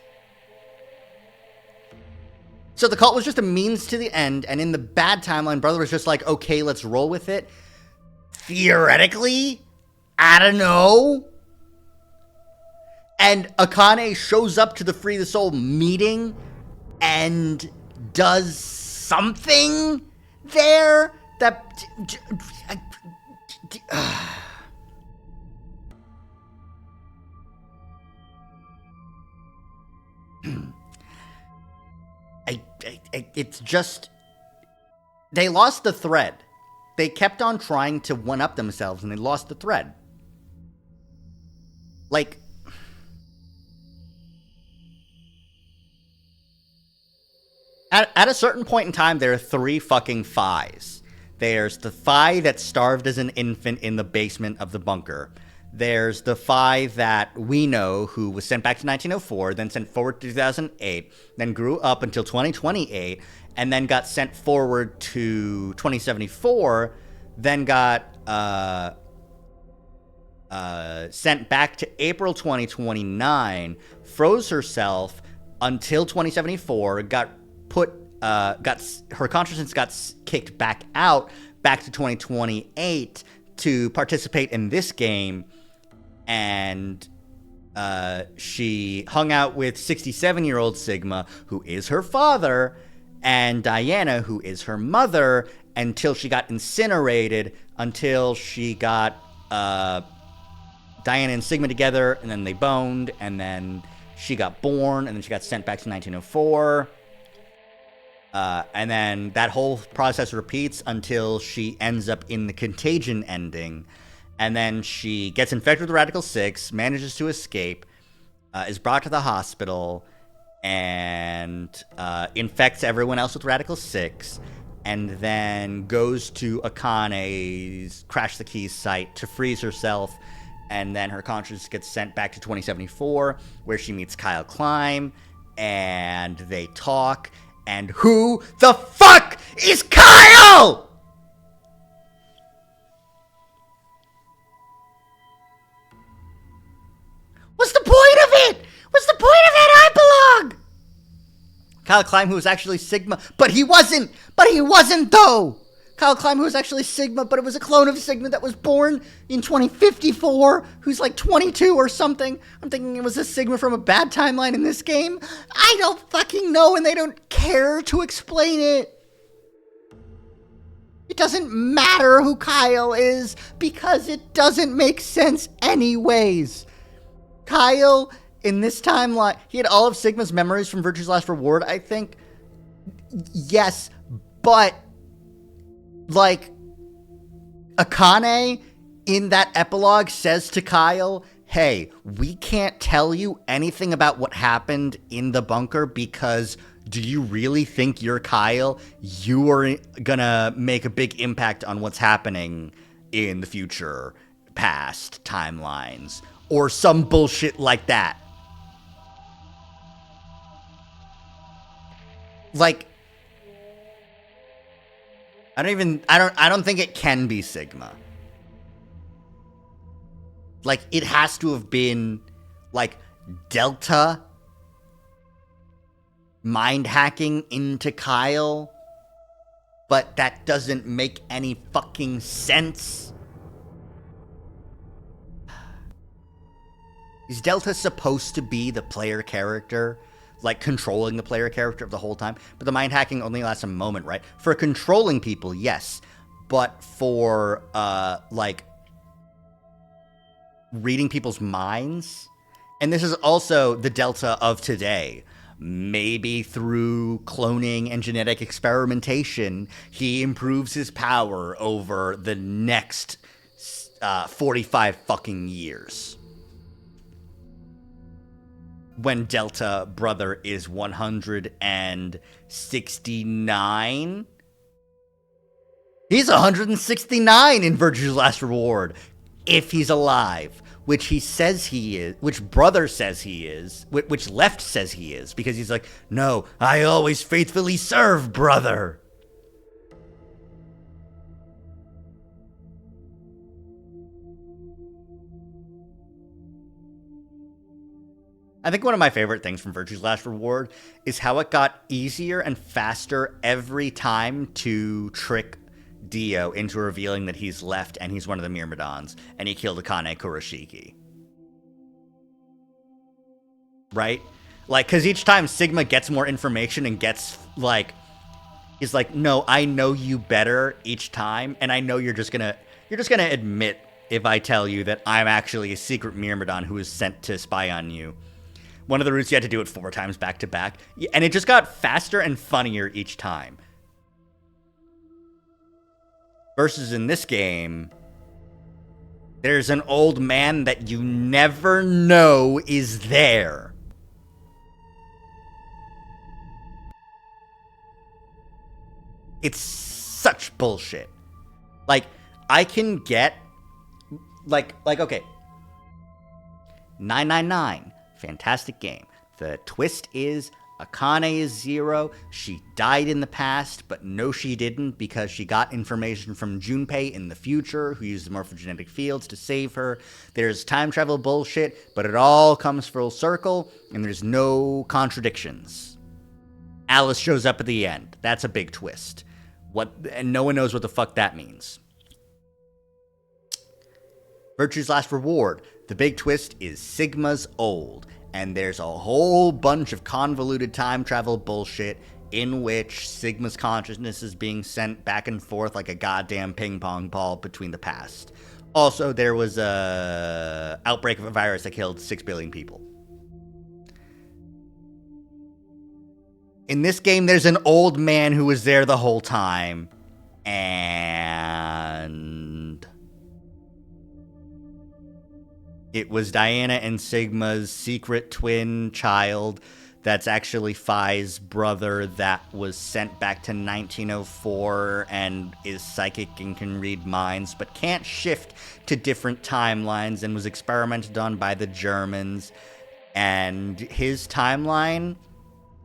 So the cult was just a means to the end, and in the bad timeline, Brother was just like, okay, let's roll with it. Theoretically, I don't know. And Akane shows up to the Free the Soul meeting and does something there that... It's just, they lost the thread. They kept on trying to one-up themselves, and they lost the thread. Like, at a certain point in time, there are 3 fucking Phis. There's the Phi that starved as an infant in the basement of the bunker. There's the Phi that we know who was sent back to 1904, then sent forward to 2008, then grew up until 2028, and then got sent forward to 2074, then got sent back to April 2029, froze herself until 2074, her consciousness got kicked back out, back to 2028 to participate in this game, and she hung out with 67-year-old Sigma, who is her father, and Diana, who is her mother, until she got incinerated, until she got Diana and Sigma together, and then they boned, and then she got born, and then she got sent back to 1904. And then that whole process repeats until she ends up in the Contagion ending. And then she gets infected with Radical 6, manages to escape, is brought to the hospital, and infects everyone else with Radical 6, and then goes to Akane's Crash the Keys site to freeze herself, and then her consciousness gets sent back to 2074, where she meets Kyle Klein, and they talk, and who the fuck is Kyle?! What's the point of it? What's the point of that epilogue? Kyle Klein, who was actually Sigma, but he wasn't though. Kyle Klein, who was actually Sigma, but it was a clone of Sigma that was born in 2054, who's like 22 or something. I'm thinking it was a Sigma from a bad timeline in this game. I don't fucking know, and they don't care to explain it. It doesn't matter who Kyle is, because it doesn't make sense anyways. Kyle, in this timeline, he had all of Sigma's memories from Virtue's Last Reward, I think. Yes, but, like, Akane in that epilogue says to Kyle, hey, we can't tell you anything about what happened in the bunker because do you really think you're Kyle? You are gonna make a big impact on what's happening in the future, past timelines, or some bullshit like that. Like, I don't think it can be Sigma. Like, it has to have been, like, Delta mind hacking into Kyle, but that doesn't make any fucking sense. Is Delta supposed to be the player character? Like, controlling the player character of the whole time? But the mind hacking only lasts a moment, right? For controlling people, yes. But for, like, reading people's minds? And this is also the Delta of today. Maybe through cloning and genetic experimentation, he improves his power over the next 45 fucking years. When Delta Brother is 169. He's 169 in Virtue's Last Reward, if he's alive, which he says he is, which Brother says he is, which Left says he is, because he's like, no, I always faithfully serve, Brother. I think one of my favorite things from Virtue's Last Reward is how it got easier and faster every time to trick Dio into revealing that he's Left and he's one of the Myrmidons, and he killed Akane Kurashiki. Right? Like, because each time Sigma gets more information and gets, like, he's like, no, I know you better each time, and I know you're just gonna admit if I tell you that I'm actually a secret Myrmidon who was sent to spy on you. One of the routes you had to do it 4 times back to back, and it just got faster and funnier each time. Versus in this game, there's an old man that you never know is there. It's such bullshit. Like, I can get, like, okay. 999, fantastic game. The twist is Akane is Zero. She died in the past, but no, she didn't, because she got information from Junpei in the future, who used the morphogenetic fields to save her. There's time travel bullshit, but it all comes full circle, and there's no contradictions. Alice shows up at the end. That's a big twist. And no one knows what the fuck that means. Virtue's Last Reward. The big twist is Sigma's old, and there's a whole bunch of convoluted time travel bullshit in which Sigma's consciousness is being sent back and forth like a goddamn ping pong ball between the past. Also, there was a outbreak of a virus that killed 6 billion people. In this game, there's an old man who was there the whole time, and it was Diana and Sigma's secret twin child that's actually Phi's brother that was sent back to 1904 and is psychic and can read minds, but can't shift to different timelines, and was experimented on by the Germans. And his timeline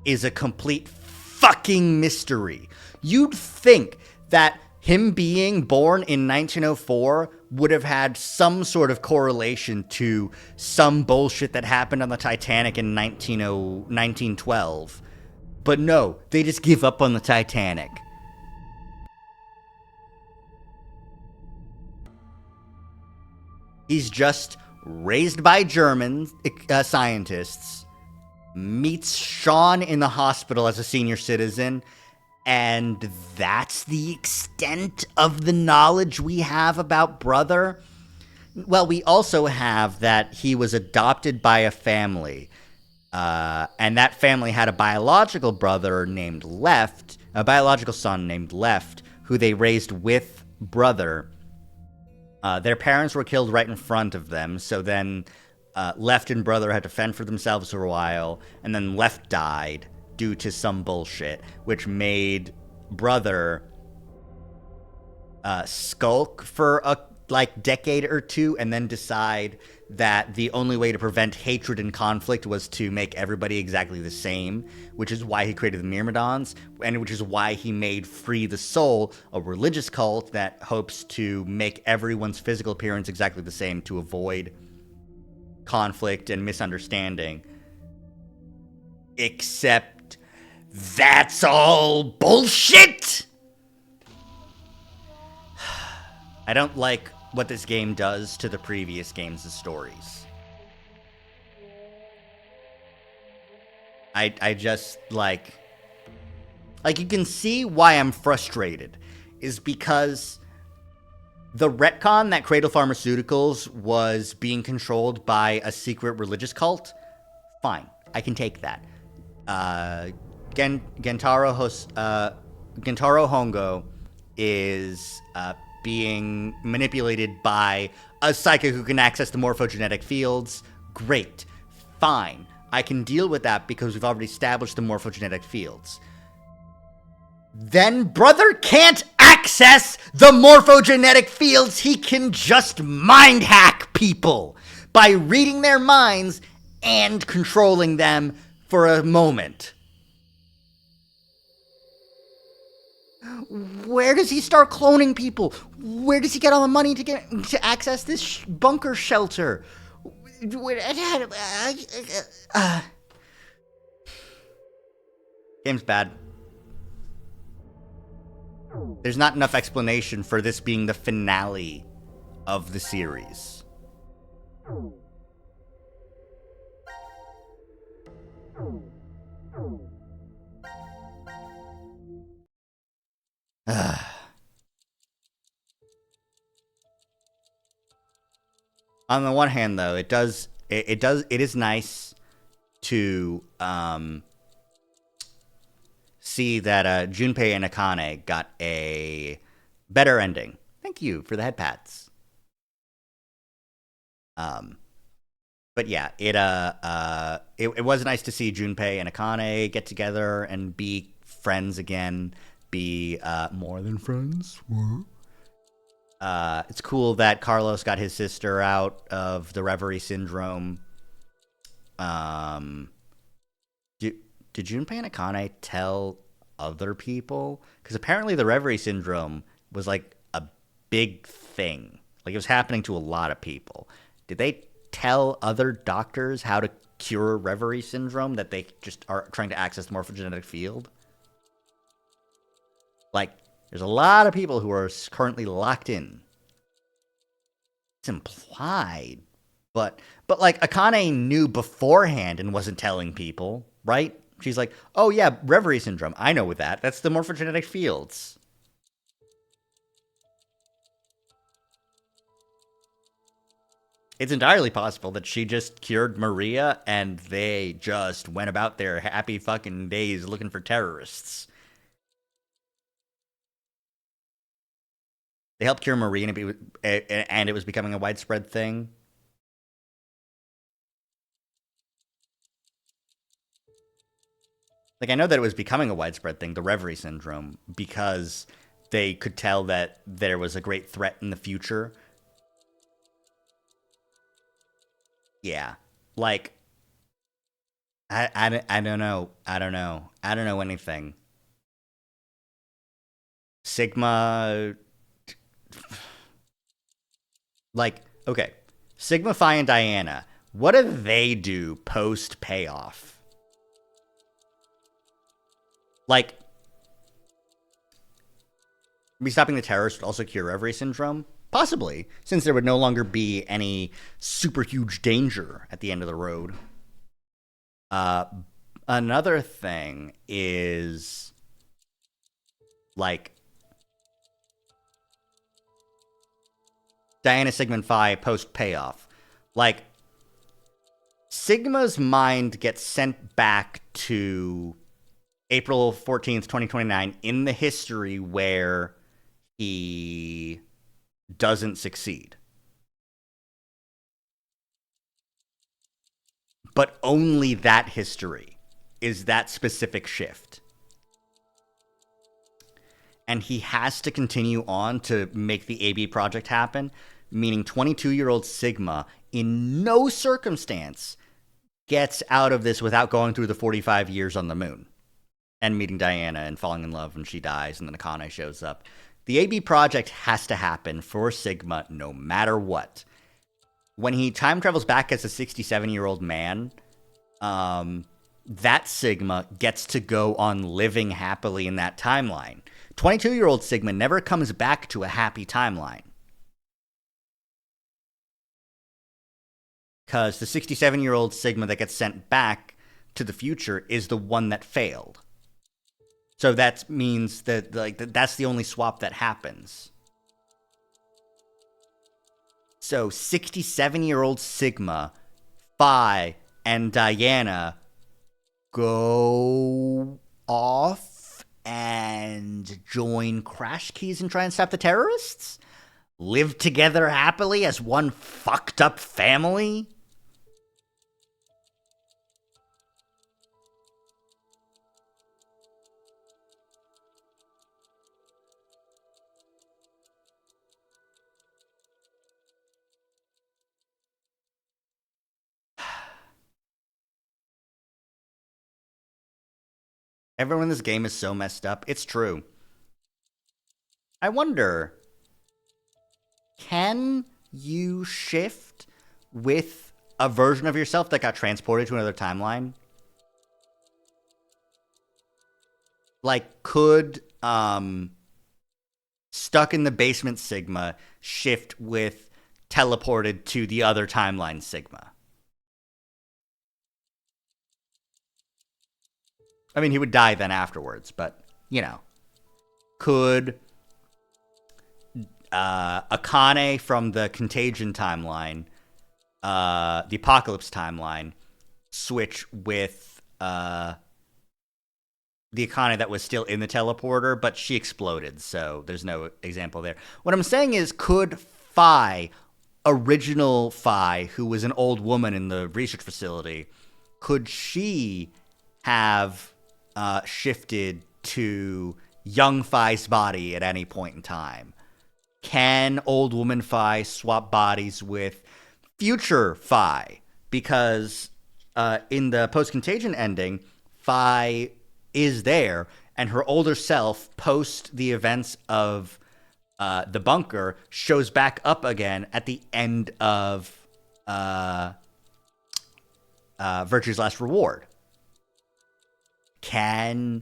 is a complete fucking mystery. You'd think that him being born in 1904 would have had some sort of correlation to some bullshit that happened on the Titanic in 1912. But no, they just give up on the Titanic. He's just raised by German scientists, meets Sean in the hospital as a senior citizen, and that's the extent of the knowledge we have about Brother. Well, we also have that he was adopted by a family, and that family had a biological brother named Left, a biological son named Left, who they raised with Brother. Their parents were killed right in front of them, so then Left and Brother had to fend for themselves for a while, and then Left died due to some bullshit, which made Brother skulk for a decade or two, and then decide that the only way to prevent hatred and conflict was to make everybody exactly the same, which is why he created the Myrmidons, and which is why he made Free the Soul, a religious cult that hopes to make everyone's physical appearance exactly the same to avoid conflict and misunderstanding. Except that's all bullshit! I don't like what this game does to the previous games' stories. I just, like, you can see why I'm frustrated, is because the retcon that Cradle Pharmaceuticals was being controlled by a secret religious cult, fine, I can take that. Gentaro Hongo is being manipulated by a psychic who can access the morphogenetic fields. Great. Fine. I can deal with that because we've already established the morphogenetic fields. Then brother can't access the morphogenetic fields. He can just mind hack people by reading their minds and controlling them for a moment. Where does he start cloning people? Where does he get all the money to access this bunker shelter? Game's bad. There's not enough explanation for this being the finale of the series. On the one hand, though, it is nice to see that Junpei and Akane got a better ending. Thank you for the head pats. But yeah, it was nice to see Junpei and Akane get together and be friends again, be more than friends. It's cool that Carlos got his sister out of the Reverie Syndrome. Did Junpei and Akane tell other people? Because apparently the Reverie Syndrome was like a big thing. Like it was happening to a lot of people. Did they tell other doctors how to cure Reverie Syndrome, that they just are trying to access the morphogenetic field? Like, there's a lot of people who are currently locked in. It's implied, but like Akane knew beforehand and wasn't telling people, right? She's like, oh yeah, Reverie Syndrome. I know that. That's the morphogenetic fields. It's entirely possible that she just cured Maria and they just went about their happy fucking days looking for terrorists. They helped cure Maria and it was becoming a widespread thing. Like, I know that it was becoming a widespread thing, the Reverie Syndrome, because they could tell that there was a great threat in the future. Yeah. Like, I don't know. I don't know anything. Sigma... Like, okay. Sigma, Phi, and Diana. What do they do post-payoff? Like, be stopping the terrorists would also cure Reverie Syndrome? Possibly, since there would no longer be any super huge danger at the end of the road. Another thing is, like, Diana, Sigma, and Phi post-payoff. Like, Sigma's mind gets sent back to April 14th, 2029, in the history where he doesn't succeed. But only that history is that specific shift. And he has to continue on to make the AB project happen, meaning 22-year-old Sigma, in no circumstance, gets out of this without going through the 45 years on the moon and meeting Diana and falling in love when she dies and then Akane shows up. The AB project has to happen for Sigma no matter what. When he time travels back as a 67-year-old man, that Sigma gets to go on living happily in that timeline. 22-year-old Sigma never comes back to a happy timeline. Because the 67-year-old Sigma that gets sent back to the future is the one that failed. So that means that that's the only swap that happens. So 67-year-old Sigma, Phi, and Diana go off and join Crash Keys and try and stop the terrorists? live together happily as one fucked up family? Everyone in this game is so messed up. It's true. I wonder, can you shift with a version of yourself that got transported to another timeline? Like, could stuck in the basement Sigma shift with teleported to the other timeline Sigma? I mean, he would die then afterwards, but, you know. Could Akane from the Contagion timeline, the Apocalypse timeline, switch with the Akane that was still in the teleporter, but she exploded, so there's no example there. What I'm saying is, could Phi, original Phi, who was an old woman in the research facility, could she have shifted to young Phi's body at any point in time? Can old woman Phi swap bodies with future Phi? Because in the post-Contagion ending, Phi is there, and her older self, post the events of the bunker, shows back up again at the end of Virtue's Last Reward. Can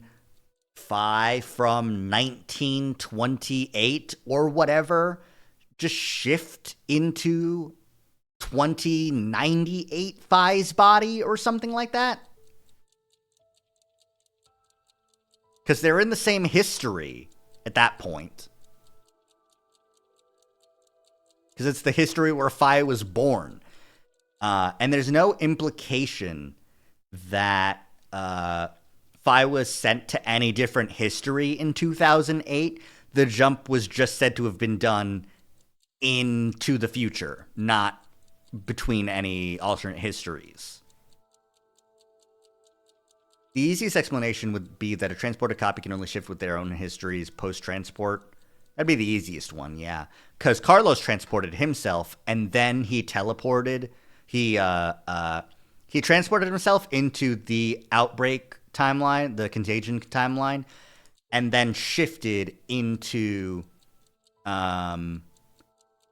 Phi from 1928 or whatever just shift into 2098 Phi's body or something like that? Because they're in the same history at that point. Because it's the history where Phi was born. And there's no implication that Phi was sent to any different history in 2008. The jump was just said to have been done into the future, not between any alternate histories. The easiest explanation would be that a transported copy can only shift with their own histories post-transport. That'd be the easiest one, yeah. Because Carlos transported himself, and then he teleported. He transported himself into the Outbreak timeline, the Contagion timeline, and then shifted into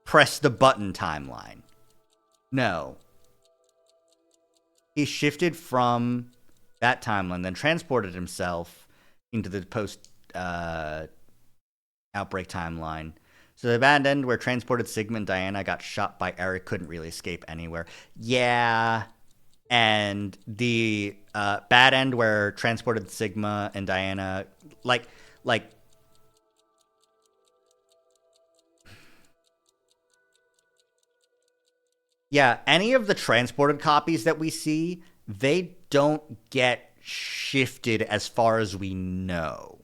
Press the Button timeline. No. He shifted from that timeline, then transported himself into the post-Outbreak timeline. So the bad end where transported Sigma and Diana got shot by Eric couldn't really escape anywhere. Yeah. And the bad end where transported Sigma and Diana, like, yeah, any of the transported copies that we see, they don't get shifted as far as we know.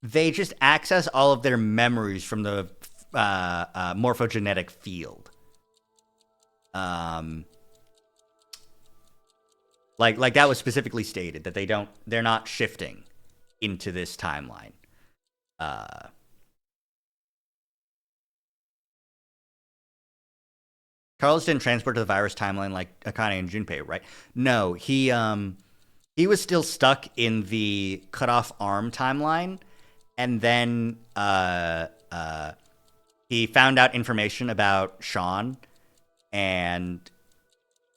They just access all of their memories from the morphogenetic field. Like that was specifically stated that they're not shifting into this timeline. Carlos didn't transport to the virus timeline like Akane and Junpei, right? No, he was still stuck in the cut off arm timeline, and then he found out information about Sean and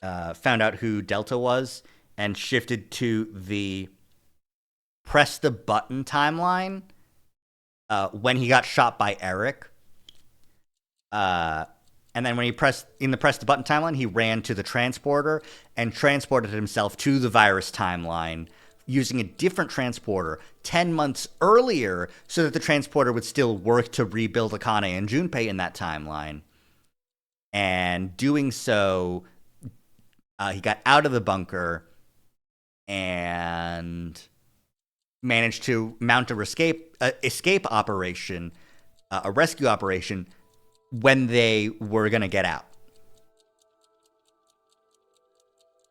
found out who Delta was and shifted to the Press the Button timeline when he got shot by Eric. And then when he pressed the button timeline, he ran to the transporter and transported himself to the virus timeline using a different transporter 10 months earlier so that the transporter would still work to rebuild Akane and Junpei in that timeline. And doing so, he got out of the bunker and managed to mount a escape operation a rescue operation when they were going to get out.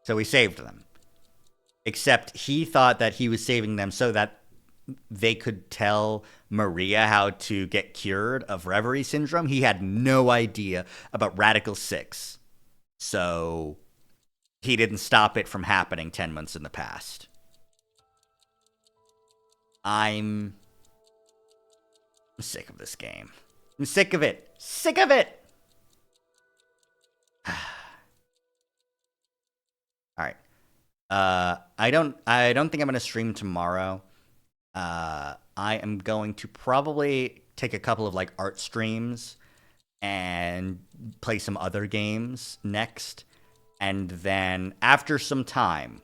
So he saved them. Except he thought that he was saving them so that they could tell Maria how to get cured of Reverie syndrome. He had no idea about Radical 6. So he didn't stop it from happening 10 months in the past. I'm sick of this game. I'm sick of it. Sick of it! All right. I don't think I'm going to stream tomorrow. I am going to probably take a couple of like art streams and play some other games next. And then after some time,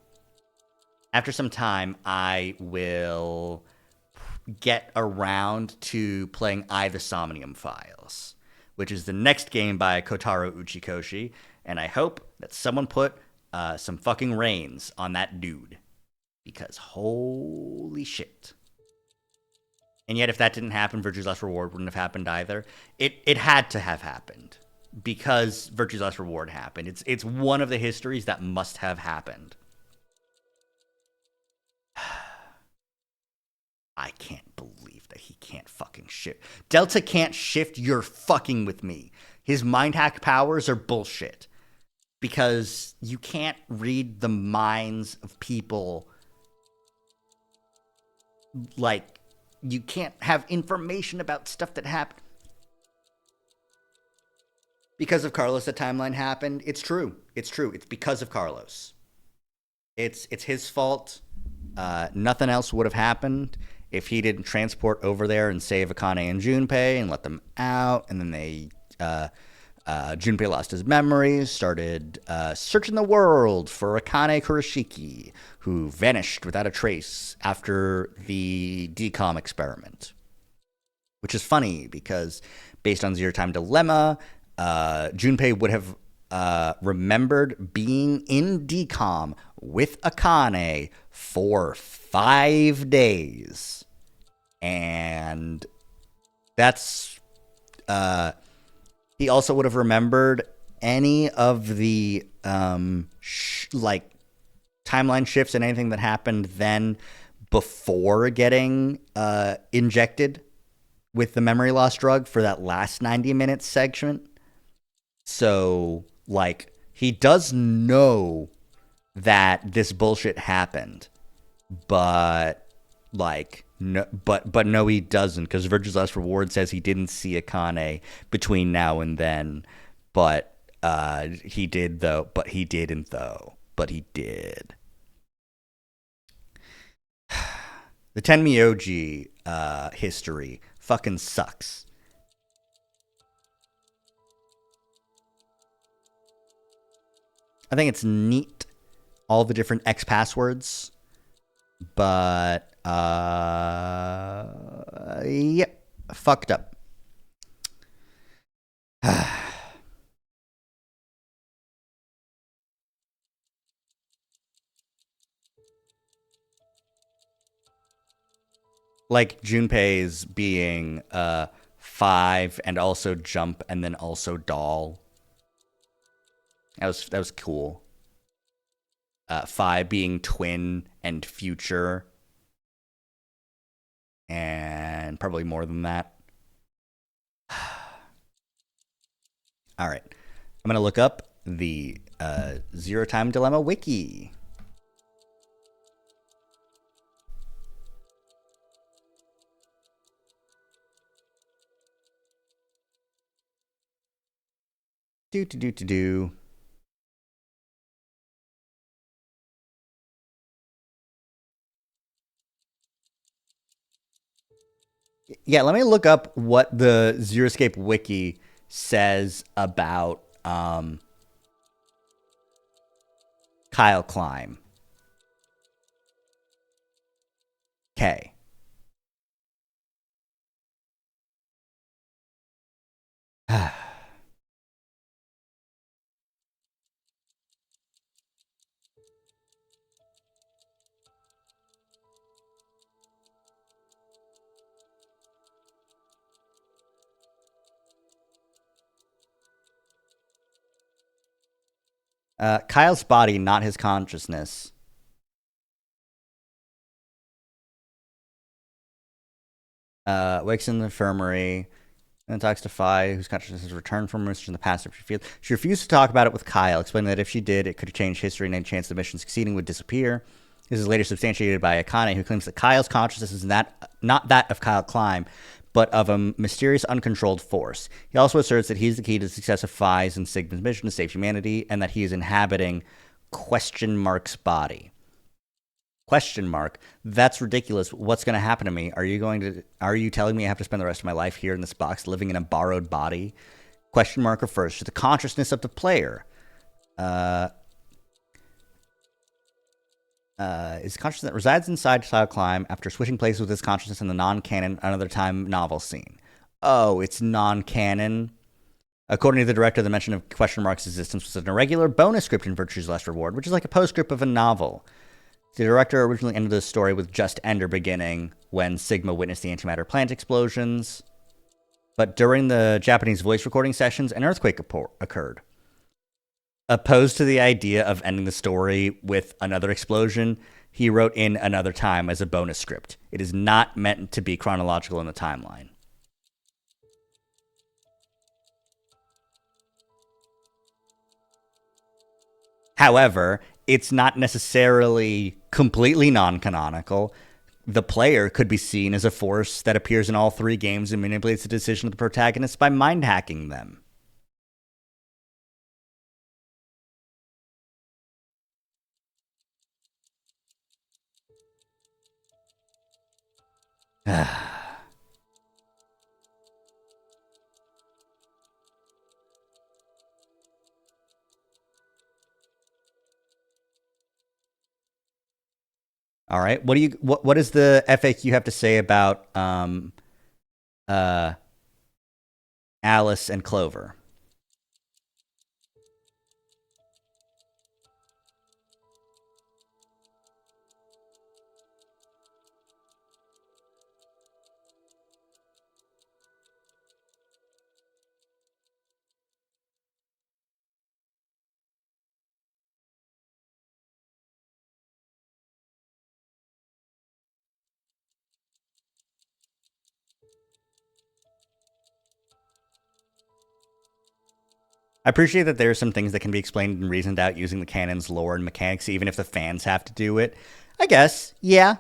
I will get around to playing The Somnium Files, which is the next game by Kotaro Uchikoshi. And I hope that someone put some fucking reins on that dude. Because holy shit. And yet, if that didn't happen, Virtue's Last Reward wouldn't have happened either. It had to have happened because Virtue's Last Reward happened. It's one of the histories that must have happened. I can't believe that he can't fucking shift. Delta can't shift. You're fucking with me. His mind hack powers are bullshit because you can't read the minds of people. Like, you can't have information about stuff that happened. Because of Carlos, the timeline happened. It's true. It's true. It's because of Carlos. It's his fault. Nothing else would have happened if he didn't transport over there and save Akane and Junpei and let them out. And then Junpei lost his memories, started searching the world for Akane Kurashiki, who vanished without a trace after the DCOM experiment. Which is funny because based on Zero Time Dilemma, Junpei would have remembered being in DCOM with Akane for 5 days. And that's... he also would have remembered any of the timeline shifts and anything that happened then before getting injected with the memory loss drug for that last 90 minutes segment. So, like, he does know that this bullshit happened, but like, no, but no, he doesn't, because Virtue's Last Reward says he didn't see Akane between now and then, but he did though, but he didn't though, but he did. The Tenmyoji history fucking sucks. I think it's neat, all the different X passwords, but yep, fucked up. Like Junpei's being 5 and also jump and then also doll. That was cool. 5 being twin and future. And probably more than that. All right. I'm going to look up the Zero Time Dilemma wiki. Do. Yeah, let me look up what the Zero Escape wiki says about Kyle Climb. Okay. Kyle's body, not his consciousness. Wakes in the infirmary and talks to Fi, whose consciousness has returned from research in the past. She refused to talk about it with Kyle, explaining that if she did, it could change history and any chance the mission succeeding would disappear. This is later substantiated by Akane, who claims that Kyle's consciousness is not that of Kyle Klein, but of a mysterious, uncontrolled force. He also asserts that he's the key to the success of Fi's and Sigma's mission to save humanity, and that he is inhabiting Mark's body. ? That's ridiculous. What's going to happen to me? Are you telling me I have to spend the rest of my life here in this box, living in a borrowed body? ? Refers to the consciousness of the player. Is consciousness that resides inside Kyle Klein after switching places with his consciousness in the non-canon Another Time novel scene. Oh, it's non-canon. According to the director, the mention of ? Existence was an irregular bonus script in Virtue's Last Reward, which is like a postscript of a novel. The director originally ended the story with just Ender beginning when Sigma witnessed the antimatter plant explosions. But during the Japanese voice recording sessions, an earthquake occurred. Opposed to the idea of ending the story with another explosion, he wrote in Another Time as a bonus script. It is not meant to be chronological in the timeline. However, it's not necessarily completely non-canonical. The player could be seen as a force that appears in all 3 games and manipulates the decision of the protagonists by mind hacking them. All right. What does the FAQ have to say about Alice and Clover? I appreciate that there are some things that can be explained and reasoned out using the canon's lore and mechanics, even if the fans have to do it. I guess. Yeah.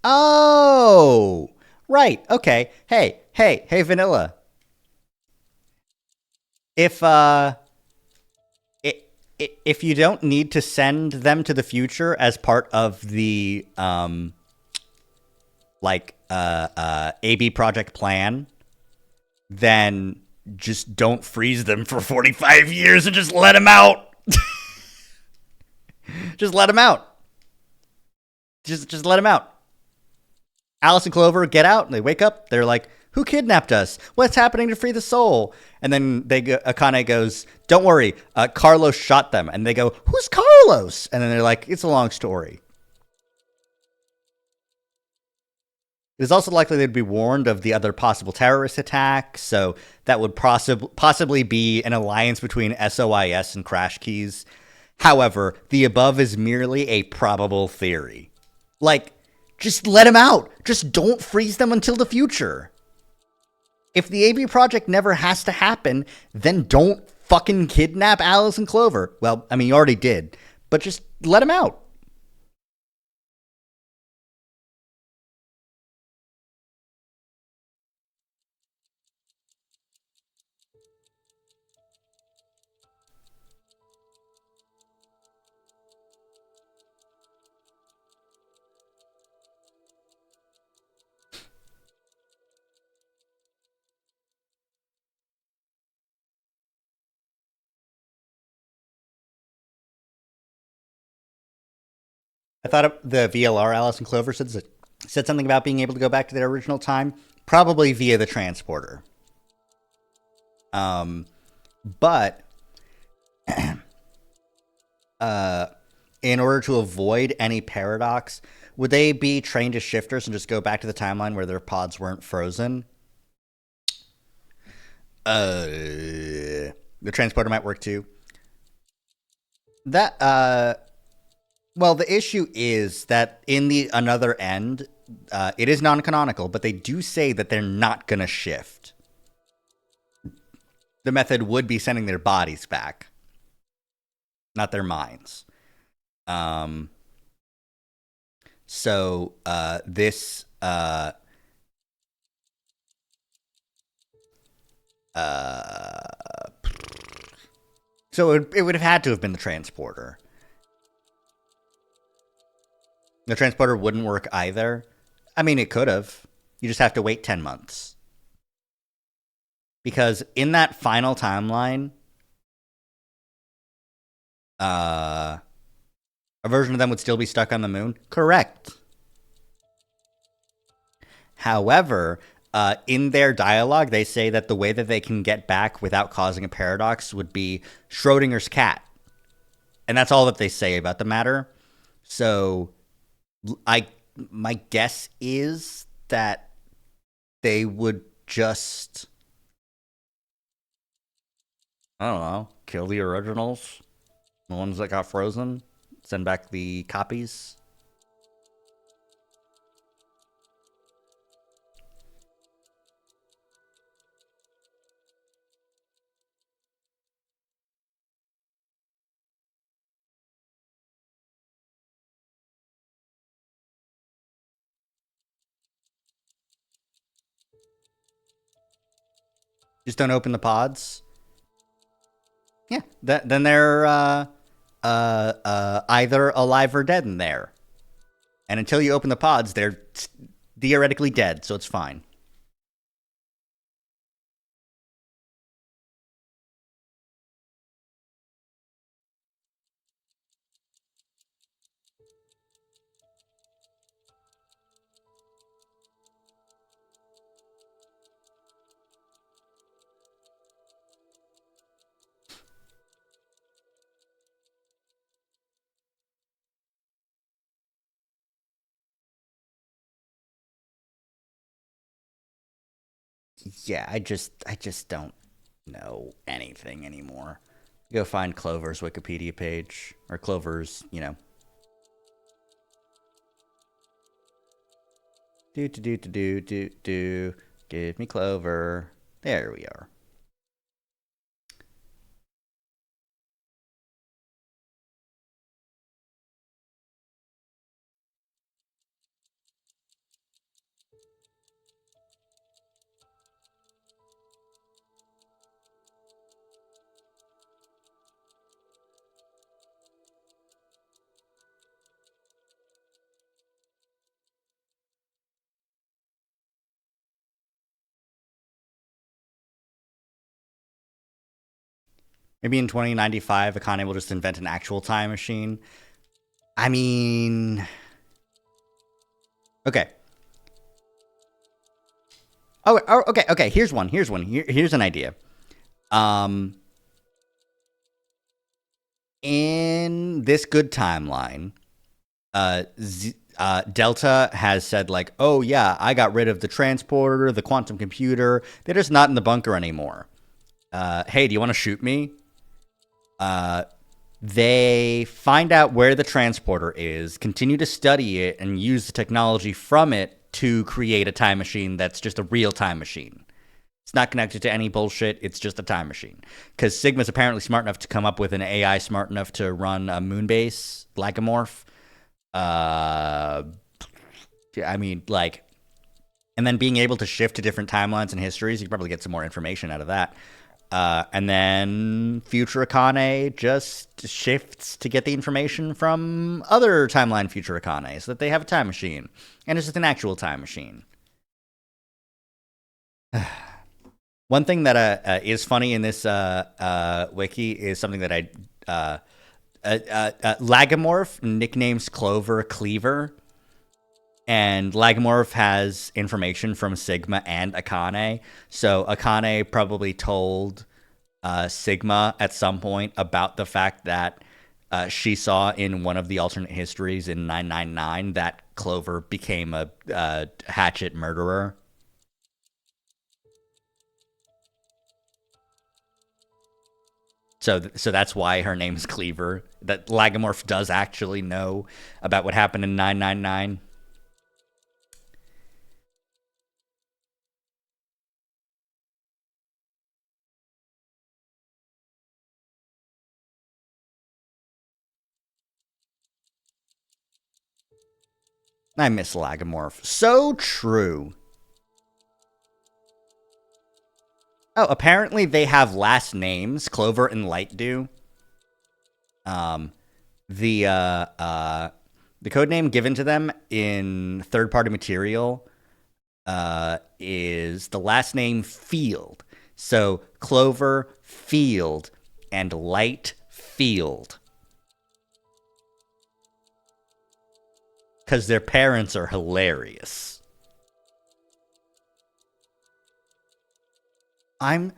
Oh, right. Okay. Hey, Vanilla. If you don't need to send them to the future as part of the AB project plan, then just don't freeze them for 45 years and just let them out. Just let them out. Just let them out. Alice and Clover get out and they wake up. They're like, who kidnapped us? What's happening to free the soul? And then Akane goes, don't worry, Carlos shot them. And they go, who's Carlos? And then they're like, it's a long story. It is also likely they'd be warned of the other possible terrorist attack, so that would possibly be an alliance between SOIS and Crash Keys. However, the above is merely a probable theory. Just let them out. Just don't freeze them until the future. If the AB project never has to happen, then don't fucking kidnap Alice and Clover. Well, I mean, you already did, but just let them out. I thought the VLR Alice and Clover said something about being able to go back to their original time, probably via the transporter. But in order to avoid any paradox, would they be trained as shifters and just go back to the timeline where their pods weren't frozen? The transporter might work too. That well, the issue is that in the another end, it is non-canonical, but they do say that they're not gonna shift. The method would be sending their bodies back, not their minds. So this so it would have had to have been the transporter. The transporter wouldn't work either. I mean, it could have. You just have to wait 10 months. Because in that final timeline, a version of them would still be stuck on the moon. Correct. However, in their dialogue, they say that the way that they can get back without causing a paradox would be Schrodinger's cat. And that's all that they say about the matter. So my guess is that they would just, I don't know, kill the originals, the ones that got frozen, send back the copies. Just don't open the pods. Yeah, then they're either alive or dead in there. And until you open the pods, they're theoretically dead, so it's fine. Yeah, I just don't know anything anymore. Go find Clover's Wikipedia page, or Clover's, do. Give me Clover. There we are. Maybe in 2095, Akane will just invent an actual time machine. I mean, okay. Okay. Here's one. Here's an idea. In this good timeline, Delta has said like, oh yeah, I got rid of the transporter, the quantum computer. They're just not in the bunker anymore. Hey, do you want to shoot me? They find out where the transporter is, continue to study it, and use the technology from it to create a time machine that's just a real time machine. It's not connected to any bullshit. It's just a time machine. Because Sigma's apparently smart enough to come up with an AI smart enough to run a moonbase lagomorph. I mean, like, and then being able to shift to different timelines and histories, you can probably get some more information out of that. And then future Akane just shifts to get the information from other timeline future Akane so that they have a time machine. And it's just an actual time machine. One thing that is funny in this wiki is something that Lagomorph nicknames Clover Cleaver. And Lagomorph has information from Sigma and Akane. So Akane probably told Sigma at some point about the fact that she saw in one of the alternate histories in 999 that Clover became a hatchet murderer. So that's why her name's Cleaver. That Lagomorph does actually know about what happened in 999. I miss Lagomorph. So true. Oh, apparently they have last names, Clover and Light do. The code name given to them in third-party material is the last name Field. So Clover, Field, and Light, Field. Because their parents are hilarious. I'm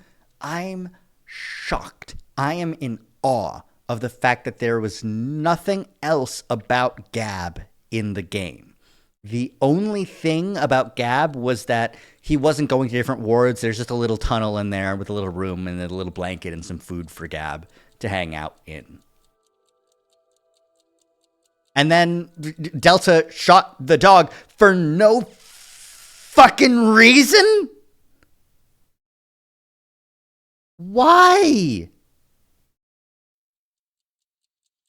shocked. I am in awe of the fact that there was nothing else about Gab in the game. The only thing about Gab was that he wasn't going to different wards. There's just a little tunnel in there with a little room and a little blanket and some food for Gab to hang out in. And then Delta shot the dog for no fucking reason? Why?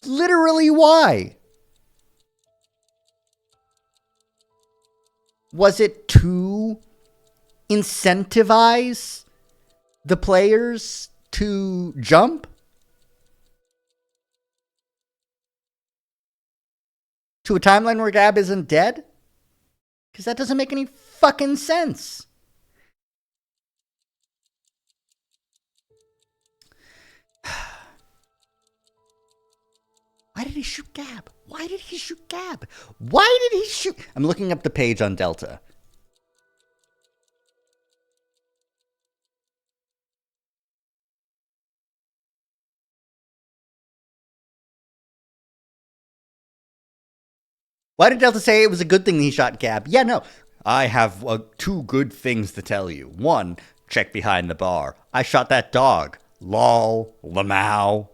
Literally, why? Was it to incentivize the players to jump? To a timeline where Gab isn't dead? Because that doesn't make any fucking sense. Why did he shoot Gab? Why did he shoot Gab? Why did he shoot? I'm looking up the page on Delta. Why did Delta say it was a good thing he shot Gab? Yeah, no. I have two good things to tell you. One, check behind the bar. I shot that dog. Lol. Lamau.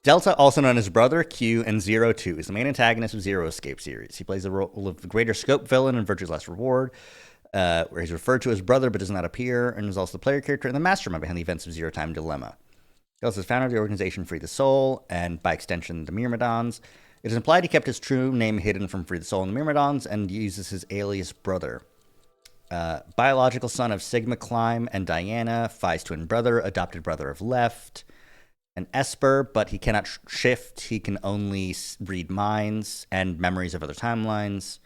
Delta, also known as Brother Q and Zero Two, is the main antagonist of Zero Escape series. He plays the role of the greater scope villain in Virtue's Last Reward, where he's referred to as Brother but does not appear, and is also the player character and the mastermind behind the events of Zero Time Dilemma. He also is founder of the organization Free the Soul, and by extension, the Myrmidons. It is implied he kept his true name hidden from Free the Soul and the Myrmidons, and uses his alias Brother. Biological son of Sigma Climb and Diana, Phi's twin brother, adopted brother of Left, an Esper, but he cannot shift. He can only read minds and memories of other timelines.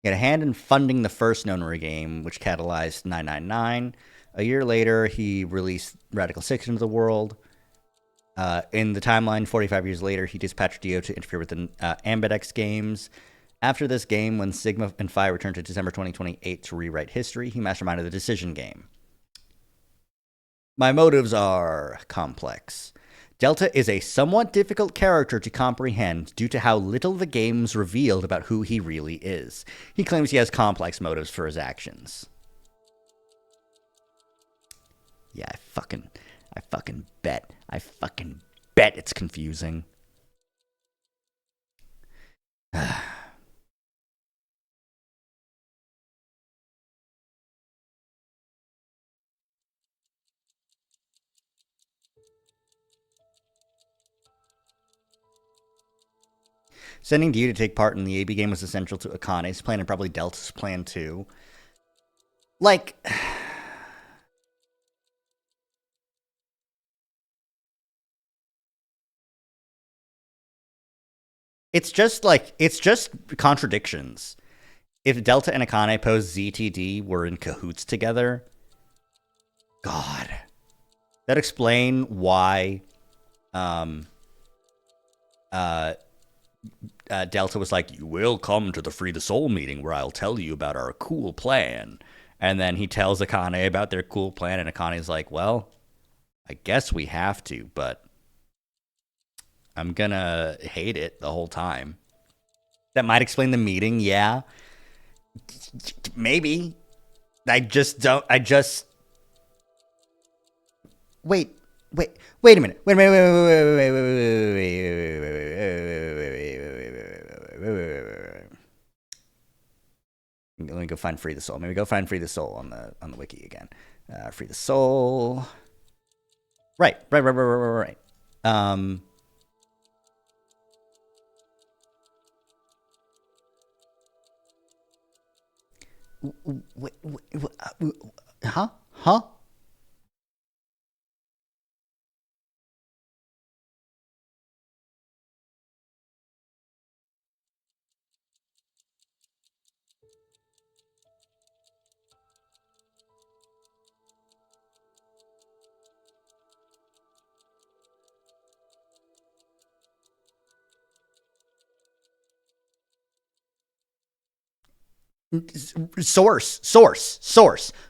He had a hand in funding the first Nonary game, which catalyzed 999. A year later, he released Radical 6 into the world. In the timeline, 45 years later, he dispatched Dio to interfere with the Ambidex games. After this game, when Sigma and Phi returned to December 2028 to rewrite history, he masterminded the Decision game. My motives are complex. Delta is a somewhat difficult character to comprehend due to how little the games revealed about who he really is. He claims he has complex motives for his actions. Yeah, I fucking bet. I fucking bet it's confusing. Sending Dio to take part in the AB game was essential to Akane's plan and probably Delta's plan too. Like, it's just contradictions. If Delta and Akane post ZTD were in cahoots together, God, that explain why Delta was like, you will come to the Free the Soul meeting where I'll tell you about our cool plan. And then he tells Akane about their cool plan, and Akane's like, well, I guess we have to, but I'm gonna hate it the whole time. That might explain the meeting, yeah. Maybe. Wait, Wait a minute. Wait a minute. Let me go find Free the Soul. Maybe go find Free the Soul on the wiki again. Free the Soul. Right. Huh?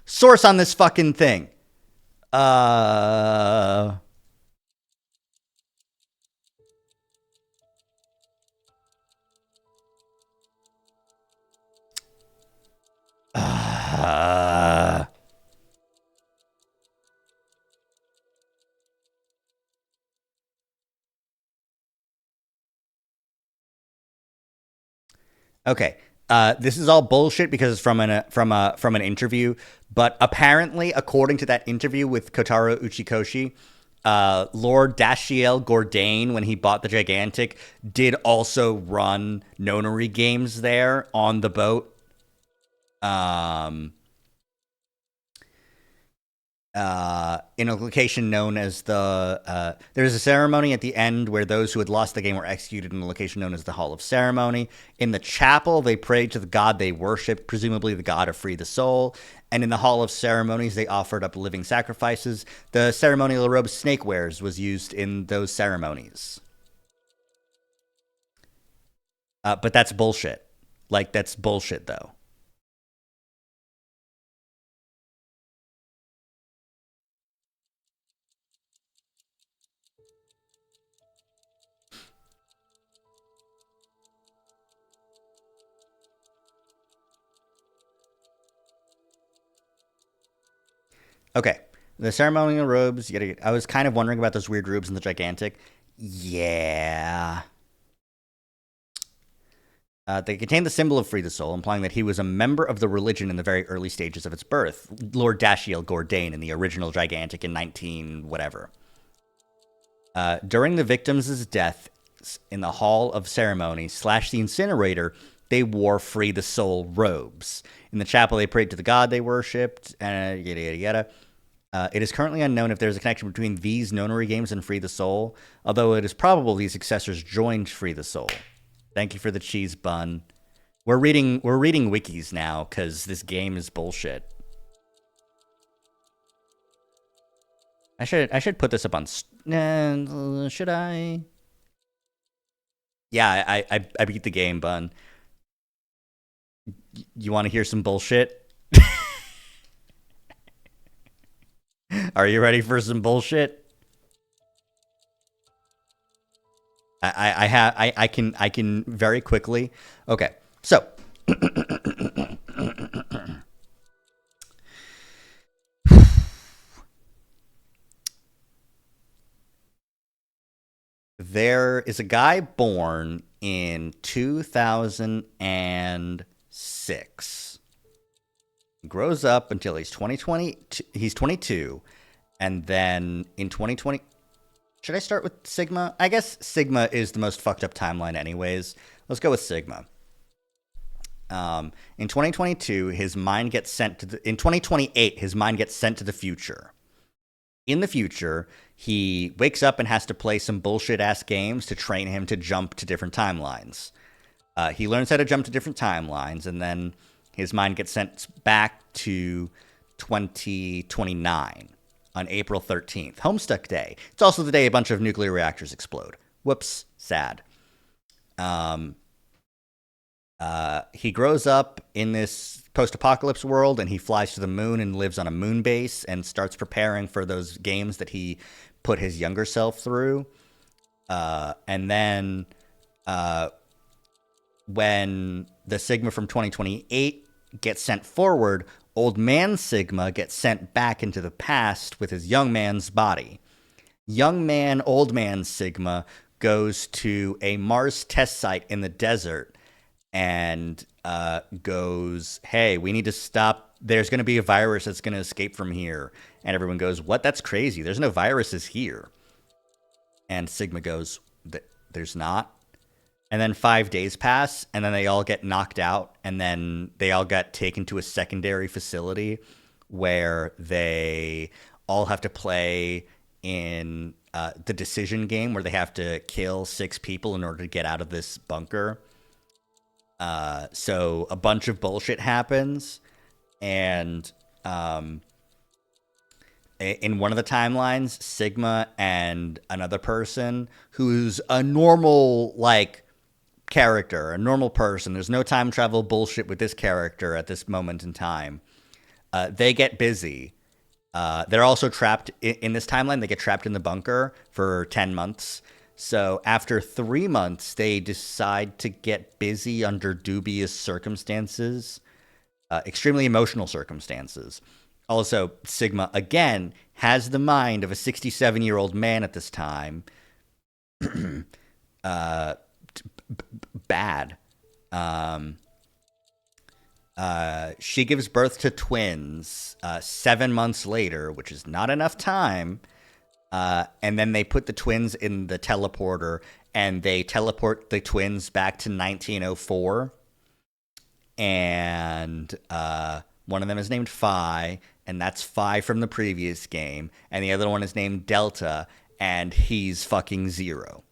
Source on this fucking thing. Uh, okay. This is all bullshit because it's from an interview. But apparently, according to that interview with Kotaro Uchikoshi, Lord Dashiell Gordain, when he bought the Gigantic, did also run Nonary games there on the boat. In a location known as there's a ceremony at the end where those who had lost the game were executed in a location known as the Hall of Ceremony. In the chapel, they prayed to the god they worshipped, presumably the god of Free the Soul. And in the Hall of Ceremonies, they offered up living sacrifices. The ceremonial robe Snake wears was used in those ceremonies. But that's bullshit. Like, that's bullshit, though. Okay. The ceremonial robes, I was kind of wondering about those weird robes in the Gigantic. Yeah. They contain the symbol of Free the Soul, implying that he was a member of the religion in the very early stages of its birth. Lord Dashiell Gordain in the original Gigantic in 19 whatever. During the victims' death in the Hall of Ceremony / the incinerator, they wore Free the Soul robes. In the chapel, they prayed to the god they worshipped, and yada, yada, yada. It is currently unknown if there is a connection between these Nonary games and Free the Soul, although it is probable these successors joined Free the Soul. Thank you for the cheese bun. We're reading wikis now because this game is bullshit. I should put this up on. Should I? Yeah, I beat the game, bun. You want to hear some bullshit? Are you ready for some bullshit? I can very quickly. Okay, so there is a guy born in 2006. He grows up until he's 22, and then in 2020. Should I start with Sigma? I guess Sigma is the most fucked up timeline anyways. Let's go with Sigma. In 2022, his mind gets sent to in 2028, his mind gets sent to the future. In the future, he wakes up and has to play some bullshit-ass games to train him to jump to different timelines. He learns how to jump to different timelines, and then his mind gets sent back to 2029. On April 13th, Homestuck Day. It's also the day a bunch of nuclear reactors explode. Whoops, sad. He grows up in this post-apocalypse world, and he flies to the moon and lives on a moon base and starts preparing for those games that he put his younger self through. And then when the Sigma from 2028 gets sent forward, Old Man Sigma gets sent back into the past with his young man's body. Young man, old man Sigma goes to a Mars test site in the desert and goes, hey, we need to stop. There's going to be a virus that's going to escape from here. And everyone goes, what? That's crazy. There's no viruses here. And Sigma goes, there's not. And then 5 days pass, and then they all get knocked out, and then they all got taken to a secondary facility where they all have to play in the decision game where they have to kill 6 people in order to get out of this bunker. So a bunch of bullshit happens, and in one of the timelines, Sigma and another person who's a normal, like, character, a normal person. There's no time travel bullshit with this character at this moment in time. They get busy. They're also trapped in this timeline. They get trapped in the bunker for 10 months. So after 3 months, they decide to get busy under dubious circumstances, extremely emotional circumstances. Also, Sigma, again, has the mind of a 67-year-old man at this time. Bad. She gives birth to twins 7 months later, which is not enough time. And then they put the twins in the teleporter, and they teleport the twins back to 1904. And one of them is named Phi, and that's Phi from the previous game. And the other one is named Delta, and he's fucking Zero.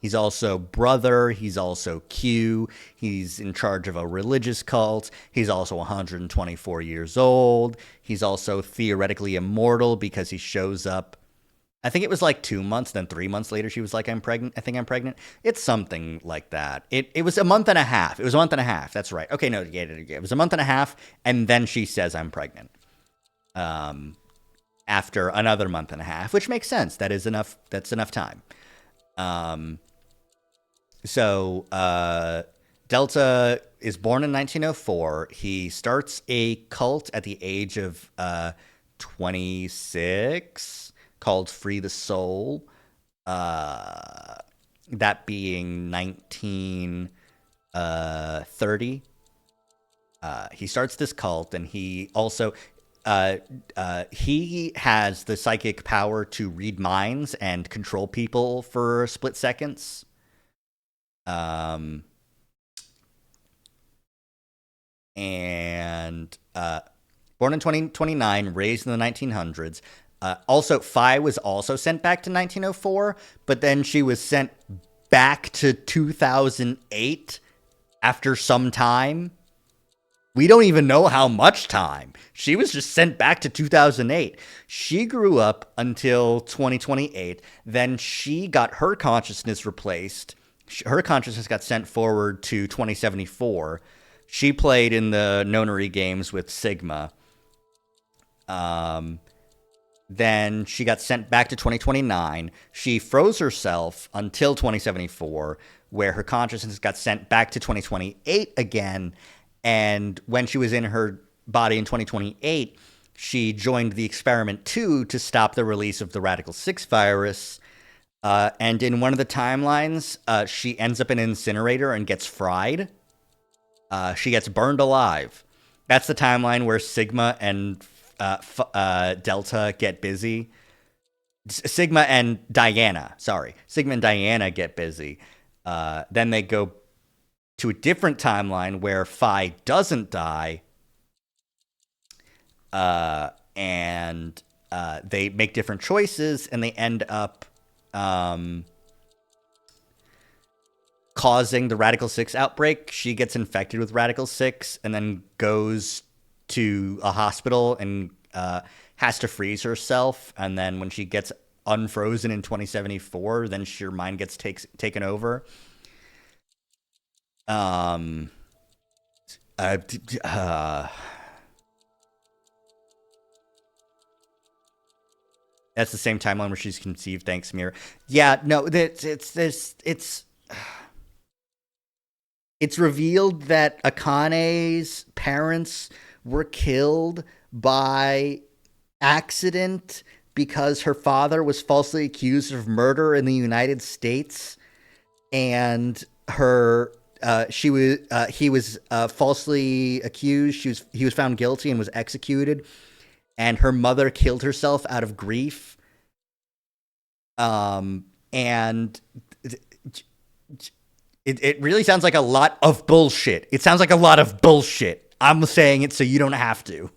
He's also brother. He's also Q. He's in charge of a religious cult. He's also 124 years old. He's also theoretically immortal because he shows up. I think it was like 2 months, then 3 months later, she was like, I'm pregnant. I think I'm pregnant. It's something like that. It was a month and a half. It was a month and a half. That's right. Okay, no, yeah, it was a month and a half, and then she says, I'm pregnant. After another month and a half, which makes sense. That is enough. That's enough time. So Delta is born in 1904. He starts a cult at the age of 26 called Free the Soul. That being 1930. He starts this cult, and he also he has the psychic power to read minds and control people for split seconds. Born in 2029, raised in the 1900s. Also, Phi was also sent back to 1904, but then she was sent back to 2008 after some time. We don't even know how much time. She was just sent back to 2008. She grew up until 2028. Then she got her consciousness replaced. Her consciousness got sent forward to 2074. She played in the Nonary games with Sigma. Then she got sent back to 2029. She froze herself until 2074, where her consciousness got sent back to 2028 again. And when she was in her body in 2028, she joined the Experiment 2 to stop the release of the Radical 6 virus. And in one of the timelines, she ends up in an incinerator and gets fried. She gets burned alive. That's the timeline where Sigma and Delta get busy. Sigma and Diana get busy. Then they go to a different timeline where Phi doesn't die. And they make different choices, and they end up causing the Radical 6 outbreak. She gets infected with Radical 6 and then goes to a hospital and has to freeze herself. And then when she gets unfrozen in 2074, then her mind gets taken over. That's the same timeline where she's conceived. Thanks, Mir. Yeah, no, it's revealed that Akane's parents were killed by accident because her father was falsely accused of murder in the United States, and he was falsely accused. He was found guilty and was executed, and her mother killed herself out of grief. And it really sounds like a lot of bullshit. It sounds like a lot of bullshit. I'm saying it so you don't have to.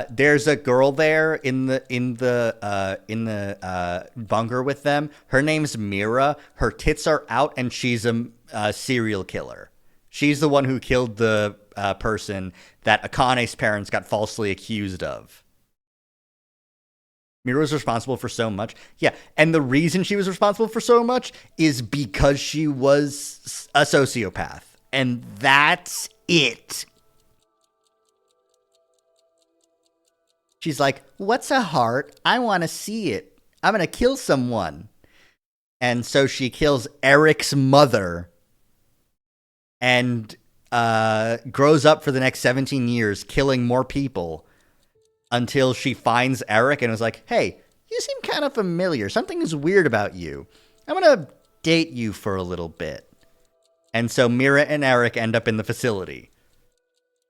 There's a girl there in the bunker with them. Her name's Mira. Her tits are out, and she's a serial killer. She's the one who killed the person that Akane's parents got falsely accused of. Mira was responsible for so much. Yeah, and the reason she was responsible for so much is because she was a sociopath. And that's it. She's like, what's a heart? I want to see it. I'm going to kill someone. And so she kills Eric's mother and grows up for the next 17 years, killing more people until she finds Eric and is like, hey, you seem kind of familiar. Something is weird about you. I'm going to date you for a little bit. And so Mira and Eric end up in the facility.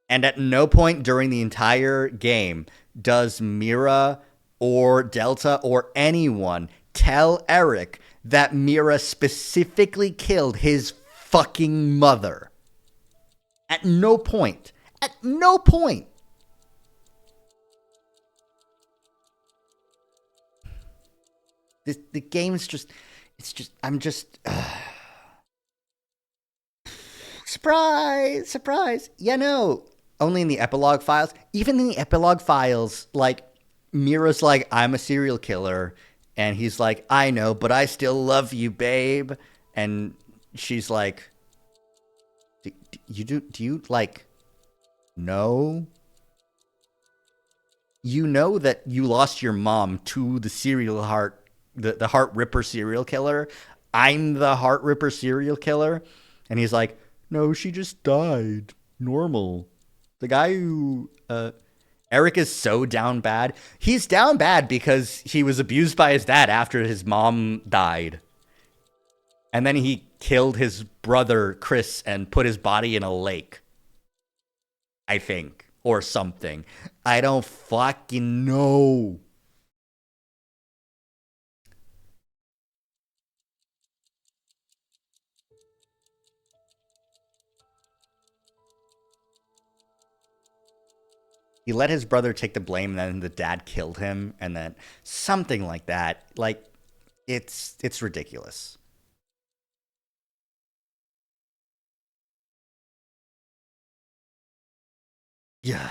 And at no point during the entire game does Mira or Delta or anyone tell Eric that Mira specifically killed his fucking mother. At no point. At no point. The game's just, I'm just, surprise. Yeah, no. Only in the epilogue files. Even in the epilogue files, like, Mira's like, I'm a serial killer. And he's like, I know, but I still love you, babe. And she's like, do you, like, know? You know that you lost your mom to the serial heart, the Heart Ripper serial killer. I'm the Heart Ripper serial killer. And he's like, no, she just died. Normal. The guy who, Eric is so down bad. He's down bad because he was abused by his dad after his mom died. And then he killed his brother, Chris, and put his body in a lake. I think. Or something. I don't fucking know. He let his brother take the blame, and then the dad killed him, and then something like that. Like, it's ridiculous. Yeah.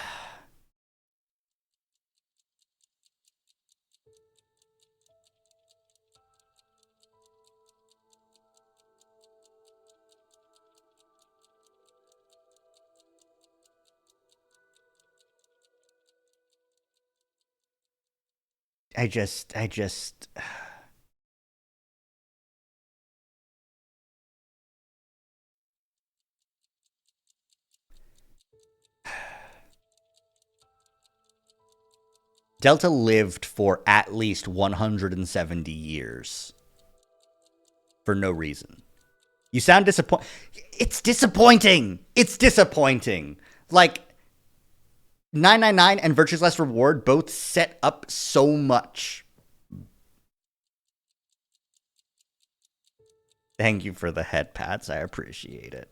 I just Delta lived for at least 170 years. For no reason. You sound disappointed. It's disappointing. It's disappointing. Like, 999 and Virtue's Last Reward both set up so much. Thank you for the head pats. I appreciate it.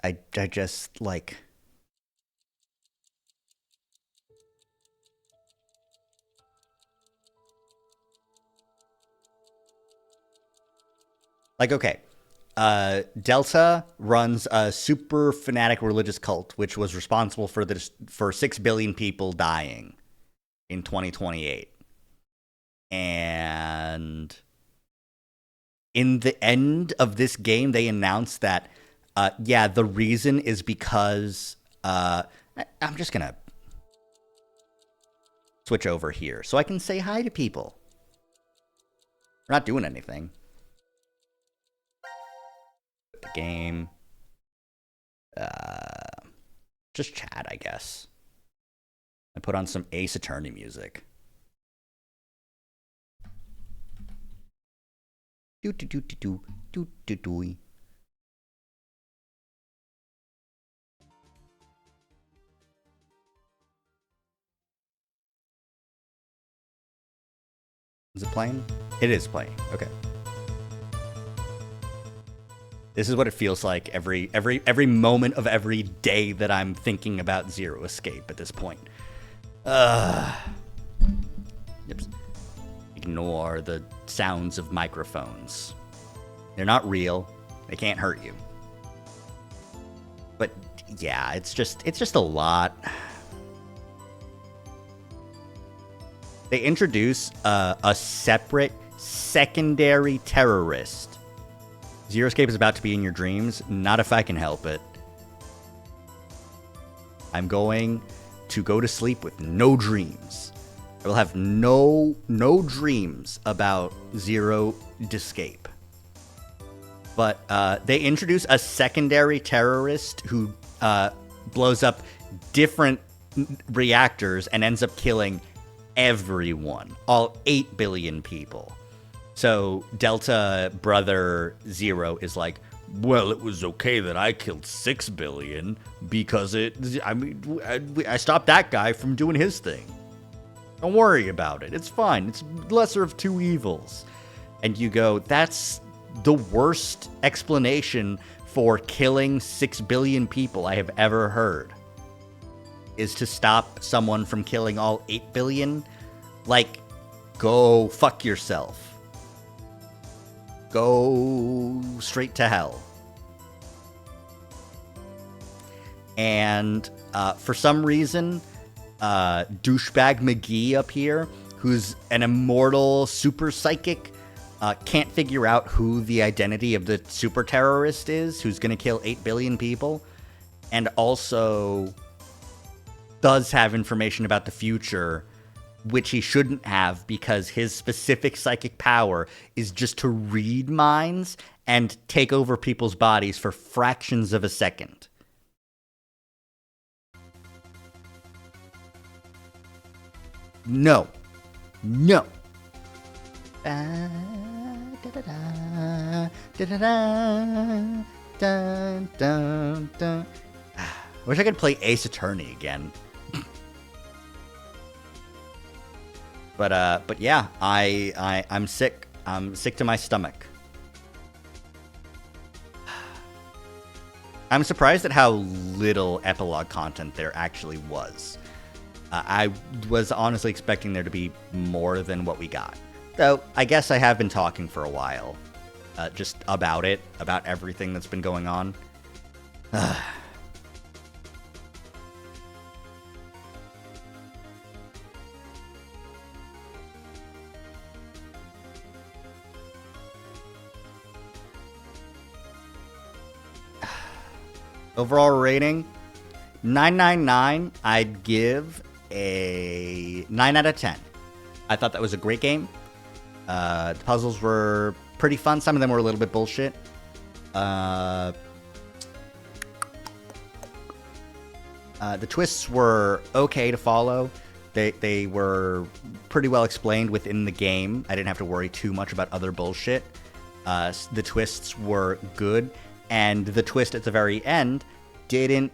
I just, like... Like, okay, Delta runs a super fanatic religious cult, which was responsible for 6 billion people dying in 2028. And in the end of this game, they announced that, yeah, the reason is because, I'm just gonna switch over here so I can say hi to people. We're not doing anything. The game. Just chat, I guess. I put on some Ace Attorney music. Do do do do do do do do. Is it playing? It is playing. Okay. This is what it feels like every moment of every day that I'm thinking about Zero Escape at this point. Yep. Ignore the sounds of microphones. They're not real. They can't hurt you. But yeah, it's just a lot. They introduce a separate secondary terrorist. Zero Escape is about to be in your dreams. Not if I can help it. I'm going to go to sleep with no dreams. I will have no dreams about Zero Escape. But they introduce a secondary terrorist who blows up different reactors and ends up killing everyone, all 8 billion people. So Delta Brother Zero is like, well, it was okay that I killed 6 billion because I stopped that guy from doing his thing. Don't worry about it. It's fine. It's lesser of two evils. And you go, that's the worst explanation for killing 6 billion people I have ever heard. Is to stop someone from killing all 8 billion? Like, go fuck yourself. Go straight to hell. And for some reason, douchebag McGee up here, who's an immortal super psychic, can't figure out who the identity of the super terrorist is, who's going to kill 8 billion people, and also does have information about the future, which he shouldn't have because his specific psychic power is just to read minds and take over people's bodies for fractions of a second. No. No. I wish I could play Ace Attorney again. But yeah, I'm sick. I'm sick to my stomach. I'm surprised at how little epilogue content there actually was. I was honestly expecting there to be more than what we got. Though, I guess I have been talking for a while. Just about it, about everything that's been going on. Overall rating, 999. I'd give a 9 out of 10. I thought that was a great game. The puzzles were pretty fun. Some of them were a little bit bullshit. The twists were okay to follow. They were pretty well explained within the game. I didn't have to worry too much about other bullshit. The twists were good. And the twist at the very end it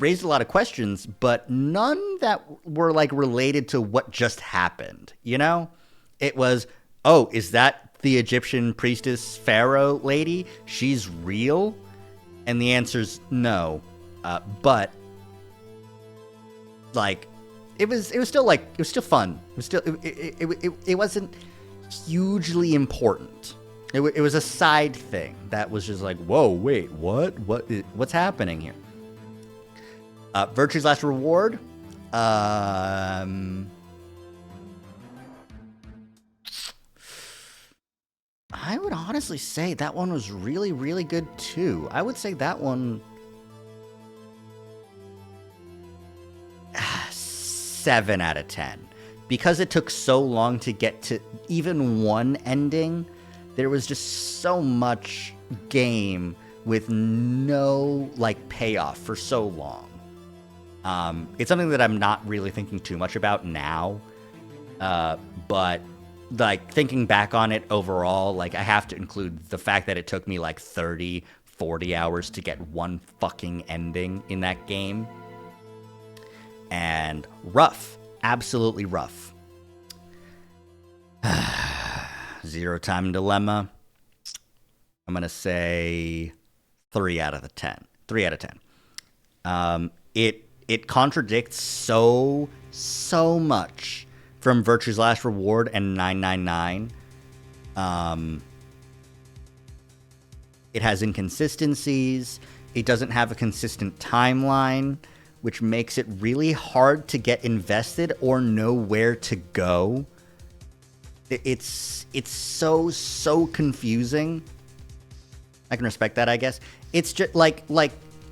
raised a lot of questions, but none that were like related to what just happened. You know, it was, oh, is that the Egyptian priestess pharaoh lady? She's real? And the answer's no. But like, it was still fun. It wasn't hugely important. It was a side thing that was just like, whoa, wait, what's happening here? Virtue's Last Reward. I would honestly say that one was really, really good too. I would say that one 7 out of 10. because it took so long to get to even one ending, there was just so much game with no like payoff for so long. It's something that I'm not really thinking too much about now, but like thinking back on it overall, like I have to include the fact that it took me like 30, 40 hours to get one fucking ending in that game. And rough, absolutely rough. Zero Time Dilemma. I'm gonna say 3 out of 10. 3 out of 10. It contradicts so much from Virtue's Last Reward and 999. It has inconsistencies. It doesn't have a consistent timeline, which makes it really hard to get invested or know where to go. It's so confusing. I can respect that, I guess. It's just like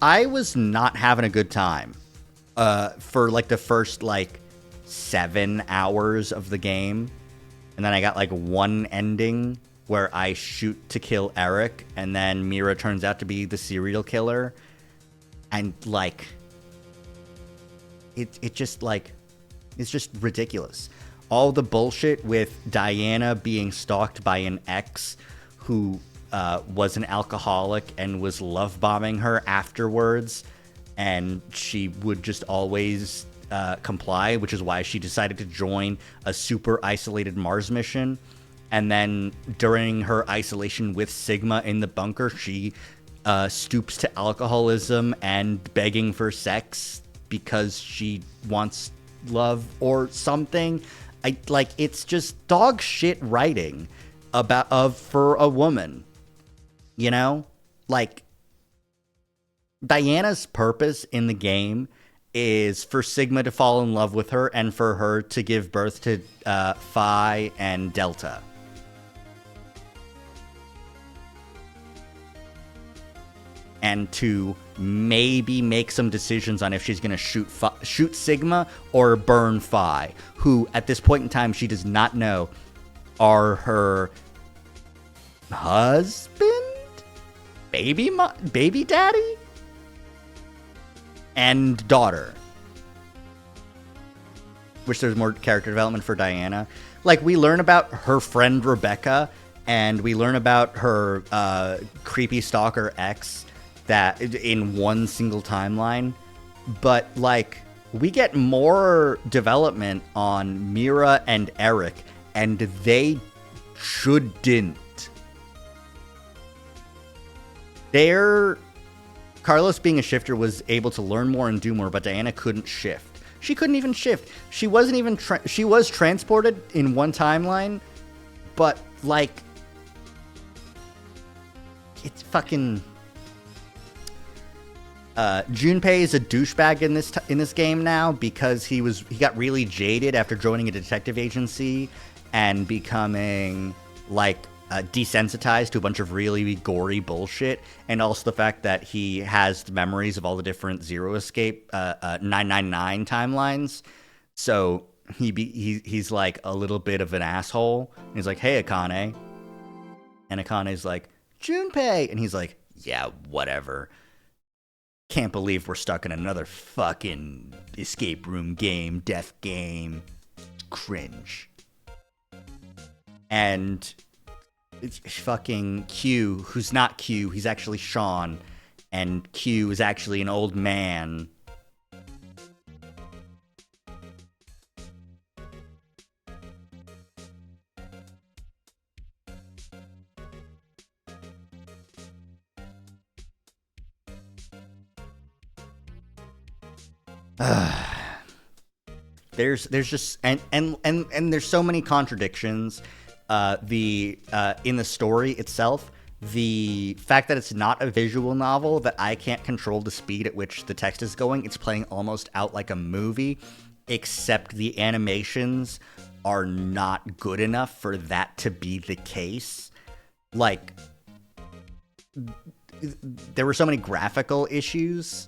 I was not having a good time for like the first like 7 hours of the game, and then I got like one ending where I shoot to kill Eric, and then Mira turns out to be the serial killer, and like it just like it's just ridiculous. All the bullshit with Diana being stalked by an ex who was an alcoholic and was love bombing her afterwards, and she would just always comply, which is why she decided to join a super isolated Mars mission. And then during her isolation with Sigma in the bunker, she stoops to alcoholism and begging for sex because she wants love or something. It's just dog shit writing for a woman, you know? Like, Diana's purpose in the game is for Sigma to fall in love with her and for her to give birth to Phi and Delta. And to maybe make some decisions on if she's going to shoot Sigma or burn Phi, who at this point in time she does not know are her husband, baby daddy, and daughter. Wish there's more character development for Diana. Like, we learn about her friend Rebecca, and we learn about her creepy stalker ex that in one single timeline, but like we get more development on Mira and Eric, and they shouldn't. Carlos being a shifter was able to learn more and do more, but Diana couldn't shift. She couldn't even shift. She wasn't even she was transported in one timeline, but like it's fucking Junpei is a douchebag in this game now because he got really jaded after joining a detective agency and becoming like desensitized to a bunch of really gory bullshit, and also the fact that he has the memories of all the different Zero Escape 999 timelines. So he's like a little bit of an asshole. He's like, "Hey, Akane," and Akane's like, "Junpei," and he's like, "Yeah, whatever. Can't believe we're stuck in another fucking escape room game, death game. Cringe." And it's fucking Q, who's not Q, he's actually Sean, and Q is actually an old man. There's just and there's so many contradictions. In the story itself, the fact that it's not a visual novel, that I can't control the speed at which the text is going, it's playing almost out like a movie, except the animations are not good enough for that to be the case. Like, there were so many graphical issues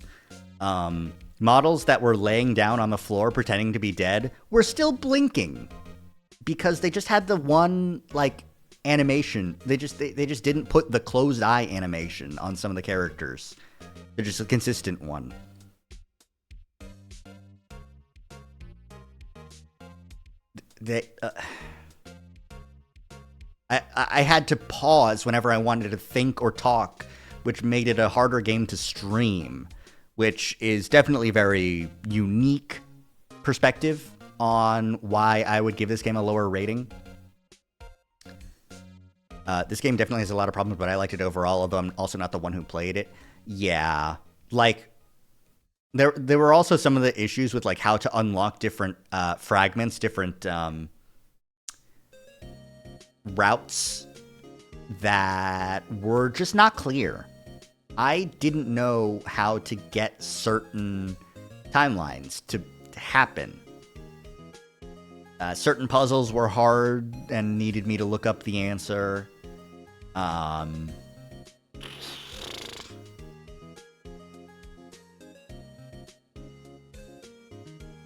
models that were laying down on the floor pretending to be dead were still blinking because they just had the one, like, animation. They just didn't put the closed eye animation on some of the characters. They're just a consistent one. I had to pause whenever I wanted to think or talk, which made it a harder game to stream, which is definitely a very unique perspective on why I would give this game a lower rating. This game definitely has a lot of problems, but I liked it overall, although I'm also not the one who played it. Yeah, like, there were also some of the issues with, like, how to unlock different fragments, different routes that were just not clear. I didn't know how to get certain timelines to happen. Certain puzzles were hard and needed me to look up the answer.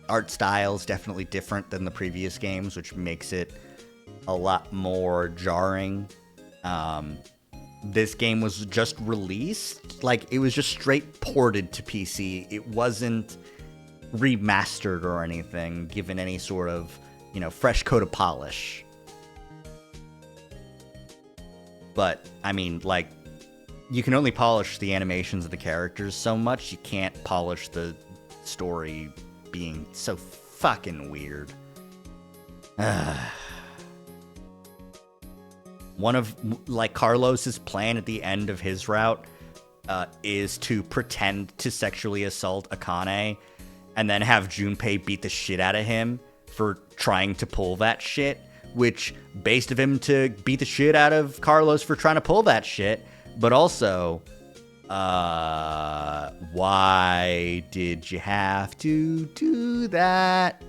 Art style is definitely different than the previous games, which makes it a lot more jarring. This game was just released. Like, it was just straight ported to PC. It wasn't remastered or anything, given any sort of, you know, fresh coat of polish. But, I mean, like, you can only polish the animations of the characters so much. You can't polish the story being so fucking weird. One of, like, Carlos's plan at the end of his route is to pretend to sexually assault Akane and then have Junpei beat the shit out of him for trying to pull that shit, which based of him to beat the shit out of Carlos for trying to pull that shit, but also, why did you have to do that?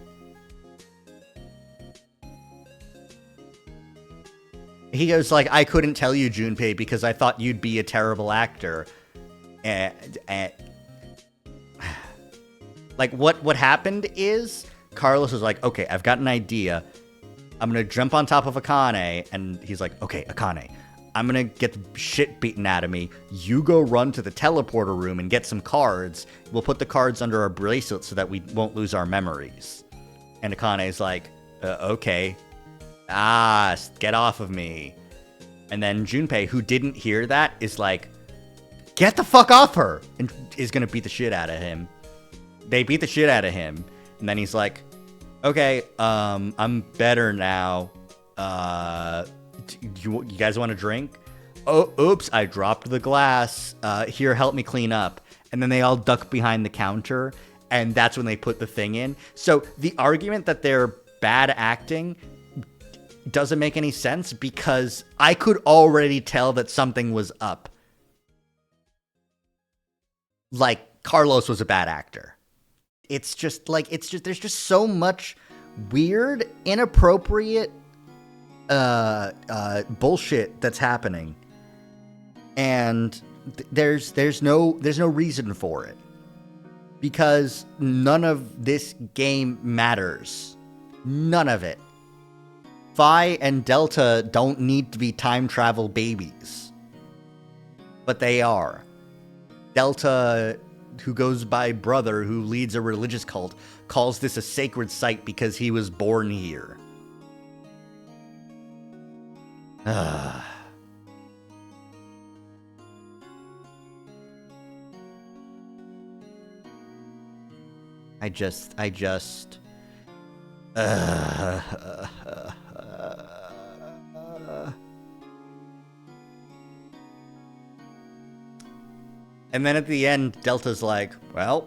He goes like, I couldn't tell you, Junpei, because I thought you'd be a terrible actor. Like, what happened is, Carlos was like, okay, I've got an idea. I'm going to jump on top of Akane. And he's like, okay, Akane, I'm going to get the shit beaten out of me. You go run to the teleporter room and get some cards. We'll put the cards under our bracelet so that we won't lose our memories. And Akane's like, okay. Get off of me. And then Junpei, who didn't hear that, is like, get the fuck off her, and is going to beat the shit out of him. They beat the shit out of him. And then he's like, okay, I'm better now. You guys want a drink? Oh, oops, I dropped the glass. Here, help me clean up. And then they all duck behind the counter, and that's when they put the thing in. So the argument that they're bad acting doesn't make any sense, because I could already tell that something was up. Like, Carlos was a bad actor. It's just, like, there's just so much weird, inappropriate bullshit that's happening. And there's no reason for it. Because none of this game matters. None of it. Phi and Delta don't need to be time travel babies. But they are. Delta, who goes by Brother, who leads a religious cult, calls this a sacred site because he was born here. And then at the end, Delta's like, well,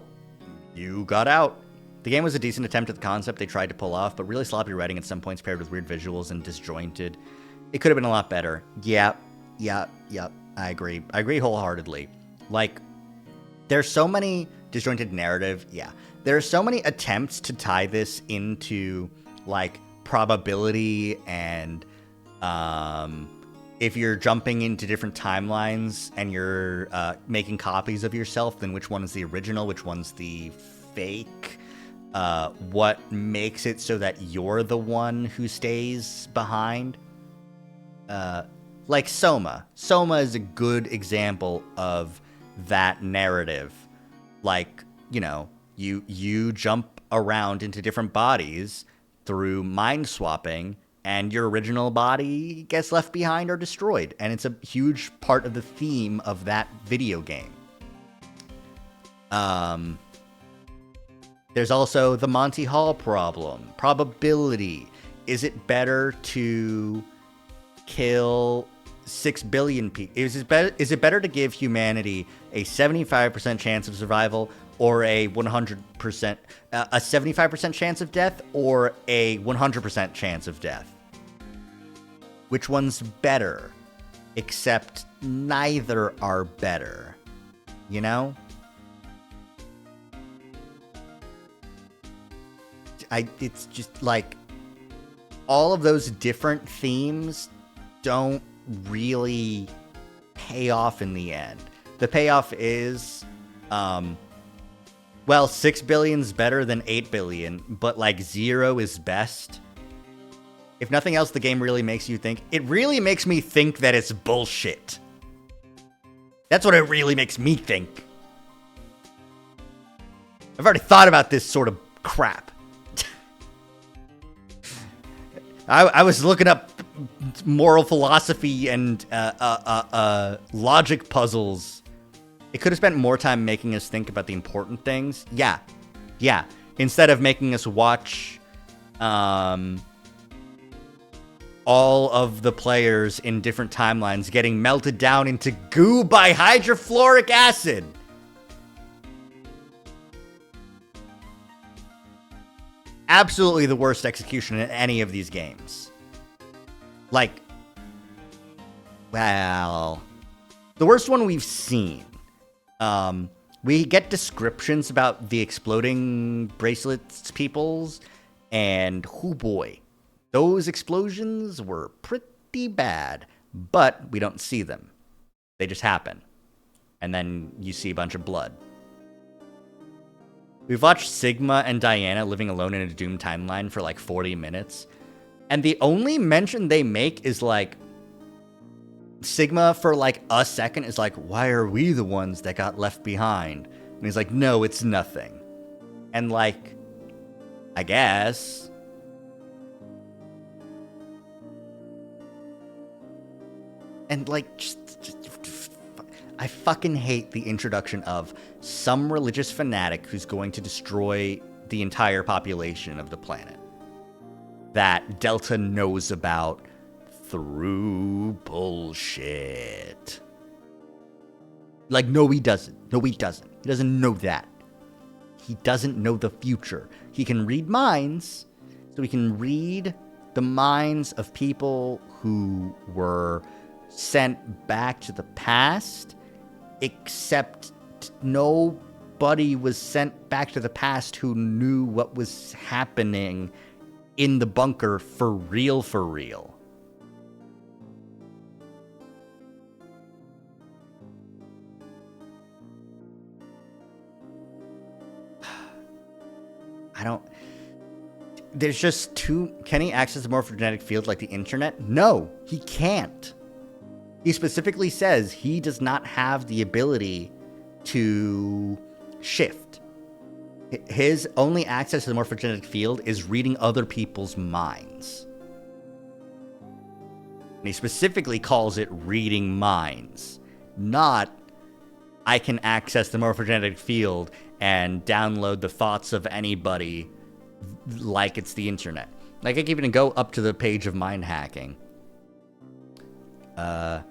you got out. The game was a decent attempt at the concept they tried to pull off, but really sloppy writing at some points paired with weird visuals and disjointed. It could have been a lot better. Yep. I agree wholeheartedly. Like, there's so many disjointed narrative. Yeah. There are so many attempts to tie this into, like, probability and, if you're jumping into different timelines and you're making copies of yourself, then which one is the original, which one's the fake, what makes it so that you're the one who stays behind. Like Soma. Soma is a good example of that narrative. Like, you know, you jump around into different bodies through mind swapping, and your original body gets left behind or destroyed. And it's a huge part of the theme of that video game. There's also the Monty Hall problem. Probability. Is it better to kill 6 billion people? Is it better to give humanity a 75% chance of survival, or a 100%, a 75% chance of death, or a 100% chance of death? Which one's better? Except neither are better. You know? It's just like all of those different themes don't really pay off in the end. The payoff is, well, 6 billion's better than 8 billion, but like 0 is best. If nothing else, the game really makes you think. It really makes me think that it's bullshit. That's what it really makes me think. I've already thought about this sort of crap. I was looking up moral philosophy and logic puzzles. It could have spent more time making us think about the important things. Yeah. Instead of making us watch all of the players in different timelines getting melted down into goo by hydrofluoric acid. Absolutely the worst execution in any of these games. Like, well, the worst one we've seen. We get descriptions about the exploding bracelets peoples, and oh boy, those explosions were pretty bad, but we don't see them. They just happen. And then you see a bunch of blood. We've watched Sigma and Diana living alone in a doomed timeline for like 40 minutes. And the only mention they make is like, Sigma for like a second is like, why are we the ones that got left behind? And he's like, no, it's nothing. And like, I guess. And like, just I fucking hate the introduction of some religious fanatic who's going to destroy the entire population of the planet that Delta knows about through bullshit. Like, no, he doesn't. No, he doesn't. He doesn't know that. He doesn't know the future. He can read minds, so he can read the minds of people who were sent back to the past, except nobody was sent back to the past who knew what was happening in the bunker for real, for real. There's just can he access the morphogenetic field like the internet? No, he can't. He specifically says he does not have the ability to shift. His only access to the morphogenetic field is reading other people's minds. And he specifically calls it reading minds, not I can access the morphogenetic field and download the thoughts of anybody like it's the internet. Like, I can even go up to the page of mind hacking. At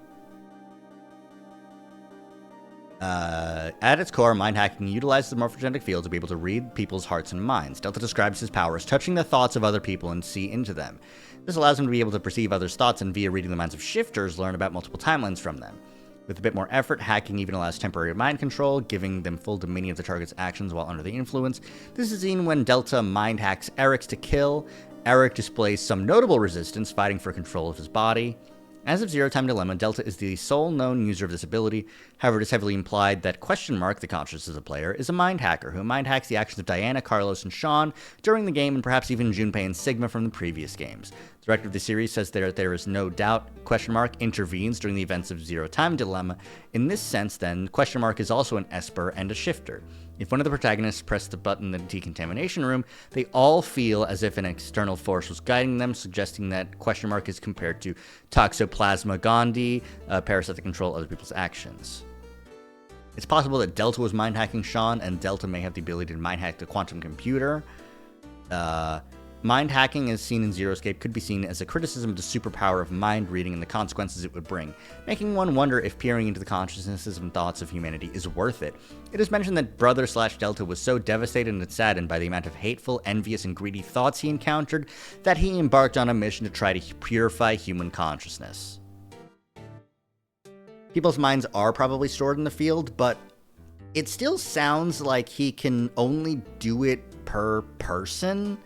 its core, mind hacking utilizes the morphogenetic field to be able to read people's hearts and minds. Delta describes his power as touching the thoughts of other people and see into them. This allows him to be able to perceive others' thoughts and via reading the minds of shifters, learn about multiple timelines from them. With a bit more effort, hacking even allows temporary mind control, giving them full dominion of the target's actions while under the influence. This is seen when Delta mind hacks Eric's to kill. Eric displays some notable resistance, fighting for control of his body. As of Zero Time Dilemma, Delta is the sole known user of this ability. However, it is heavily implied that Question Mark, the consciousness of the player, is a mind hacker who mind hacks the actions of Diana, Carlos, and Sean during the game, and perhaps even Junpei and Sigma from the previous games. The director of the series says that there is no doubt Question Mark intervenes during the events of Zero Time Dilemma. In this sense, then, Question Mark is also an Esper and a shifter. If one of the protagonists pressed the button in the decontamination room, they all feel as if an external force was guiding them, suggesting that Question Mark is compared to Toxoplasma gondii, a parasite that control other people's actions. It's possible that Delta was mind hacking Sean, and Delta may have the ability to mind hack the quantum computer. Mind hacking, as seen in Zero Escape, could be seen as a criticism of the superpower of mind reading and the consequences it would bring, making one wonder if peering into the consciousnesses and thoughts of humanity is worth it. It is mentioned that Brother/Delta was so devastated and saddened by the amount of hateful, envious, and greedy thoughts he encountered that he embarked on a mission to try to purify human consciousness. People's minds are probably stored in the field, but it still sounds like he can only do it per person.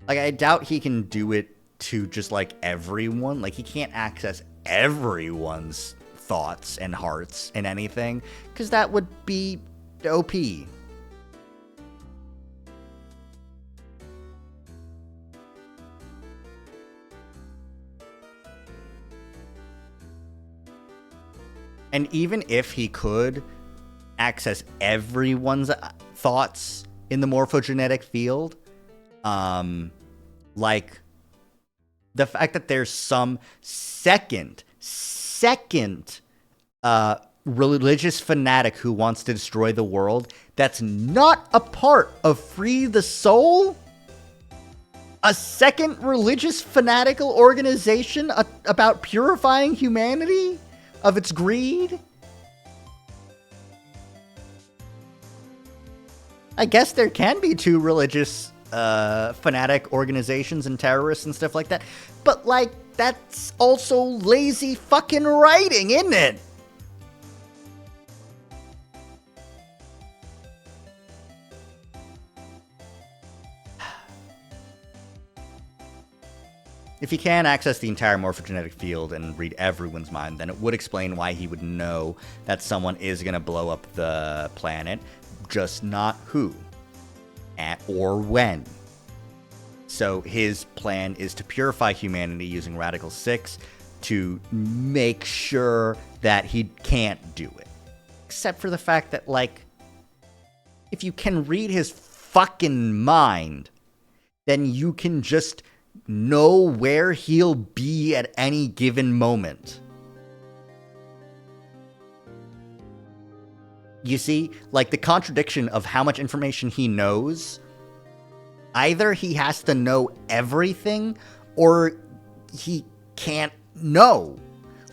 Like, I doubt he can do it to just, like, everyone. Like, he can't access everyone's thoughts and hearts and anything, because that would be OP. And even if he could access everyone's thoughts in the morphogenetic field, like, the fact that there's some second, religious fanatic who wants to destroy the world that's not a part of Free the Soul? A second religious fanatical organization about purifying humanity of its greed? I guess there can be two religious fanatic organizations and terrorists and stuff like that. But, like, that's also lazy fucking writing, isn't it? If he can access the entire morphogenetic field and read everyone's mind, then it would explain why he would know that someone is going to blow up the planet, just not who or when. So his plan is to purify humanity using Radical 6 to make sure that he can't do it. Except for the fact that, like, if you can read his fucking mind, then you can just know where he'll be at any given moment. You see, like, the contradiction of how much information he knows, either he has to know everything or he can't know.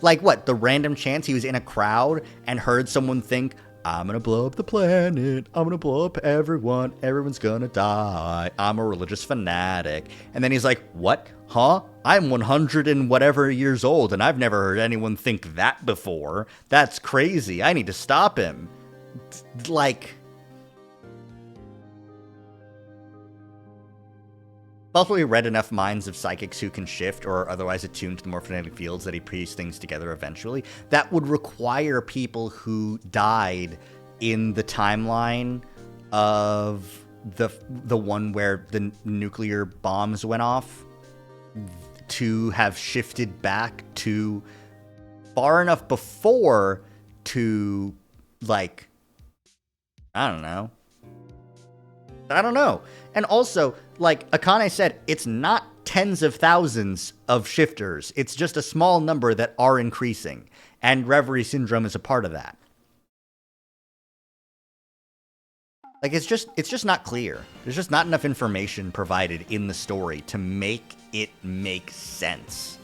Like, what, the random chance he was in a crowd and heard someone think, I'm gonna blow up the planet, I'm gonna blow up everyone, everyone's gonna die, I'm a religious fanatic. And then he's like, what? Huh? I'm 100 and whatever years old and I've never heard anyone think that before. That's crazy, I need to stop him. Like, probably read enough minds of psychics who can shift or are otherwise attuned to the morphogenetic fields that he pieced things together eventually. That would require people who died in the timeline of the one where the nuclear bombs went off to have shifted back to far enough before to, like, I don't know. And also, like Akane said, it's not tens of thousands of shifters. It's just a small number that are increasing. And Reverie Syndrome is a part of that. Like, it's just not clear. There's just not enough information provided in the story to make it make sense.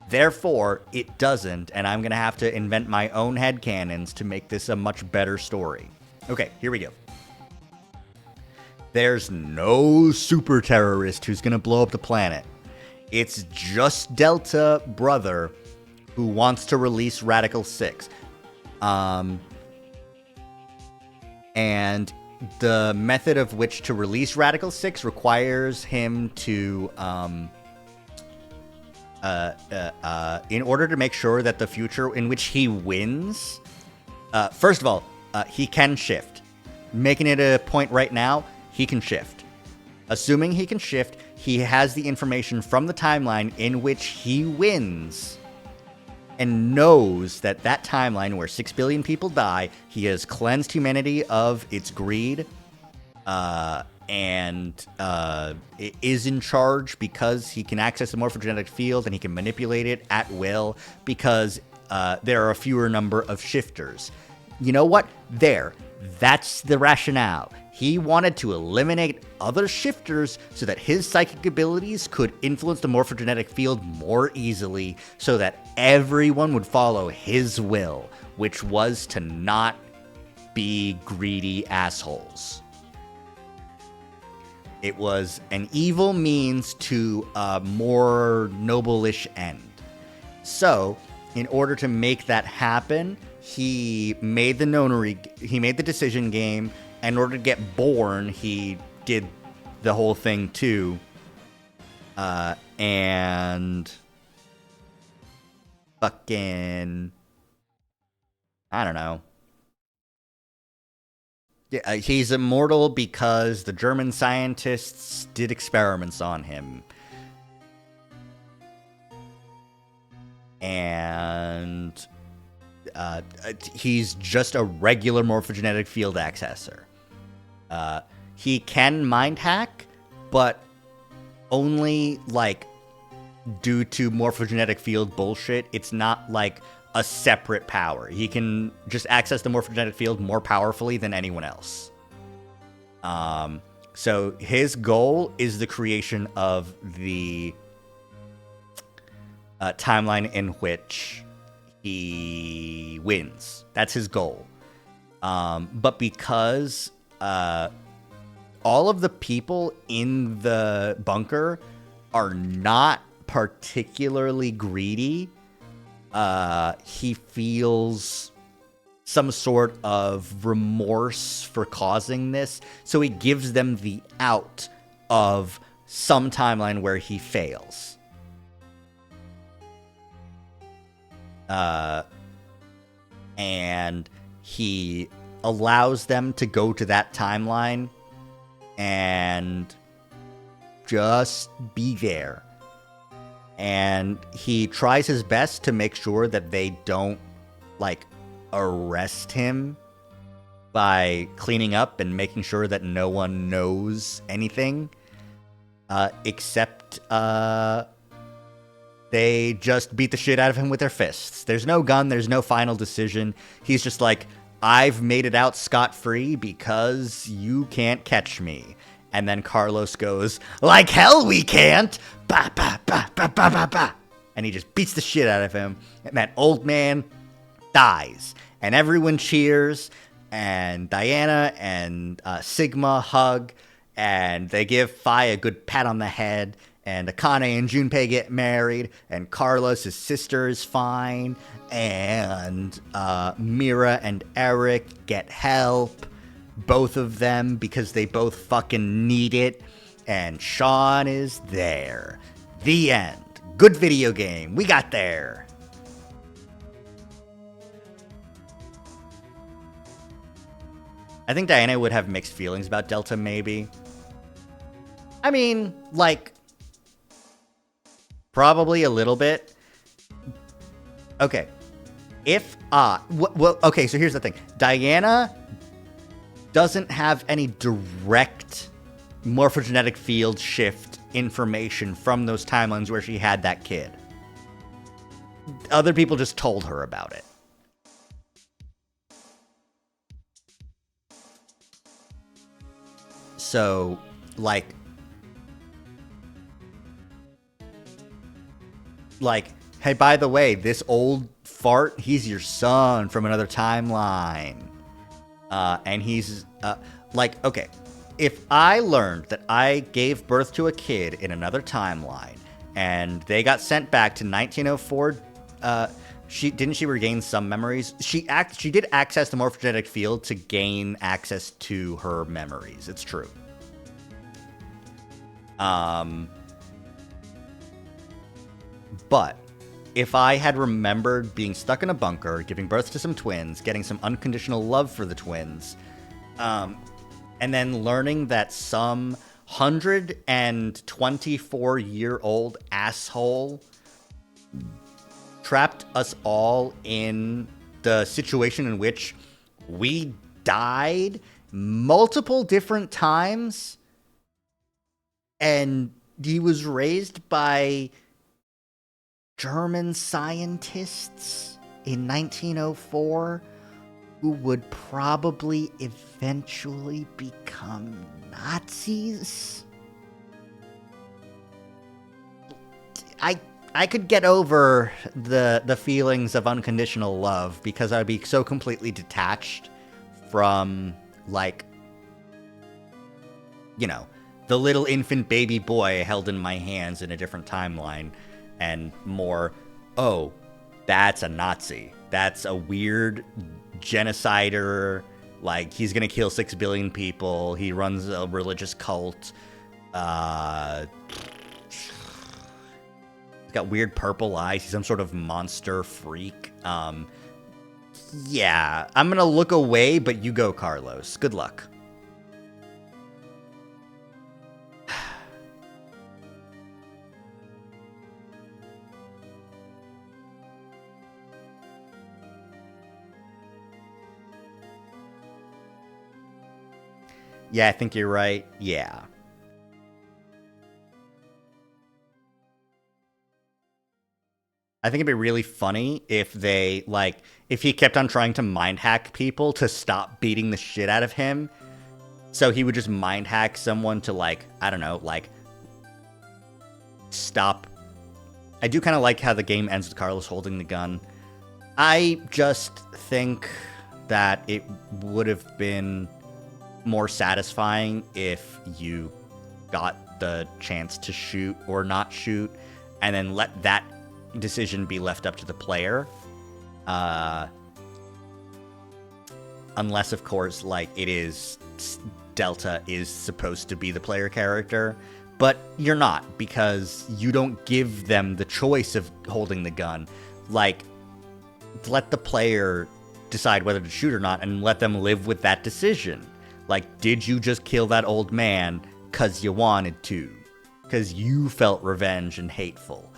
Therefore, it doesn't, and I'm going to have to invent my own headcanons to make this a much better story. Okay, here we go. There's no super terrorist who's going to blow up the planet. It's just Delta Brother who wants to release Radical 6. And the method of which to release Radical 6 requires him to in order to make sure that the future in which he wins, first of all, he can shift. Making it a point right now, he can shift. Assuming he can shift, he has the information from the timeline in which he wins and knows that that timeline where 6 billion people die, he has cleansed humanity of its greed, and is in charge because he can access the morphogenetic field and he can manipulate it at will because there are a fewer number of shifters. You know what? That's the rationale. He wanted to eliminate other shifters so that his psychic abilities could influence the morphogenetic field more easily so that everyone would follow his will, which was to not be greedy assholes. It was an evil means to a more noble-ish end. So, in order to make that happen, he made the decision game. In order to get born, he did the whole thing too. And fucking, I don't know. Yeah, he's immortal because the German scientists did experiments on him. And he's just a regular morphogenetic field accessor. He can mind hack, but only, like, due to morphogenetic field bullshit. It's not, like, a separate power. He can just access the morphogenetic field more powerfully than anyone else. So his goal is the creation of the timeline in which he wins. That's his goal. But because all of the people in the bunker are not particularly greedy, he feels some sort of remorse for causing this, so he gives them the out of some timeline where he fails. And he allows them to go to that timeline and just be there. And he tries his best to make sure that they don't, like, arrest him by cleaning up and making sure that no one knows anything. Except, they just beat the shit out of him with their fists. There's no gun, there's no final decision. He's just like, I've made it out scot-free because you can't catch me. And then Carlos goes, like hell we can't! Ba ba ba ba ba ba ba! And he just beats the shit out of him. And that old man dies. And everyone cheers. And Diana and Sigma hug. And they give Fi a good pat on the head. And Akane and Junpei get married. And Carlos' sister is fine. And Mira and Eric get help. Both of them, because they both fucking need it. And Sean is there. The end. Good video game. We got there. I think Diana would have mixed feelings about Delta, maybe. I mean, like, probably a little bit. Okay. Okay, so here's the thing. Diana doesn't have any direct morphogenetic field shift information from those timelines where she had that kid. Other people just told her about it. So, like, hey, by the way, this old fart, he's your son from another timeline. And he's, like, okay, if I learned that I gave birth to a kid in another timeline and they got sent back to 1904, she regain some memories? She did access the morphogenetic field to gain access to her memories. It's true. But if I had remembered being stuck in a bunker, giving birth to some twins, getting some unconditional love for the twins, and then learning that some 124-year-old asshole trapped us all in the situation in which we died multiple different times, and he was raised by German scientists in 1904 who would probably eventually become Nazis. I could get over the feelings of unconditional love because I would be so completely detached from, like, you know, the little infant baby boy held in my hands in a different timeline, and more, oh, that's a Nazi. That's a weird genocider. Like, he's gonna kill 6 billion people. He runs a religious cult. He's got weird purple eyes. He's some sort of monster freak. Yeah, I'm gonna look away, but you go, Carlos. Good luck. Yeah, I think you're right. Yeah. I think it'd be really funny if they, like, if he kept on trying to mind hack people to stop beating the shit out of him. So he would just mind hack someone to, like, I don't know, like, stop. I do kind of like how the game ends with Carlos holding the gun. I just think that it would have been more satisfying if you got the chance to shoot or not shoot, and then let that decision be left up to the player. Unless, of course, like, it is Delta is supposed to be the player character, but you're not, because you don't give them the choice of holding the gun. Like, let the player decide whether to shoot or not, and let them live with that decision. Like, did you just kill that old man because you wanted to? Because you felt revenge and hateful?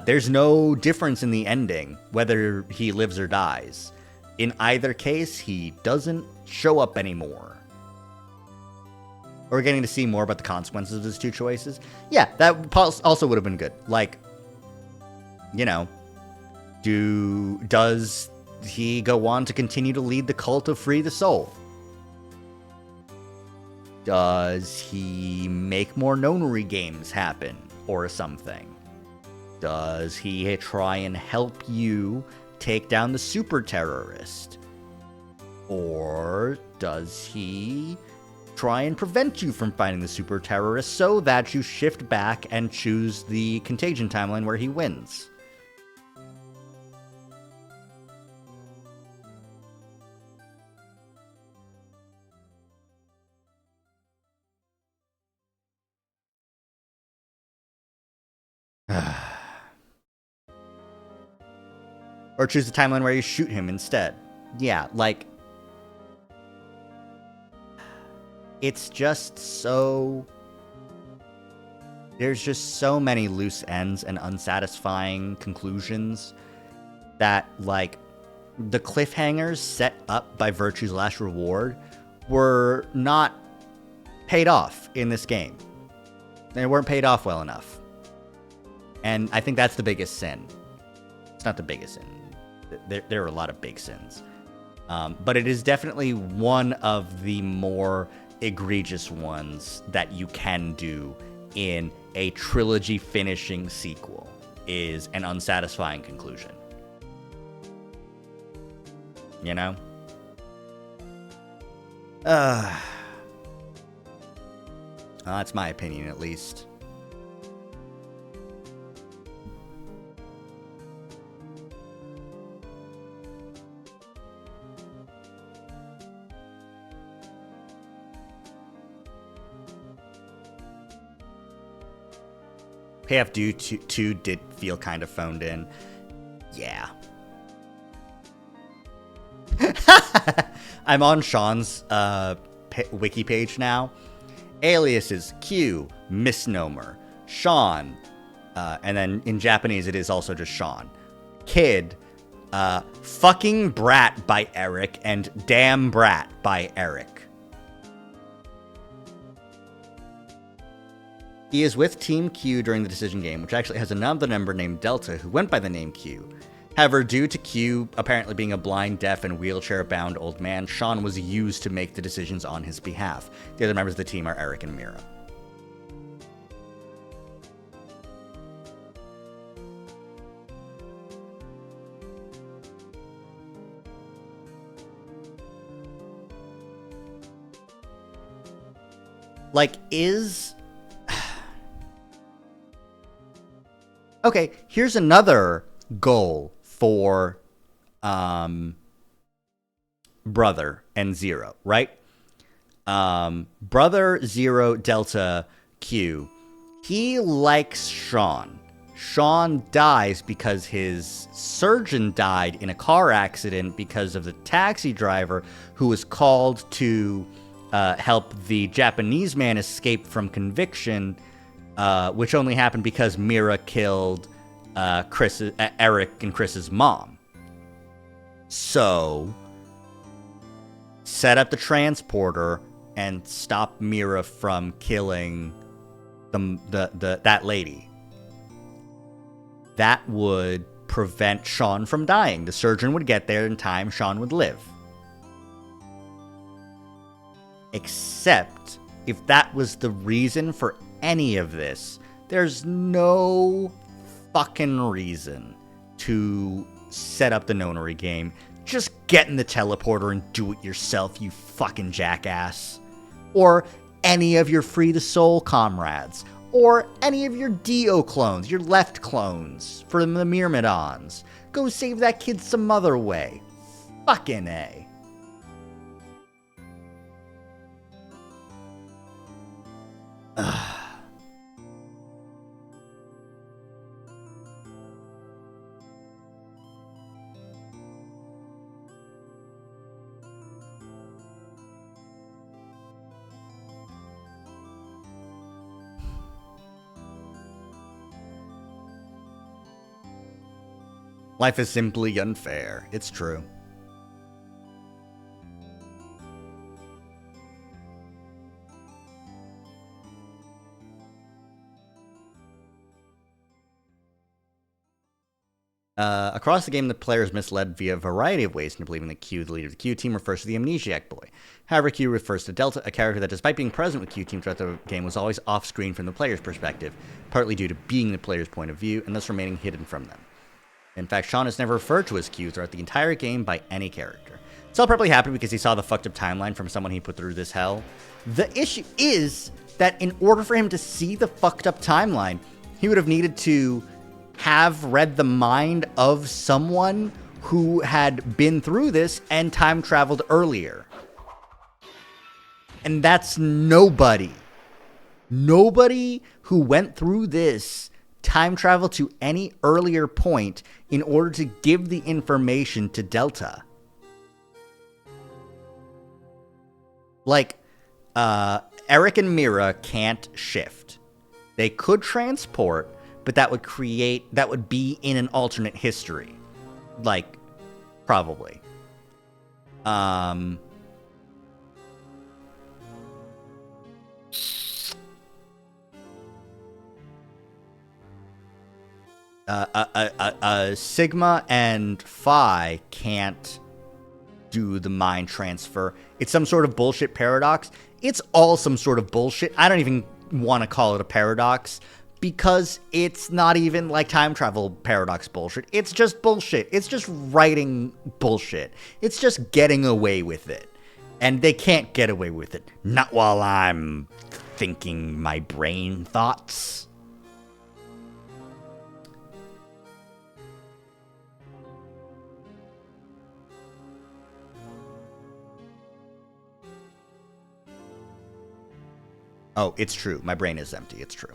There's no difference in the ending, whether he lives or dies. In either case, he doesn't show up anymore. We're getting to see more about the consequences of his two choices. Yeah, that also would have been good. Like, you know, does he go on to continue to lead the cult of Free the Soul? Does he make more nonary games happen or something? Does he try and help you take down the super terrorist? Or does he try and prevent you from finding the super terrorist so that you shift back and choose the Contagion timeline where he wins? Or choose the timeline where you shoot him instead. Yeah, like, it's just so... There's just so many loose ends and unsatisfying conclusions that, like, the cliffhangers set up by Virtue's Last Reward were not paid off in this game. They weren't paid off well enough. And I think that's the biggest sin. It's not the biggest sin. There are a lot of big sins. But it is definitely one of the more egregious ones that you can do in a trilogy finishing sequel, is an unsatisfying conclusion. You know? That's my opinion, at least. Payoff Due 2 did feel kind of phoned in. Yeah. I'm on Sean's wiki page now. Alias is Q, misnomer. Sean, and then in Japanese it is also just Sean. Kid, fucking brat by Eric, and damn brat by Eric. He is with Team Q during the decision game, which actually has another member named Delta who went by the name Q. However, due to Q apparently being a blind, deaf, and wheelchair-bound old man, Sean was used to make the decisions on his behalf. The other members of the team are Eric and Mira. Like, Okay, here's another goal for Brother and Zero, right? Brother, Zero, Delta, Q. He likes Sean. Sean dies because his surgeon died in a car accident because of the taxi driver who was called to help the Japanese man escape from conviction, which only happened because Mira killed Eric and Chris's mom. So, set up the transporter and stop Mira from killing that lady. That would prevent Sean from dying. The surgeon would get there in time, Sean would live. Except, if that was the reason for any of this, there's no fucking reason to set up the nonary game. Just get in the teleporter and do it yourself, you fucking jackass. Or any of your Free the Soul comrades. Or any of your Dio clones, your left clones for the Myrmidons. Go save that kid some other way. Fucking A. Ugh. Life is simply unfair. It's true. Across the game, the player is misled via a variety of ways into believing that Q, the leader of the Q team, refers to the Amnesiac Boy. However, Q refers to Delta, a character that, despite being present with Q team throughout the game, was always off-screen from the player's perspective, partly due to being the player's point of view, and thus remaining hidden from them. In fact, Sean is never referred to as Q throughout the entire game by any character. This all probably happened because he saw the fucked up timeline from someone he put through this hell. The issue is that in order for him to see the fucked up timeline, he would have needed to have read the mind of someone who had been through this and time traveled earlier. And that's nobody. Nobody who went through this time traveled to any earlier point in order to give the information to Delta. Like, Eric and Mira can't shift. They could transport, but that would be in an alternate history. Like, probably. Sigma and Phi can't do the mind transfer. It's some sort of bullshit paradox. It's all some sort of bullshit. I don't even want to call it a paradox because it's not even like time travel paradox bullshit. It's just bullshit. It's just writing bullshit. It's just getting away with it. And they can't get away with it. Not while I'm thinking my brain thoughts. Oh, it's true. My brain is empty. It's true.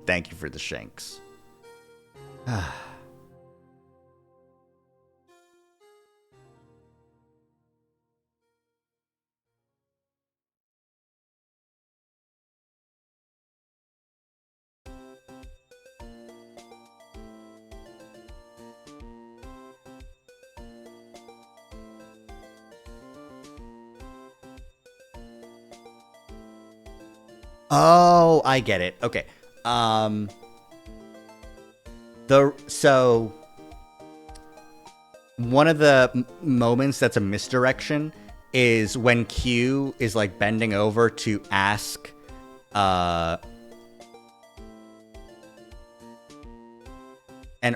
Thank you for the shanks. Oh, I get it. Okay. So one of the moments that's a misdirection is when Q is like bending over to ask an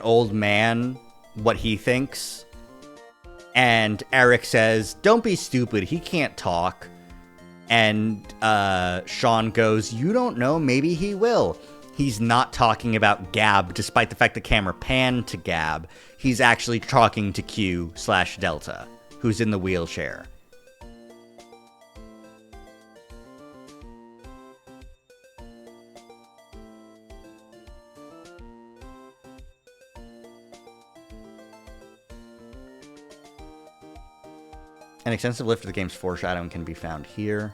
old man what he thinks, and Eric says, "Don't be stupid, he can't talk." And Sean goes, "You don't know, maybe he will." He's not talking about Gab, despite the fact the camera panned to Gab. He's actually talking to Q/Delta, who's in the wheelchair. An extensive lift of the game's foreshadowing can be found here.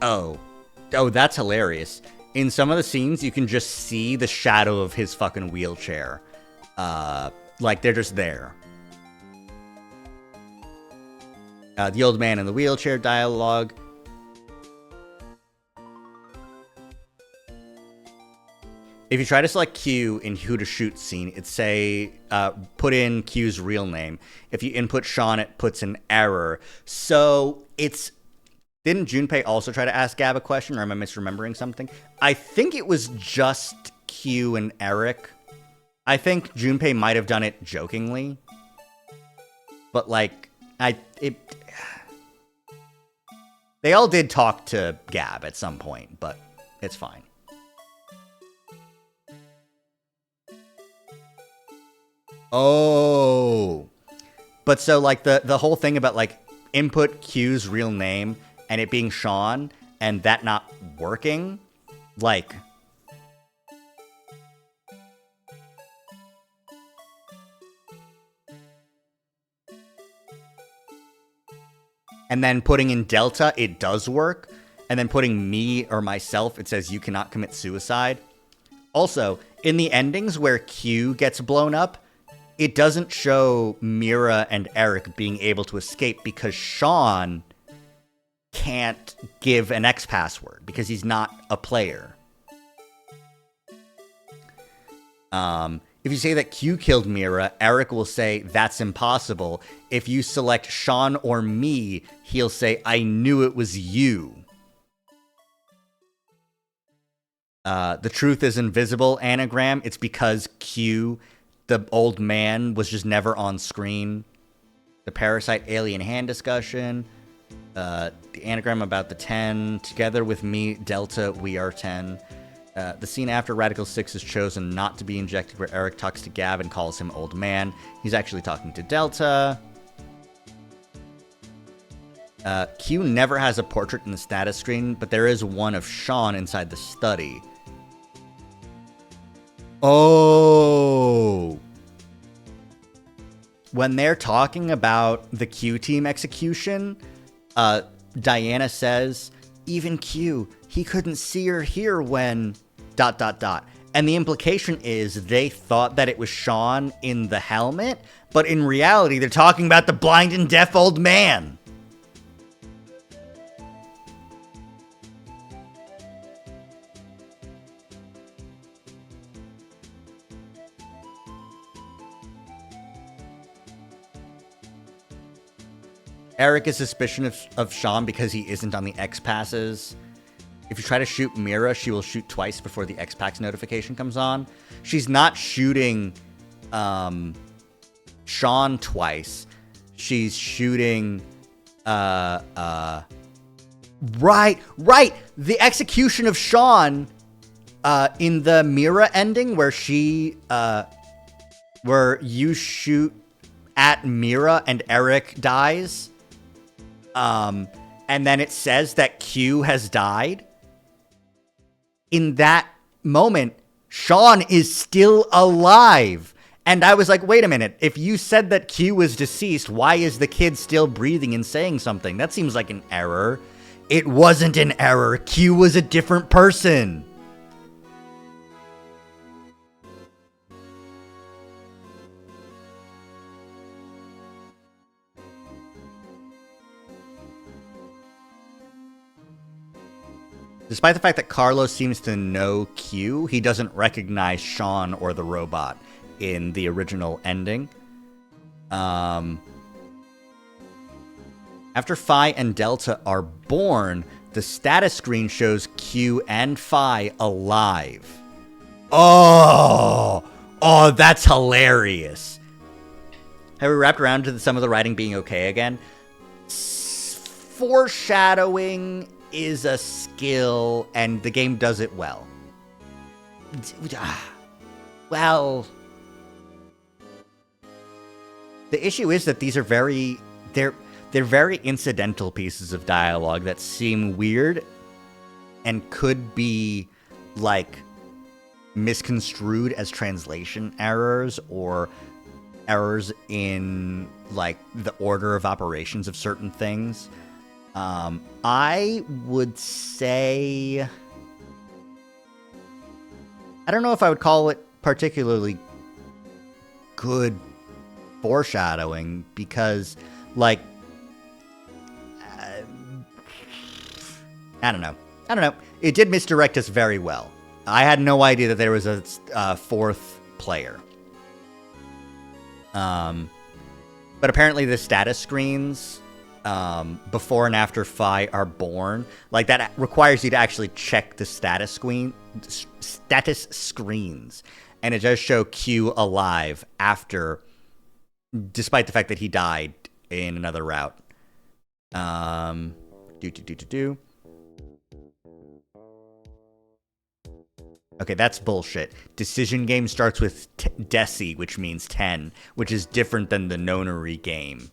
Oh, that's hilarious. In some of the scenes, you can just see the shadow of his fucking wheelchair. Like, they're just there. The old man in the wheelchair dialogue. If you try to select Q in who to shoot scene, it say, put in Q's real name. If you input Sean, it puts an error. So it's... Didn't Junpei also try to ask Gab a question, or am I misremembering something? I think it was just Q and Eric. I think Junpei might have done it jokingly. But, like, they all did talk to Gab at some point, but it's fine. Oh. But so, like, the whole thing about, like, input Q's real name and it being Sean and that not working, like... And then putting in Delta, it does work. And then putting me or myself, it says you cannot commit suicide. Also, in the endings where Q gets blown up, it doesn't show Mira and Eric being able to escape because Sean can't give an X password because he's not a player. If you say that Q killed Mira, Eric will say that's impossible. If you select Sean or me, he'll say I knew it was you. The truth is invisible anagram. It's because Q, the old man, was just never on screen. The parasite alien hand discussion. The anagram about the 10. Together with me, Delta, we are 10. The scene after Radical 6 is chosen not to be injected, where Eric talks to Gab and calls him old man. He's actually talking to Delta. Q never has a portrait in the status screen, but there is one of Sean inside the study. Oh. When they're talking about the Q team execution, Diana says, even Q, he couldn't see or hear when ... And the implication is they thought that it was Sean in the helmet, but in reality, they're talking about the blind and deaf old man. Eric is suspicious of Sean because he isn't on the X passes. If you try to shoot Mira, she will shoot twice before the X-Pax notification comes on. She's not shooting Sean twice. She's shooting... Right! The execution of Sean in the Mira ending where she... where you shoot at Mira and Eric dies, and then it says that Q has died, in that moment, Sean is still alive. And I was like, wait a minute. If you said that Q was deceased, why is the kid still breathing and saying something? That seems like an error. It wasn't an error. Q was a different person. Despite the fact that Carlos seems to know Q, he doesn't recognize Sean or the robot in the original ending. After Phi and Delta are born, the status screen shows Q and Phi alive. Oh, that's hilarious. Have we wrapped around to some of the writing being okay again? Foreshadowing is a skill, and the game does it well. Well, the issue is that these are they're very incidental pieces of dialogue that seem weird and could be, like, misconstrued as translation errors or errors in, like, the order of operations of certain things. I would say, I don't know if I would call it particularly good foreshadowing, because, like, I don't know. It did misdirect us very well. I had no idea that there was a fourth player. But apparently the status screens before and after Phi are born, like, that requires you to actually check the status screens, and it does show Q alive after, despite the fact that he died in another route. Okay, that's bullshit. Decision game starts with Deci, which means 10, which is different than the Nonary game.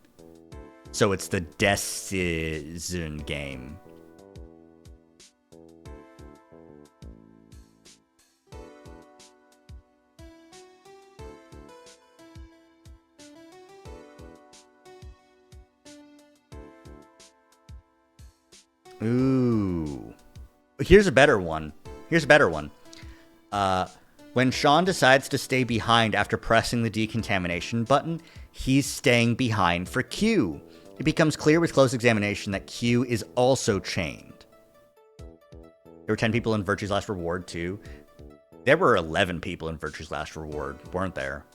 So it's the Decision game. Ooh. Here's a better one. When Sean decides to stay behind after pressing the decontamination button, he's staying behind for Q. It becomes clear with close examination that Q is also chained. There were 10 people in Virtue's Last Reward, too. There were 11 people in Virtue's Last Reward, weren't there?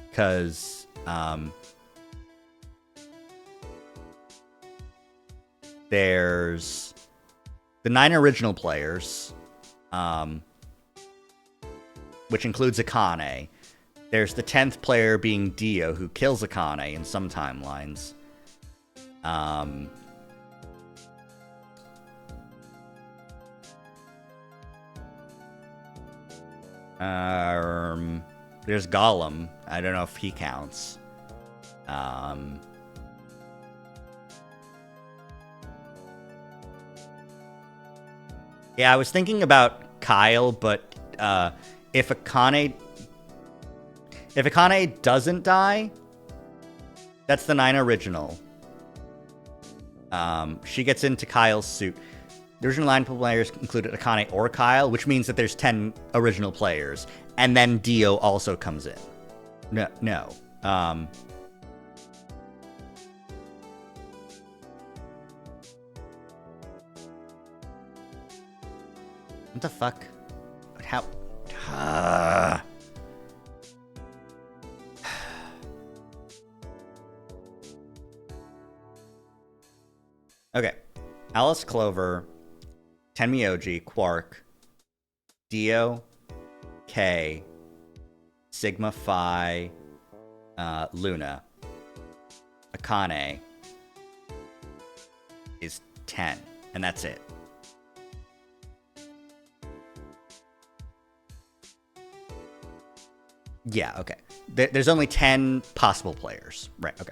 Because, there's the 9 original players, which includes Akane. There's the 10th player being Dio, who kills Akane in some timelines. There's Gollum. I don't know if he counts. Yeah, I was thinking about Kyle, but if Akane doesn't die, that's the 9 original. She gets into Kyle's suit. The original 9 players included Akane or Kyle, which means that there's 10 original players, and then Dio also comes in. No. What the fuck? How? Okay. Alice Clover, Tenmyoji, Quark, Dio, K, Sigma Phi, Luna, Akane is 10, and that's it. Yeah, okay. There's only 10 possible players. Right, okay.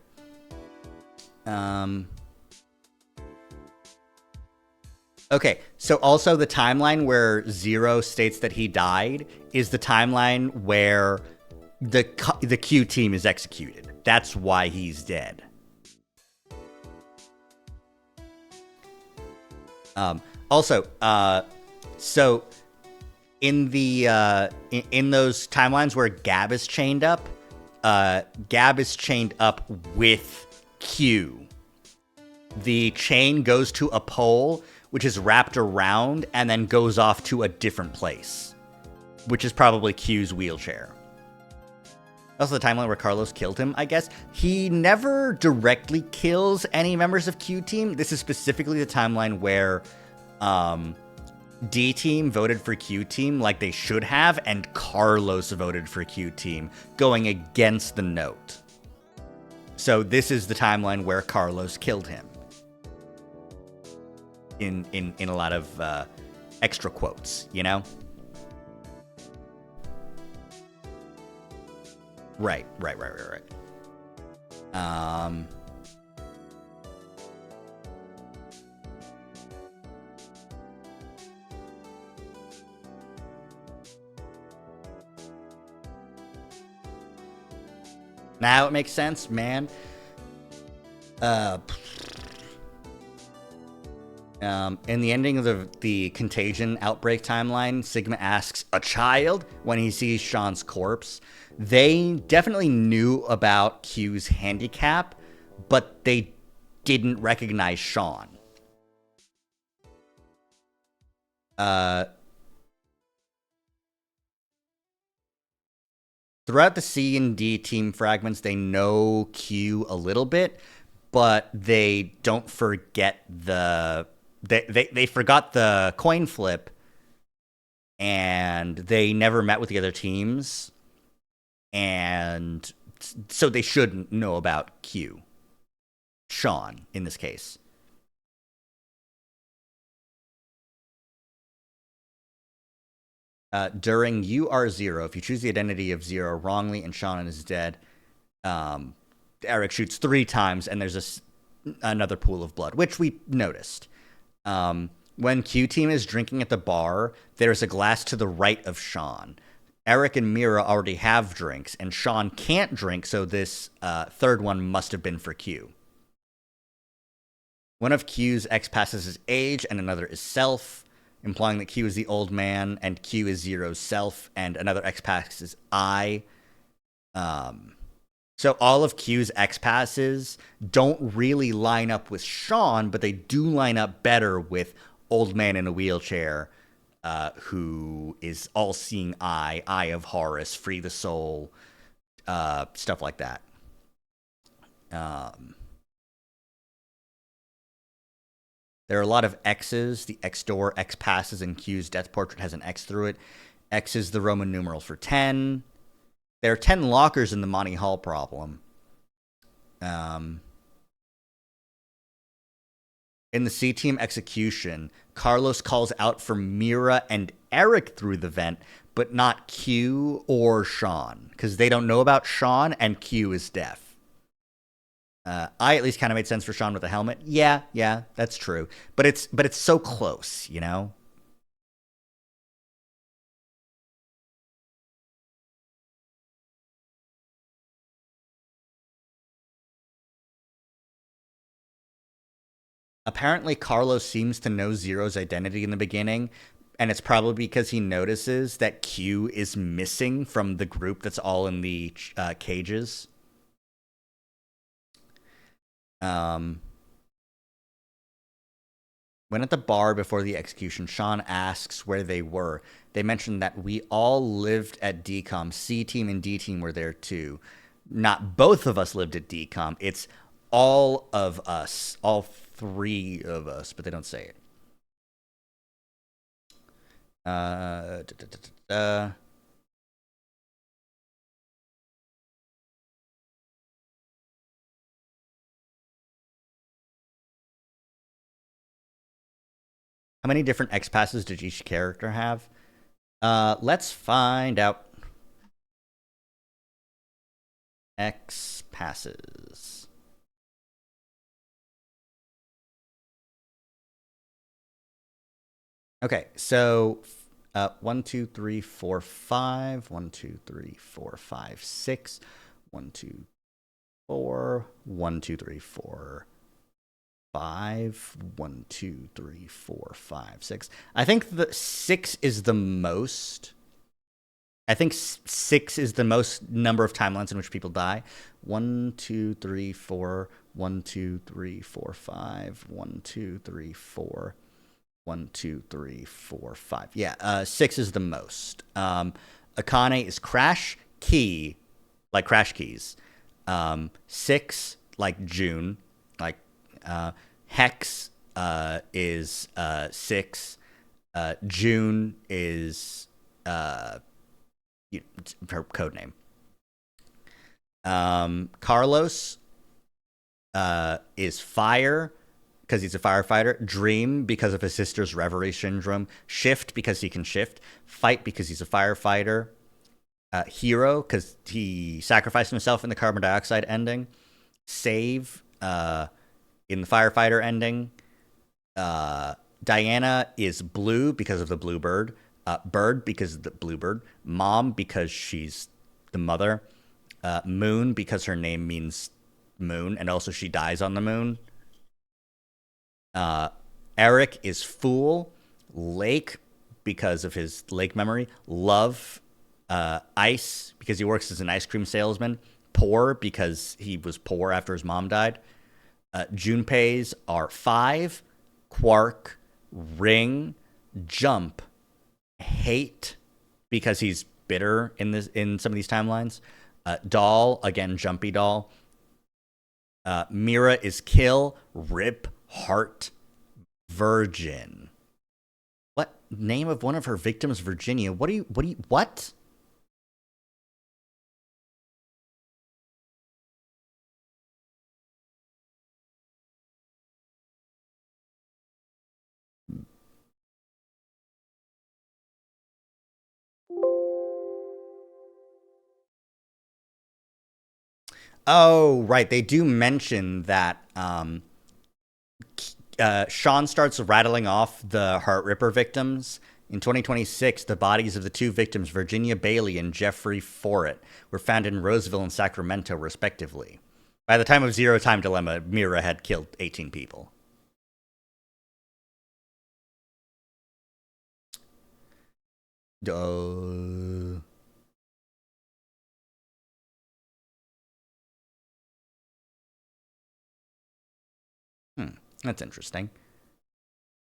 Okay, so also the timeline where Zero states that he died is the timeline where the Q team is executed. That's why he's dead. Also, so in the in those timelines where Gab is chained up with Q. The chain goes to a pole, which is wrapped around and then goes off to a different place, which is probably Q's wheelchair. Also, the timeline where Carlos killed him, I guess. He never directly kills any members of Q Team. This is specifically the timeline where D Team voted for Q Team like they should have, and Carlos voted for Q Team, going against the note. So this is the timeline where Carlos killed him. In a lot of extra quotes, you know? Right. Now it makes sense, man. In the ending of the Contagion outbreak timeline, Sigma asks a child when he sees Sean's corpse. They definitely knew about Q's handicap, but they didn't recognize Sean. Throughout the C and D team fragments, they know Q a little bit, but they don't forget the... They forgot the coin flip, and they never met with the other teams, and so they shouldn't know about Q. Sean, in this case. During You Are Zero, if you choose the identity of Zero wrongly and Sean is dead, Eric shoots 3 times, and there's another pool of blood, which we noticed. When Q Team is drinking at the bar, there's a glass to the right of Sean. Eric and Mira already have drinks, and Sean can't drink, so this third one must have been for Q. One of Q's X passes his age, and another is self, implying that Q is the old man, and Q is Zero's self, and another X pass is I. So all of Q's X passes don't really line up with Sean, but they do line up better with Old Man in a Wheelchair, who is all-seeing eye of Horus, free the soul, stuff like that. There are a lot of X's. The X door, X passes, and Q's death portrait has an X through it. X is the Roman numeral for 10. There are 10 lockers in the Monty Hall problem. In the C-Team execution, Carlos calls out for Mira and Eric through the vent, but not Q or Sean, because they don't know about Sean, and Q is deaf. I at least kind of made sense for Sean with the helmet. Yeah, that's true. But it's so close, you know? Apparently, Carlos seems to know Zero's identity in the beginning, and it's probably because he notices that Q is missing from the group that's all in the cages. When at the bar before the execution, Sean asks where they were. They mentioned that we all lived at DCOM. C-Team and D-Team were there too. Not both of us lived at DCOM. It's all of us. All 3 of us, but they don't say it. How many different X passes did each character have? Let's find out. X passes. Okay, so 1, 2, 3, 4, 5. 1, 2, 3, 4, 5, 6. 1, 2, 4. 1, 2, 3, 4, 5. 1, 2, 3, 4, 5, 6. I think the 6 is the most. I think 6 is the most number of timelines in which people die. 1, 2, 3, 4. 1, 2, 3, 4, 5. 1, 2, 3, 4. 1, 2, 3, 4, 5. Yeah, 6 is the most. Akane is crash key, like crash keys. 6, like June, like Hex is 6. June is her code name. Carlos is fire because he's a firefighter. Dream because of his sister's reverie syndrome. Shift because he can shift. Fight because he's a firefighter. Hero because he sacrificed himself in the carbon dioxide ending. Save in the firefighter ending. Diana is blue because of the bluebird. Bird because of the bluebird. Mom because she's the mother. Moon because her name means moon, and also she dies on the moon. Eric is fool. Lake because of his lake memory. Love. Ice because he works as an ice cream salesman. Poor because he was poor after his mom died. Junpei's are 5. Quark. Ring. Jump. Hate because he's bitter in some of these timelines. Doll, again, Jumpy Doll. Mira is kill. Rip. Heart. Virgin. What? Name of one of her victims, Virginia. What? Oh, right. They do mention that Sean starts rattling off the Heart Ripper victims. In 2026, the bodies of the 2 victims, Virginia Bailey and Jeffrey Forrett, were found in Roseville and Sacramento, respectively. By the time of Zero Time Dilemma, Mira had killed 18 people. That's interesting.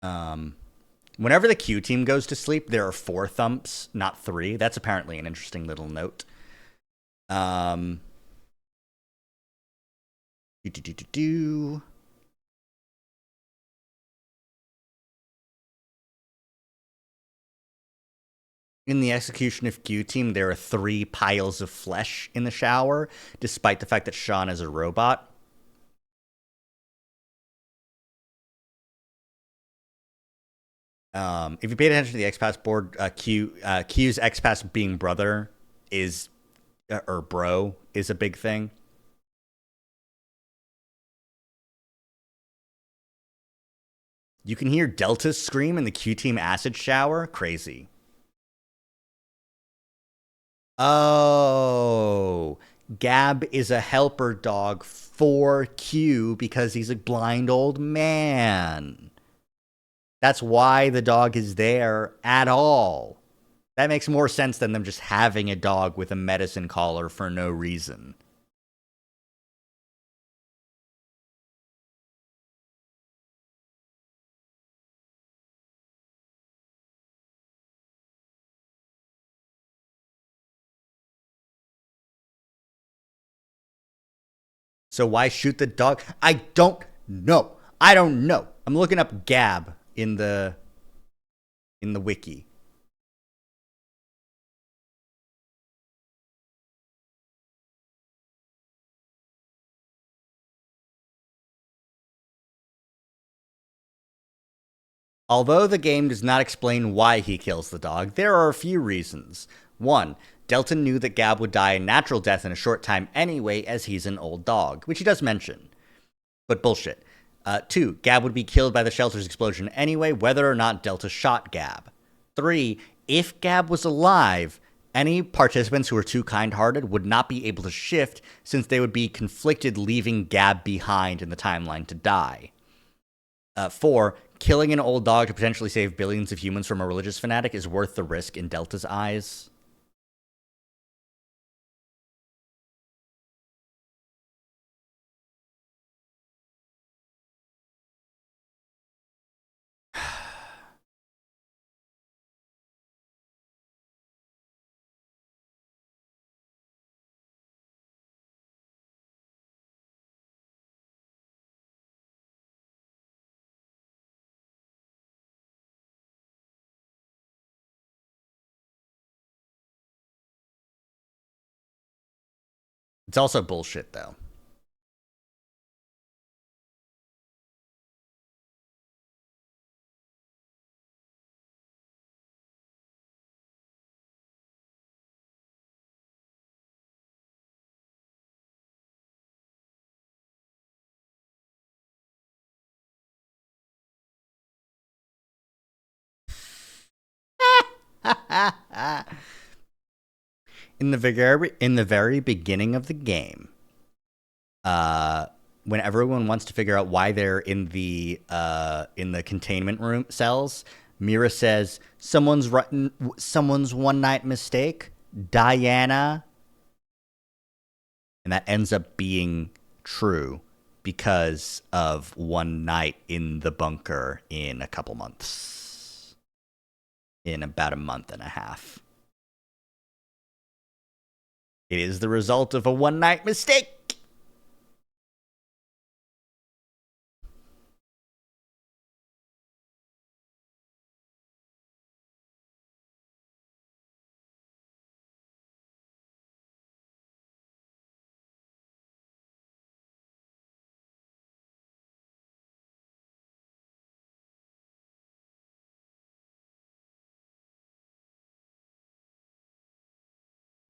Whenever the Q team goes to sleep, there are 4 thumps, not 3. That's apparently an interesting little note. In the execution of Q Team, there are 3 piles of flesh in the shower, despite the fact that Sean is a robot. If you paid attention to the XPath board, Q's XPath being brother is, or bro, is a big thing. You can hear Delta's scream in the Q Team acid shower. Crazy. Oh, Gab is a helper dog for Q because he's a blind old man. That's why the dog is there at all. That makes more sense than them just having a dog with a medicine collar for no reason. So why shoot the dog? I don't know. I'm looking up Gab in the wiki. Although the game does not explain why he kills the dog, there are a few reasons. 1. Delta knew that Gab would die a natural death in a short time anyway, as he's an old dog, which he does mention. But bullshit. 2. Gab would be killed by the shelter's explosion anyway, whether or not Delta shot Gab. 3. If Gab was alive, any participants who were too kind-hearted would not be able to shift, since they would be conflicted leaving Gab behind in the timeline to die. 4. Killing an old dog to potentially save billions of humans from a religious fanatic is worth the risk in Delta's eyes. It's also bullshit, though. In the very beginning of the game, when everyone wants to figure out why they're in the containment room cells, Mira says someone's one night mistake, Diana, and that ends up being true because of one night in the bunker in a couple months, in about a month and a half. It is the result of a one-night mistake.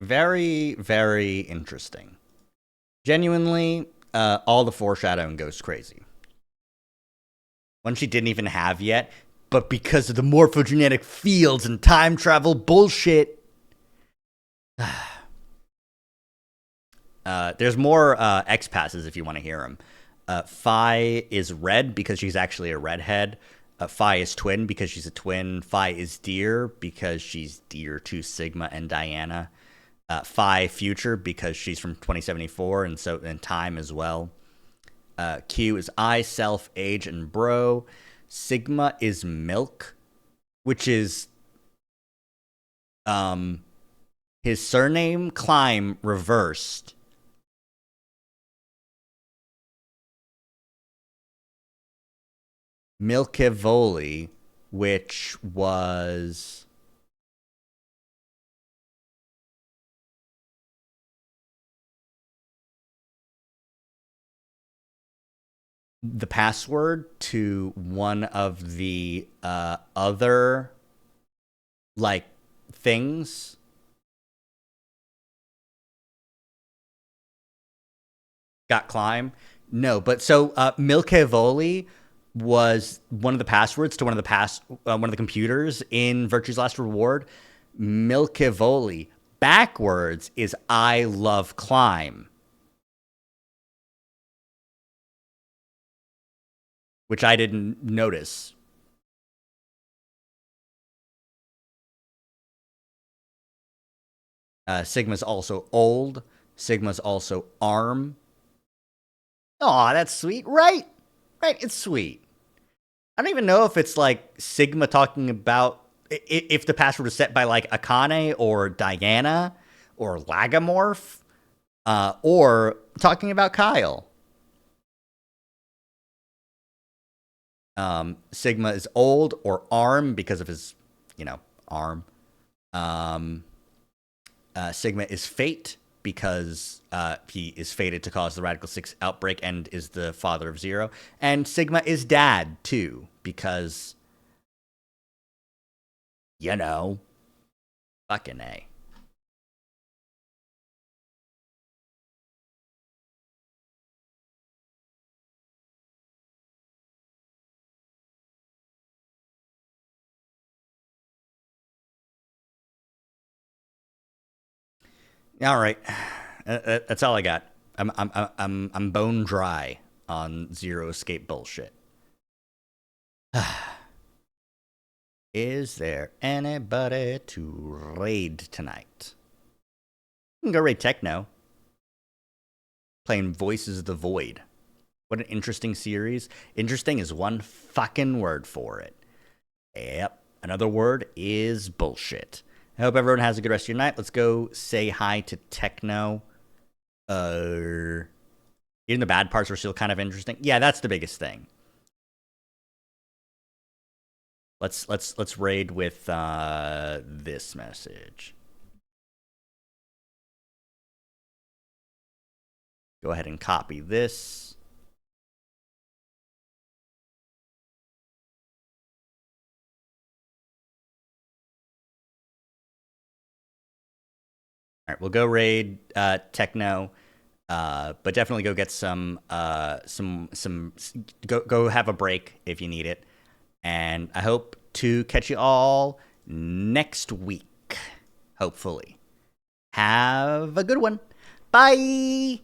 Very, very interesting. Genuinely, all the foreshadowing goes crazy. One she didn't even have yet, but because of the morphogenetic fields and time travel bullshit. There's more X passes if you want to hear them. Phi is red because she's actually a redhead. Phi is twin because she's a twin. Phi is dear because she's dear to Sigma and Diana. Phi future because she's from 2074 and time as well. Q is I, self, age, and bro. Sigma is milk, which is his surname Climb reversed. Milkevoli, which was the password to one of the other like things. Got Climb? No, but so Milkevoli was one of the passwords to one of the computers in Virtue's Last Reward. Milkevoli backwards is I love Climb, which I didn't notice. Sigma's also old. Sigma's also arm. Aw, that's sweet, right? Right, it's sweet. I don't even know if it's like Sigma talking about if the password is set by like Akane or Diana or Lagomorph, or talking about Kyle. Sigma is old or arm because of his, arm. Sigma is fate because he is fated to cause the Radical Six outbreak and is the father of Zero. And Sigma is dad, too, because, fucking A. All right, that's all I got. I'm bone dry on Zero Escape bullshit. Is there anybody to raid tonight? You can go raid Techno. Playing Voices of the Void. What an interesting series. Interesting is one fucking word for it. Yep. Another word is bullshit. I hope everyone has a good rest of your night. Let's go say hi to Techno. Even the bad parts are still kind of interesting. Yeah, that's the biggest thing. Let's raid with this message. Go ahead and copy this. All right, we'll go raid Techno, but definitely go get some go have a break if you need it. And I hope to catch you all next week, hopefully. Have a good one. Bye.